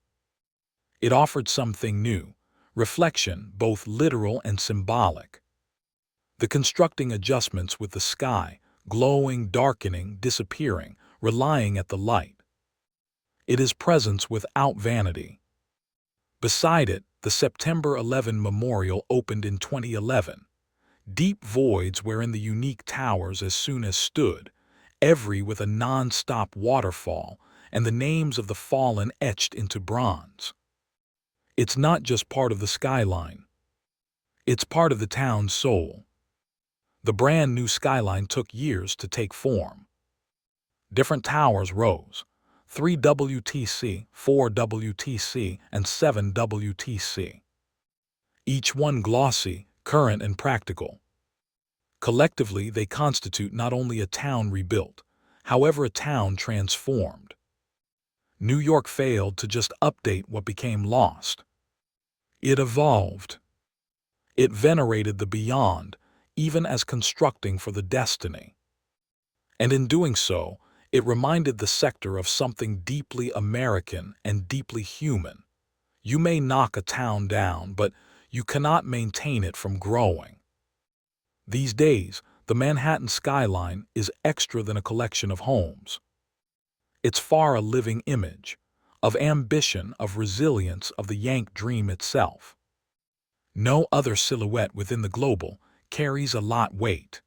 It offered something new, reflection, both literal and symbolic. The constructing adjustments with the sky, glowing, darkening, disappearing, relying at the light. It is presence without vanity. Beside it, the September 11 Memorial opened in 2011. Deep voids wherein the unique towers as soon as stood, every with a non-stop waterfall and the names of the fallen etched into bronze. It's not just part of the skyline. It's part of the town's soul. The brand new skyline took years to take form. Different towers rose, 3 WTC, 4 WTC, and 7 WTC. Each one glossy, current, and practical. Collectively, they constitute not only a town rebuilt, however a town transformed. New York failed to just update what became lost. It evolved. It venerated the beyond, even as constructing for the destiny. And in doing so, it reminded the sector of something deeply American and deeply human. You may knock a town down, but you cannot maintain it from growing. These days, the Manhattan skyline is extra than a collection of homes. It's far a living image, of ambition, of resilience, of the Yank dream itself. No other silhouette within the global carries a lot weight.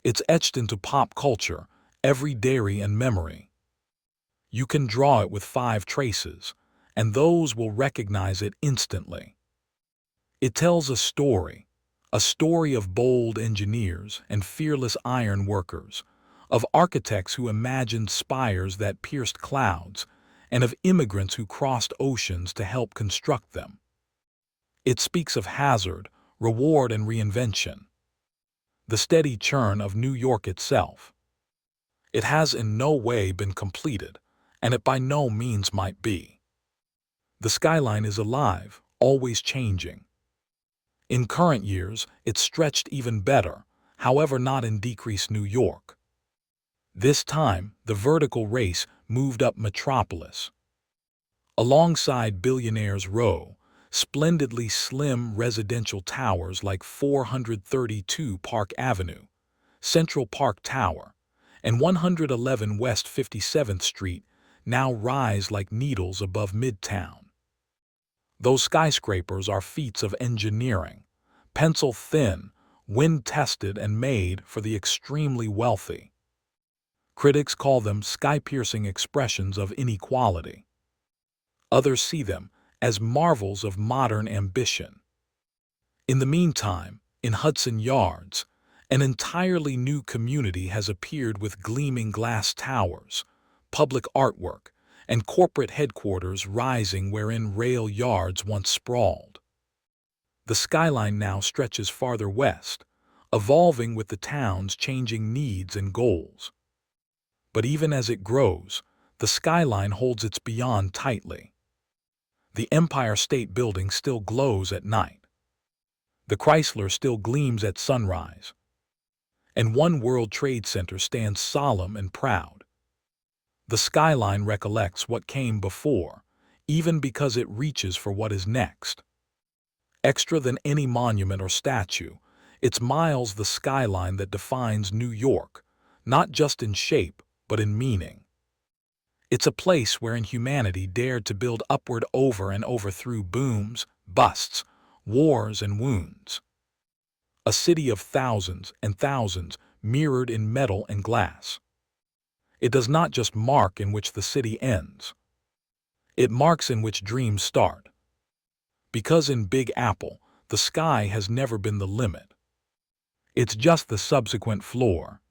It's etched into pop culture, every dairy and memory. You can draw it with 5 traces, and those will recognize it instantly. It tells a story of bold engineers and fearless iron workers, of architects who imagined spires that pierced clouds, and of immigrants who crossed oceans to help construct them. It speaks of hazard, reward, and reinvention. The steady churn of New York itself. It has in no way been completed, and it by no means might be. The skyline is alive, always changing. In current years, it's stretched even better, however not in decreased New York. This time, the vertical race moved up Metropolis. Alongside Billionaires Row, splendidly slim residential towers like 432 Park Avenue, Central Park Tower, and 111 West 57th Street now rise like needles above Midtown. Those skyscrapers are feats of engineering, pencil-thin, wind-tested, and made for the extremely wealthy. Critics call them sky-piercing expressions of inequality. Others see them as marvels of modern ambition. In the meantime, in Hudson Yards, an entirely new community has appeared with gleaming glass towers, public artwork, and corporate headquarters rising wherein rail yards once sprawled. The skyline now stretches farther west, evolving with the town's changing needs and goals. But even as it grows, the skyline holds its beyond tightly. The Empire State Building still glows at night. The Chrysler still gleams at sunrise. And One World Trade Center stands solemn and proud. The skyline recollects what came before, even because it reaches for what is next. Extra than any monument or statue, it's miles the skyline that defines New York, not just in shape, but in meaning. It's a place wherein humanity dared to build upward over and over through booms, busts, wars, and wounds. A city of thousands and thousands mirrored in metal and glass. It does not just mark in which the city ends. It marks in which dreams start. Because in Big Apple, the sky has never been the limit. It's just the subsequent floor.